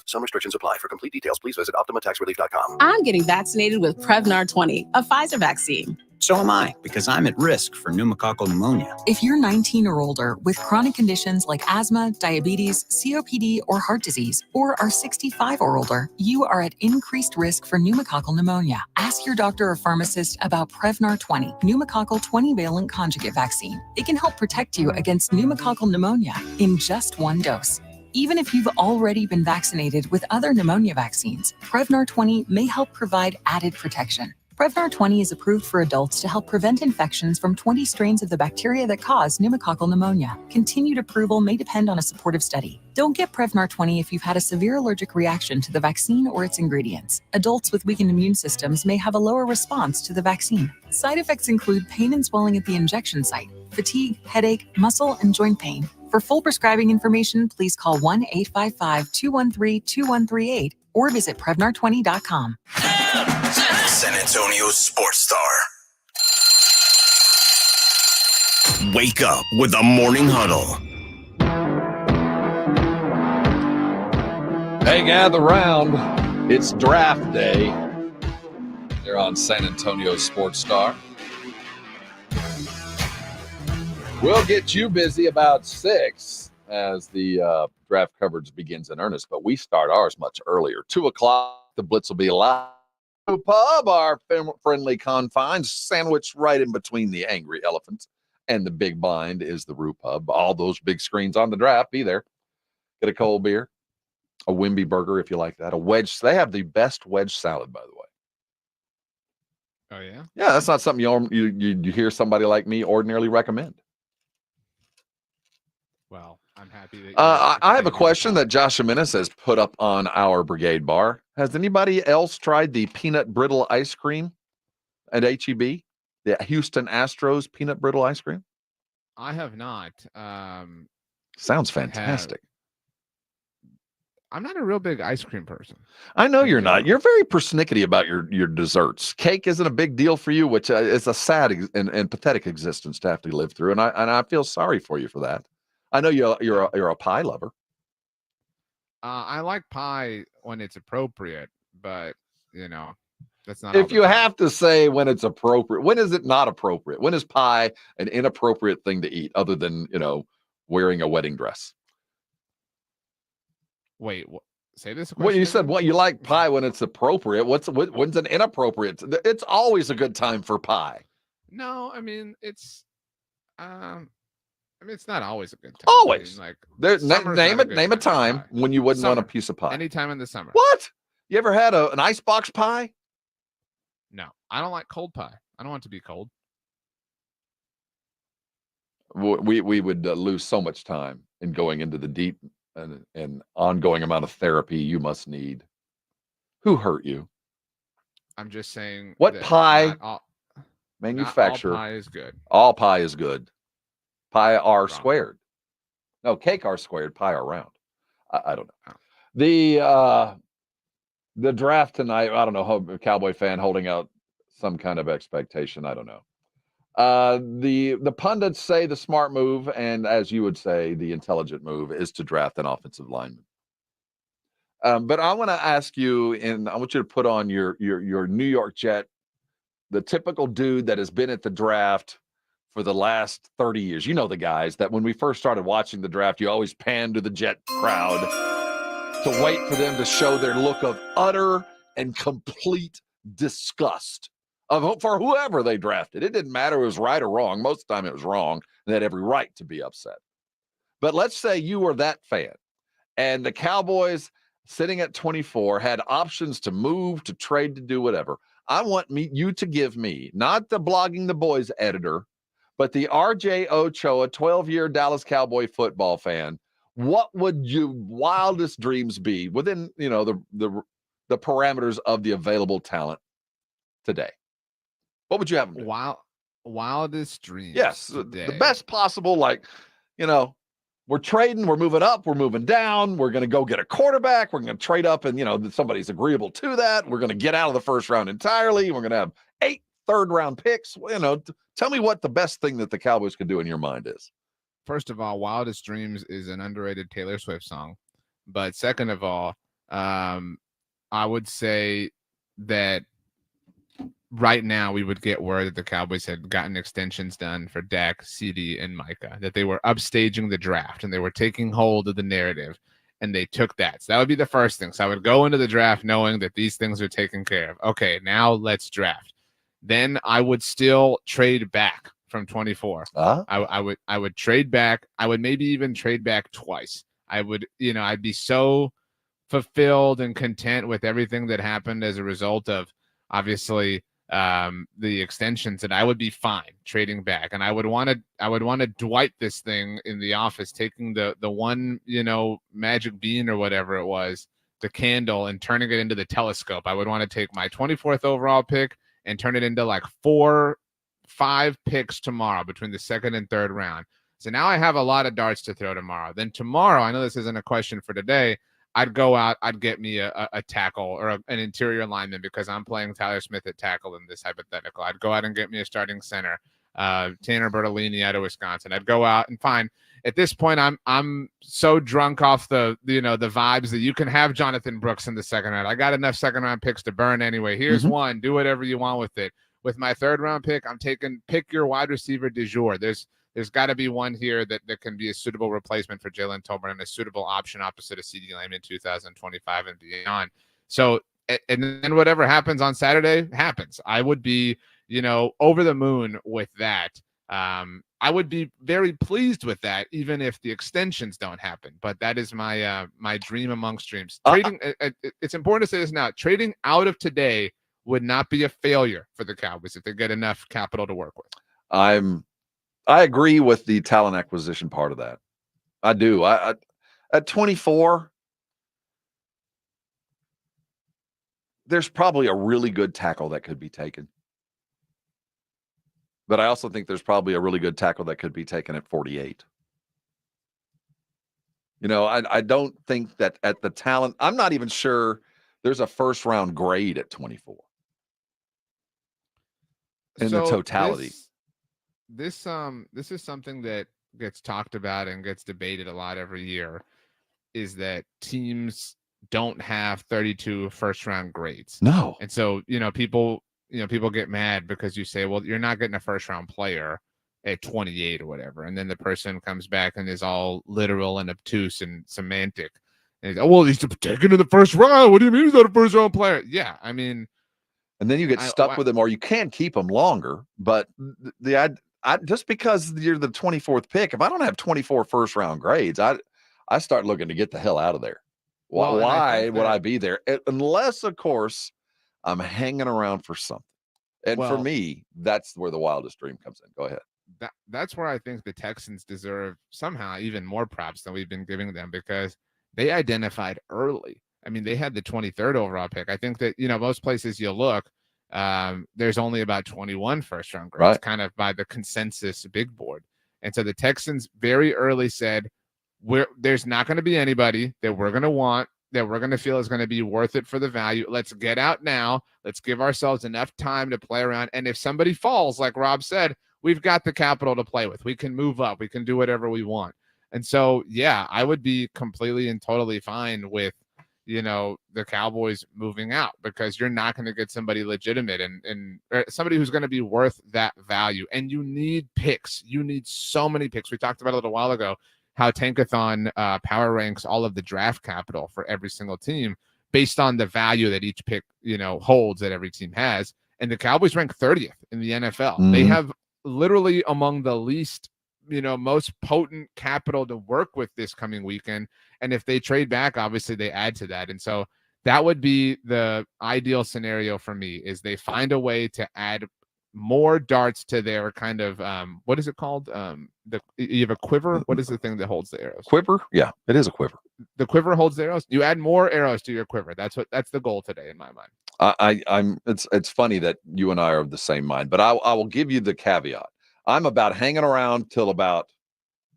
Some restrictions apply. For complete details, please visit OptimaTaxRelief.com. I'm getting vaccinated with Prevnar 20, a Pfizer vaccine. So am I, because I'm at risk for pneumococcal pneumonia. If you're 19 or older with chronic conditions like asthma, diabetes, COPD, or heart disease, or are 65 or older, you are at increased risk for pneumococcal pneumonia. Ask your doctor or pharmacist about Prevnar 20, pneumococcal 20-valent conjugate vaccine. It can help protect you against pneumococcal pneumonia in just one dose. Even if you've already been vaccinated with other pneumonia vaccines, Prevnar 20 may help provide added protection. Prevnar 20 is approved for adults to help prevent infections from 20 strains of the bacteria that cause pneumococcal pneumonia. Continued approval may depend on a supportive study. Don't get Prevnar 20 if you've had a severe allergic reaction to the vaccine or its ingredients. Adults with weakened immune systems may have a lower response to the vaccine. Side effects include pain and swelling at the injection site, fatigue, headache, muscle, and joint pain. For full prescribing information, please call 1-855-213-2138 or visit Prevnar20.com. San Antonio Sports Star. Wake up with the Morning Huddle. Hey, gather round. It's draft day. They're on San Antonio Sports Star. We'll get you busy about 6 as the draft coverage begins in earnest, but we start ours much earlier. 2 o'clock, the Blitz will be live. Pub, our friendly confines, sandwiched right in between the Angry Elephants and the Big Blind is the Roo Pub. All those big screens on the draft, be there. Get a cold beer, a Wimby burger if you like that, a wedge. They have the best wedge salad, by the way. Oh, yeah? Yeah, that's not something you hear somebody like me ordinarily recommend. Well, I'm happy that I have a question that Josh Jimenez has put up on our Brigade Bar. Has anybody else tried the peanut brittle ice cream at HEB? The Houston Astros peanut brittle ice cream? I have not. Sounds fantastic. I'm not a real big ice cream person. I know you're not. You're very persnickety about your desserts. Cake isn't a big deal for you, which is a sad and pathetic existence to have to live through, and I feel sorry for you for that. I know you're a pie lover. I like pie when it's appropriate, but that's not. If you have to say when it's appropriate, when is it not appropriate? When is pie an inappropriate thing to eat, other than wearing a wedding dress? Wait, say this. Well, you said you like pie when it's appropriate. When's an inappropriate? It's always a good time for pie. No, I mean it's. It's not always a good time. Always. I mean, name a time when you wouldn't want a piece of pie. Anytime in the summer. What? You ever had an icebox pie? No, I don't like cold pie. I don't want it to be cold. We would lose so much time in going into the deep and ongoing amount of therapy you must need. Who hurt you? I'm just saying. What pie manufacturer? Not all pie is good. All pie is good. Pi r squared. No, cake r squared, pi r round. I don't know. The draft tonight, I don't know, a Cowboy fan holding out some kind of expectation. I don't know. The pundits say the smart move, and as you would say, the intelligent move is to draft an offensive lineman. But I want to ask you, and I want you to put on your New York Jet, the typical dude that has been at the draft for the last 30 years. You know the guys that when we first started watching the draft, you always pan to the Jet crowd to wait for them to show their look of utter and complete disgust for whoever they drafted. It didn't matter if it was right or wrong. Most of the time it was wrong, and they had every right to be upset. But let's say you were that fan, and the Cowboys sitting at 24 had options to move, to trade, to do whatever. I want you to give me, not the Blogging the Boys editor, but the RJ Ochoa, 12-year Dallas Cowboy football fan, what would your wildest dreams be within, the parameters of the available talent today? What would you have them do? Wildest dreams. Yes, the best possible, we're trading, we're moving up, we're moving down, we're going to go get a quarterback, we're going to trade up and, somebody's agreeable to that. We're going to get out of the first round entirely. We're going to have 8 third-round picks. Tell me what the best thing that the Cowboys could do in your mind is. First of all, Wildest Dreams is an underrated Taylor Swift song. But second of all, I would say that right now we would get word that the Cowboys had gotten extensions done for Dak, CeeDee, and Micah, that they were upstaging the draft and they were taking hold of the narrative, and they took that. So that would be the first thing. So I would go into the draft knowing that these things are taken care of. Okay, now let's draft. Then I would still trade back from 24. I would trade back. I would maybe even trade back twice. I would, I'd be so fulfilled and content with everything that happened as a result of obviously the extensions, and I would be fine trading back. And I would want to Dwight this thing in the office, taking the one, magic bean or whatever it was, the candle, and turning it into the telescope. I would want to take my 24th overall pick and turn it into like 4-5 picks tomorrow between the second and third round. So now I have a lot of darts to throw tomorrow. Then tomorrow, I know this isn't a question for today, I'd go out, I'd get me a tackle or an interior lineman, because I'm playing Tyler Smith at tackle in this hypothetical. I'd go out and get me a starting center, Tanner Bertolini out of Wisconsin. I'd go out and find. At this point, I'm so drunk off the vibes that you can have Jonathan Brooks in the second round. I got enough second round picks to burn anyway. Here's one. Do whatever you want with it. With my third round pick, I'm taking pick your wide receiver du jour. There's got to be one here that can be a suitable replacement for Jalen Tolbert and a suitable option opposite of CeeDee Lamb in 2025 and beyond. So, and then whatever happens on Saturday happens. I would be, over the moon with that. I would be very pleased with that, even if the extensions don't happen. But that is my my dream amongst dreams. Trading. It's important to say this now. Trading out of today would not be a failure for the Cowboys if they get enough capital to work with. I agree with the talent acquisition part of that. I do. I at 24, there's probably a really good tackle that could be taken. But I also think there's probably a really good tackle that could be taken at 48. I don't think that at the talent, I'm not even sure there's a first round grade at 24 in the totality. This is something that gets talked about and gets debated a lot every year, is that teams don't have 32 first round grades. No. And so, people get mad because you say, well, you're not getting a first round player at 28 or whatever. And then the person comes back and is all literal and obtuse and semantic. And he's, well, he's taken in the first round. What do you mean he's not a first round player? Yeah. I mean, and then you get stuck with him, or you can keep him longer. But just because you're the 24th pick, if I don't have 24 first round grades, I start looking to get the hell out of there. Why would I be there? Unless, of course, I'm hanging around for something. And for me, that's where the wildest dream comes in. Go ahead. That's where I think the Texans deserve somehow even more props than we've been giving them, because they identified early. I mean, they had the 23rd overall pick. I think that, most places you look, there's only about 21 first round grades, kind of by the consensus big board. And so the Texans very early said, there's not going to be anybody that we're going to want, that we're going to feel is going to be worth it for the value. Let's get out now. Let's give ourselves enough time to play around. And if somebody falls, like Rob said, we've got the capital to play with. We can move up. We can do whatever we want. And so, yeah, I would be completely and totally fine with, the Cowboys moving out, because you're not going to get somebody legitimate and somebody who's going to be worth that value. And you need picks. You need so many picks. We talked about a little while ago how Tankathon power ranks all of the draft capital for every single team based on the value that each pick, holds, that every team has. And the Cowboys rank 30th in the NFL. Mm-hmm. They have literally among the least, most potent capital to work with this coming weekend. And if they trade back, obviously they add to that. And so that would be the ideal scenario for me, is they find a way to add more darts to their kind of, what is it called? You have a quiver. What is the thing that holds the arrows? Quiver? Yeah, it is a quiver. The quiver holds the arrows. You add more arrows to your quiver. That's the goal today in my mind. It's funny that you and I are of the same mind, but I will give you the caveat. I'm about hanging around till about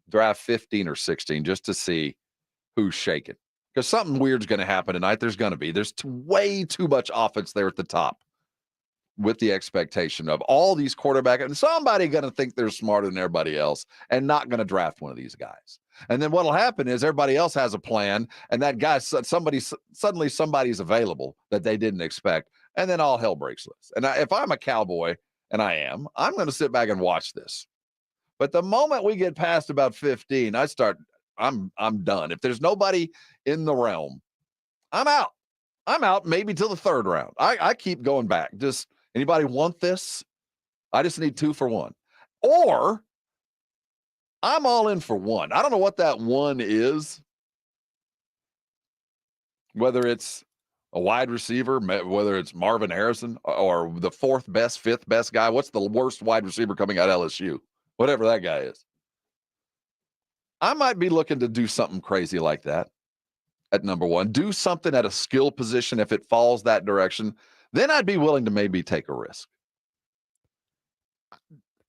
draft 15 or 16 just to see who's shaking, because something weird's going to happen tonight. There's way too much offense there at the top, with the expectation of all these quarterbacks, and somebody going to think they're smarter than everybody else and not going to draft one of these guys. And then what'll happen is everybody else has a plan, and that guy, suddenly somebody's available that they didn't expect, and then all hell breaks loose. And if I'm a Cowboy, and I'm going to sit back and watch this. But the moment we get past about 15, I'm done. If there's nobody in the realm, I'm out. I'm out maybe till the third round. I keep going back. Just anybody want this? I just need 2 for 1. Or I'm all in for 1. I don't know what that 1 is. Whether it's a wide receiver, whether it's Marvin Harrison or the fourth best, fifth best guy. What's the worst wide receiver coming out of LSU? Whatever that guy is. I might be looking to do something crazy like that at number one. Do something at a skill position if it falls that direction. Then I'd be willing to maybe take a risk.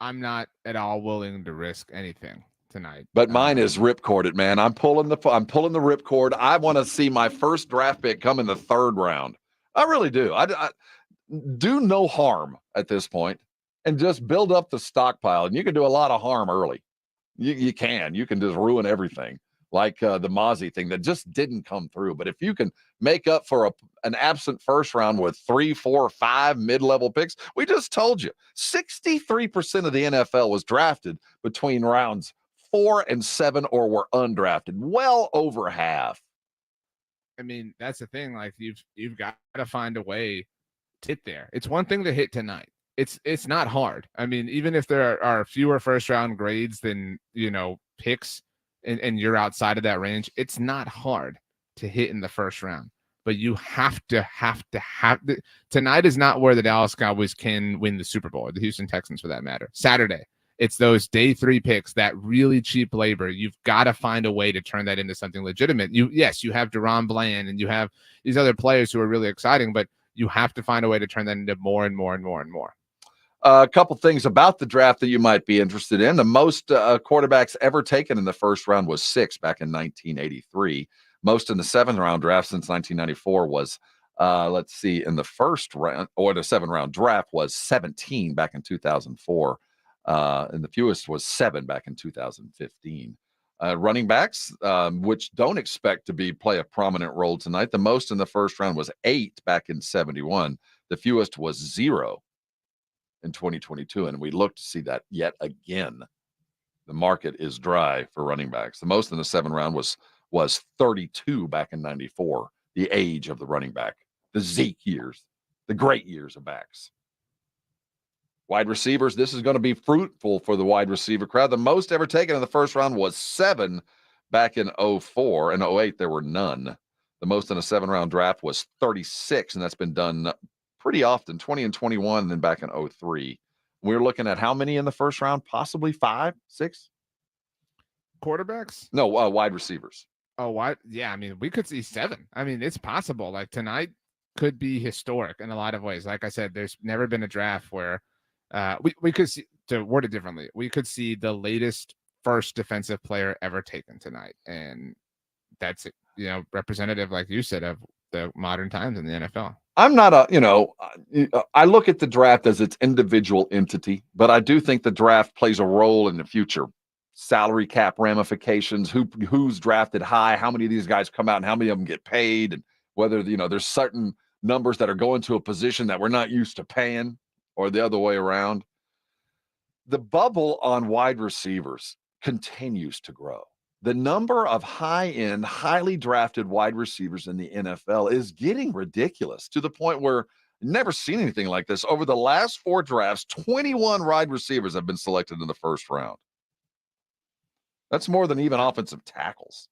I'm not at all willing to risk anything tonight. But mine is ripcorded, man. I'm pulling the ripcord. I want to see my first draft pick come in the third round. I really do. I do no harm at this point and just build up the stockpile. And you can do a lot of harm early. You can just ruin everything, like the Mozzie thing that just didn't come through. But if you can make up for an absent first round with 3, 4, 5 mid-level picks, we just told you 63% of the NFL was drafted between rounds 4 and 7 or were undrafted. Well over half. I mean, that's the thing. Like you've got to find a way to hit there. It's one thing to hit tonight. It's not hard. I mean, even if there are fewer first round grades than, picks and you're outside of that range, it's not hard to hit in the first round. But you have to tonight is not where the Dallas Cowboys can win the Super Bowl, or the Houston Texans for that matter. Saturday, it's those day 3 picks, that really cheap labor. You've got to find a way to turn that into something legitimate. You have DeRon Bland and you have these other players who are really exciting, but you have to find a way to turn that into more and more and more and more. A couple things about the draft that you might be interested in. The most quarterbacks ever taken in the first round was 6 back in 1983. Most in the 7th round draft since 1994 was, in the first round or the 7th round draft was 17 back in 2004. And the fewest was 7 back in 2015. Running backs, which don't expect to play a prominent role tonight. The most in the first round was 8 back in 71. The fewest was 0 in 2022, and we look to see that yet again. The market is dry for running backs. The most in the 7th round was 32 back in 94, the age of the running back, the Zeke years, the great years of backs. Wide receivers, this is going to be fruitful for the wide receiver crowd. The most ever taken in the first round was 7 back in 04. And 08, there were none. The most in a 7th round draft was 36, and that's been done pretty often, 20 and 21, and then back in 03. We're looking at how many in the first round? Possibly 5, 6? Quarterbacks? No, wide receivers. Oh, why? Yeah, I mean, we could see 7. I mean, it's possible. Like tonight could be historic in a lot of ways. Like I said, there's never been a draft where we could see, to word it differently, we could see the latest first defensive player ever taken tonight. And that's, representative, like you said, of the modern times in the NFL. I'm not I look at the draft as its individual entity, but I do think the draft plays a role in the future. Salary cap ramifications, who's drafted high, how many of these guys come out and how many of them get paid, and whether, there's certain numbers that are going to a position that we're not used to paying or the other way around. The bubble on wide receivers continues to grow. The number of high-end, highly drafted wide receivers in the NFL is getting ridiculous, to the point where I've never seen anything like this. Over the last 4 drafts, 21 wide receivers have been selected in the first round. That's more than even offensive tackles.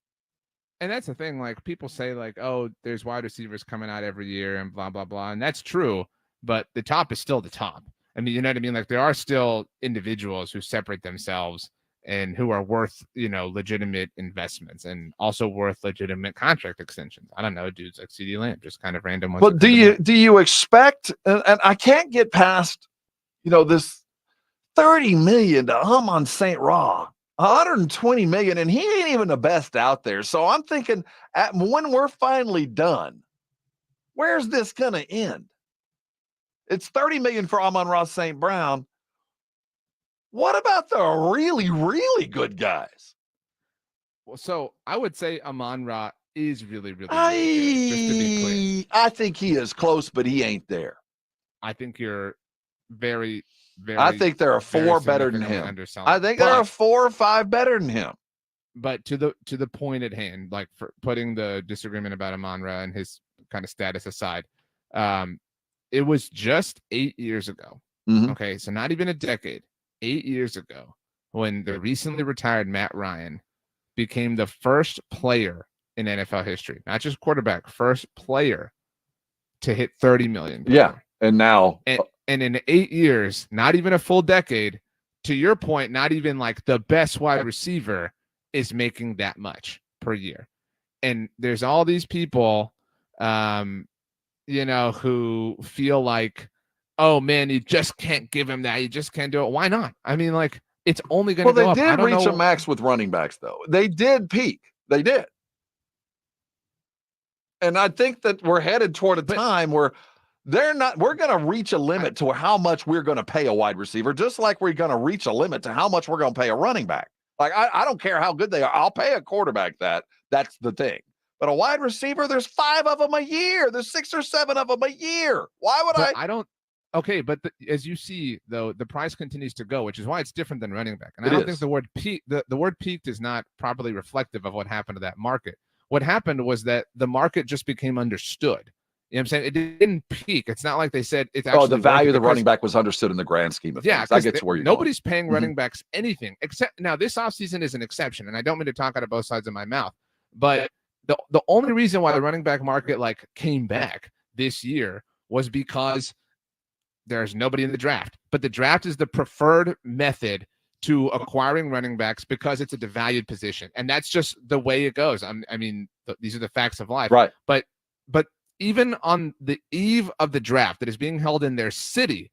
And that's the thing. Like people say, like, oh, there's wide receivers coming out every year and blah, blah, blah. And that's true. But the top is still the top. I mean, you know what I mean? Like there are still individuals who separate themselves and who are worth, legitimate investments and also worth legitimate contract extensions. I don't know, dudes like CeeDee Lamb, just kind of random ones. But do you expect, and I can't get past, this $30 million to Amon Ra, $120 million, and he ain't even the best out there. So I'm thinking, when we're finally done, where's this going to end? It's $30 million for Amon Ra St. Brown. What about the really, really good guys? Well, so I would say Amon Ra is really, really good, just to be clear. I think he is close, but he ain't there. I think you're very, very. I think there are 4 better than him. I think there are 4 or 5 better than him. But to the point at hand, like for putting the disagreement about Amon Ra and his kind of status aside, it was just 8 years ago. Mm-hmm. Okay, so not even a decade. 8 years ago, when the recently retired Matt Ryan became the first player in NFL history, not just quarterback, first player to hit 30 million. Yeah. And now, and in 8 years, not even a full decade, to your point, not even like the best wide receiver is making that much per year. And there's all these people, who feel like, oh man, you just can't give him that. You just can't do it. Why not? I mean, like, it's only going to go up. Well, they did reach a max with running backs, though. They did peak. They did. And I think that we're headed toward a time where we're going to reach a limit to how much we're going to pay a wide receiver, just like we're going to reach a limit to how much we're going to pay a running back. Like, I don't care how good they are. I'll pay a quarterback that. That's the thing. But a wide receiver, there's 5 of them a year. There's 6 or 7 of them a year. Why would I don't. Okay, but as you see, though, the price continues to go, which is why it's different than running back. And I don't think the word peak, the word peaked is not properly reflective of what happened to that market. What happened was that the market just became understood. You know what I'm saying? It didn't peak. It's not like they said it's actually. Oh, the value of the running back was understood in the grand scheme of things. I get to where you're nobody's paying running backs anything except now. This offseason is an exception, and I don't mean to talk out of both sides of my mouth, but the only reason why the running back market came back this year was because there's nobody in the draft. But the draft is the preferred method to acquiring running backs because it's a devalued position, and that's just the way it goes. These are the facts of life, right? But even on the eve of the draft that is being held in their city,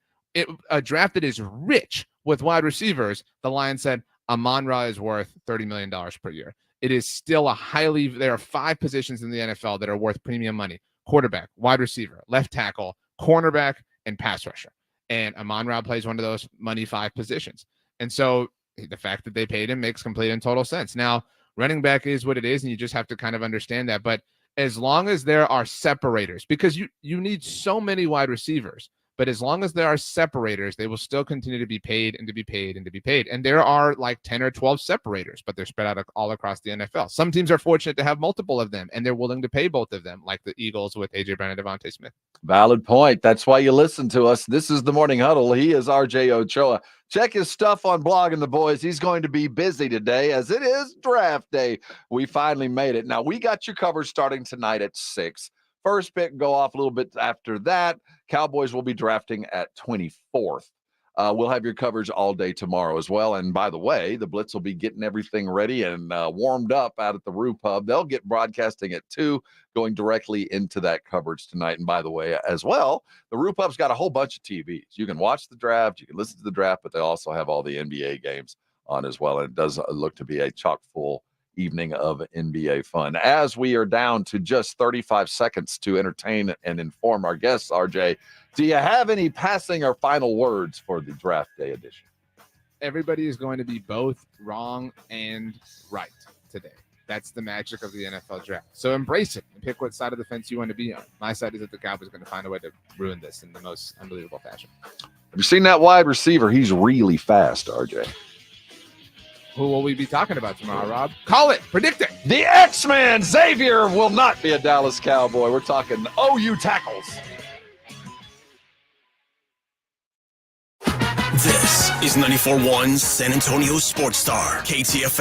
a draft that is rich with wide receivers, the Lions said Amon Ra is worth $30 million per year. It is still there are 5 positions in the NFL that are worth premium money: quarterback, wide receiver, left tackle, cornerback, and pass rusher. And Amon Ra plays one of those money 5 positions. And so the fact that they paid him makes complete and total sense. Now, running back is what it is, and you just have to kind of understand that. But as long as there are separators, because you need so many wide receivers, but as long as there are separators, they will still continue to be paid and to be paid and to be paid. And there are like 10 or 12 separators, but they're spread out all across the NFL. Some teams are fortunate to have multiple of them, and they're willing to pay both of them, like the Eagles with A.J. Brown and Devontae Smith. Valid point. That's why you listen to us. This is the Morning Huddle. He is RJ Ochoa. Check his stuff on Blogging the Boys. He's going to be busy today as it is draft day. We finally made it. Now, we got you covered starting tonight at 6. First pick go off a little bit after that. Cowboys will be drafting at 24th. We'll have your coverage all day tomorrow as well. And by the way, the Blitz will be getting everything ready and warmed up out at the Roo Pub. They'll get broadcasting at 2, going directly into that coverage tonight. And by the way, as well, the Roo Pub's got a whole bunch of TVs. You can watch the draft, you can listen to the draft, but they also have all the NBA games on as well. And it does look to be a chock full evening of NBA fun. As we are down to just 35 seconds to entertain and inform our guests, RJ, do you have any passing or final words for the draft day edition? Everybody is going to be both wrong and right today. That's the magic of the NFL draft. So embrace it and pick what side of the fence you want to be on. My side is that the Cowboys are going to find a way to ruin this in the most unbelievable fashion. Have you seen that wide receiver? He's really fast, RJ. Who will we be talking about tomorrow, Rob? Call it. Predict it. The X-Man, Xavier, will not be a Dallas Cowboy. We're talking OU tackles. This is 94.1 San Antonio Sports Star, KTFM.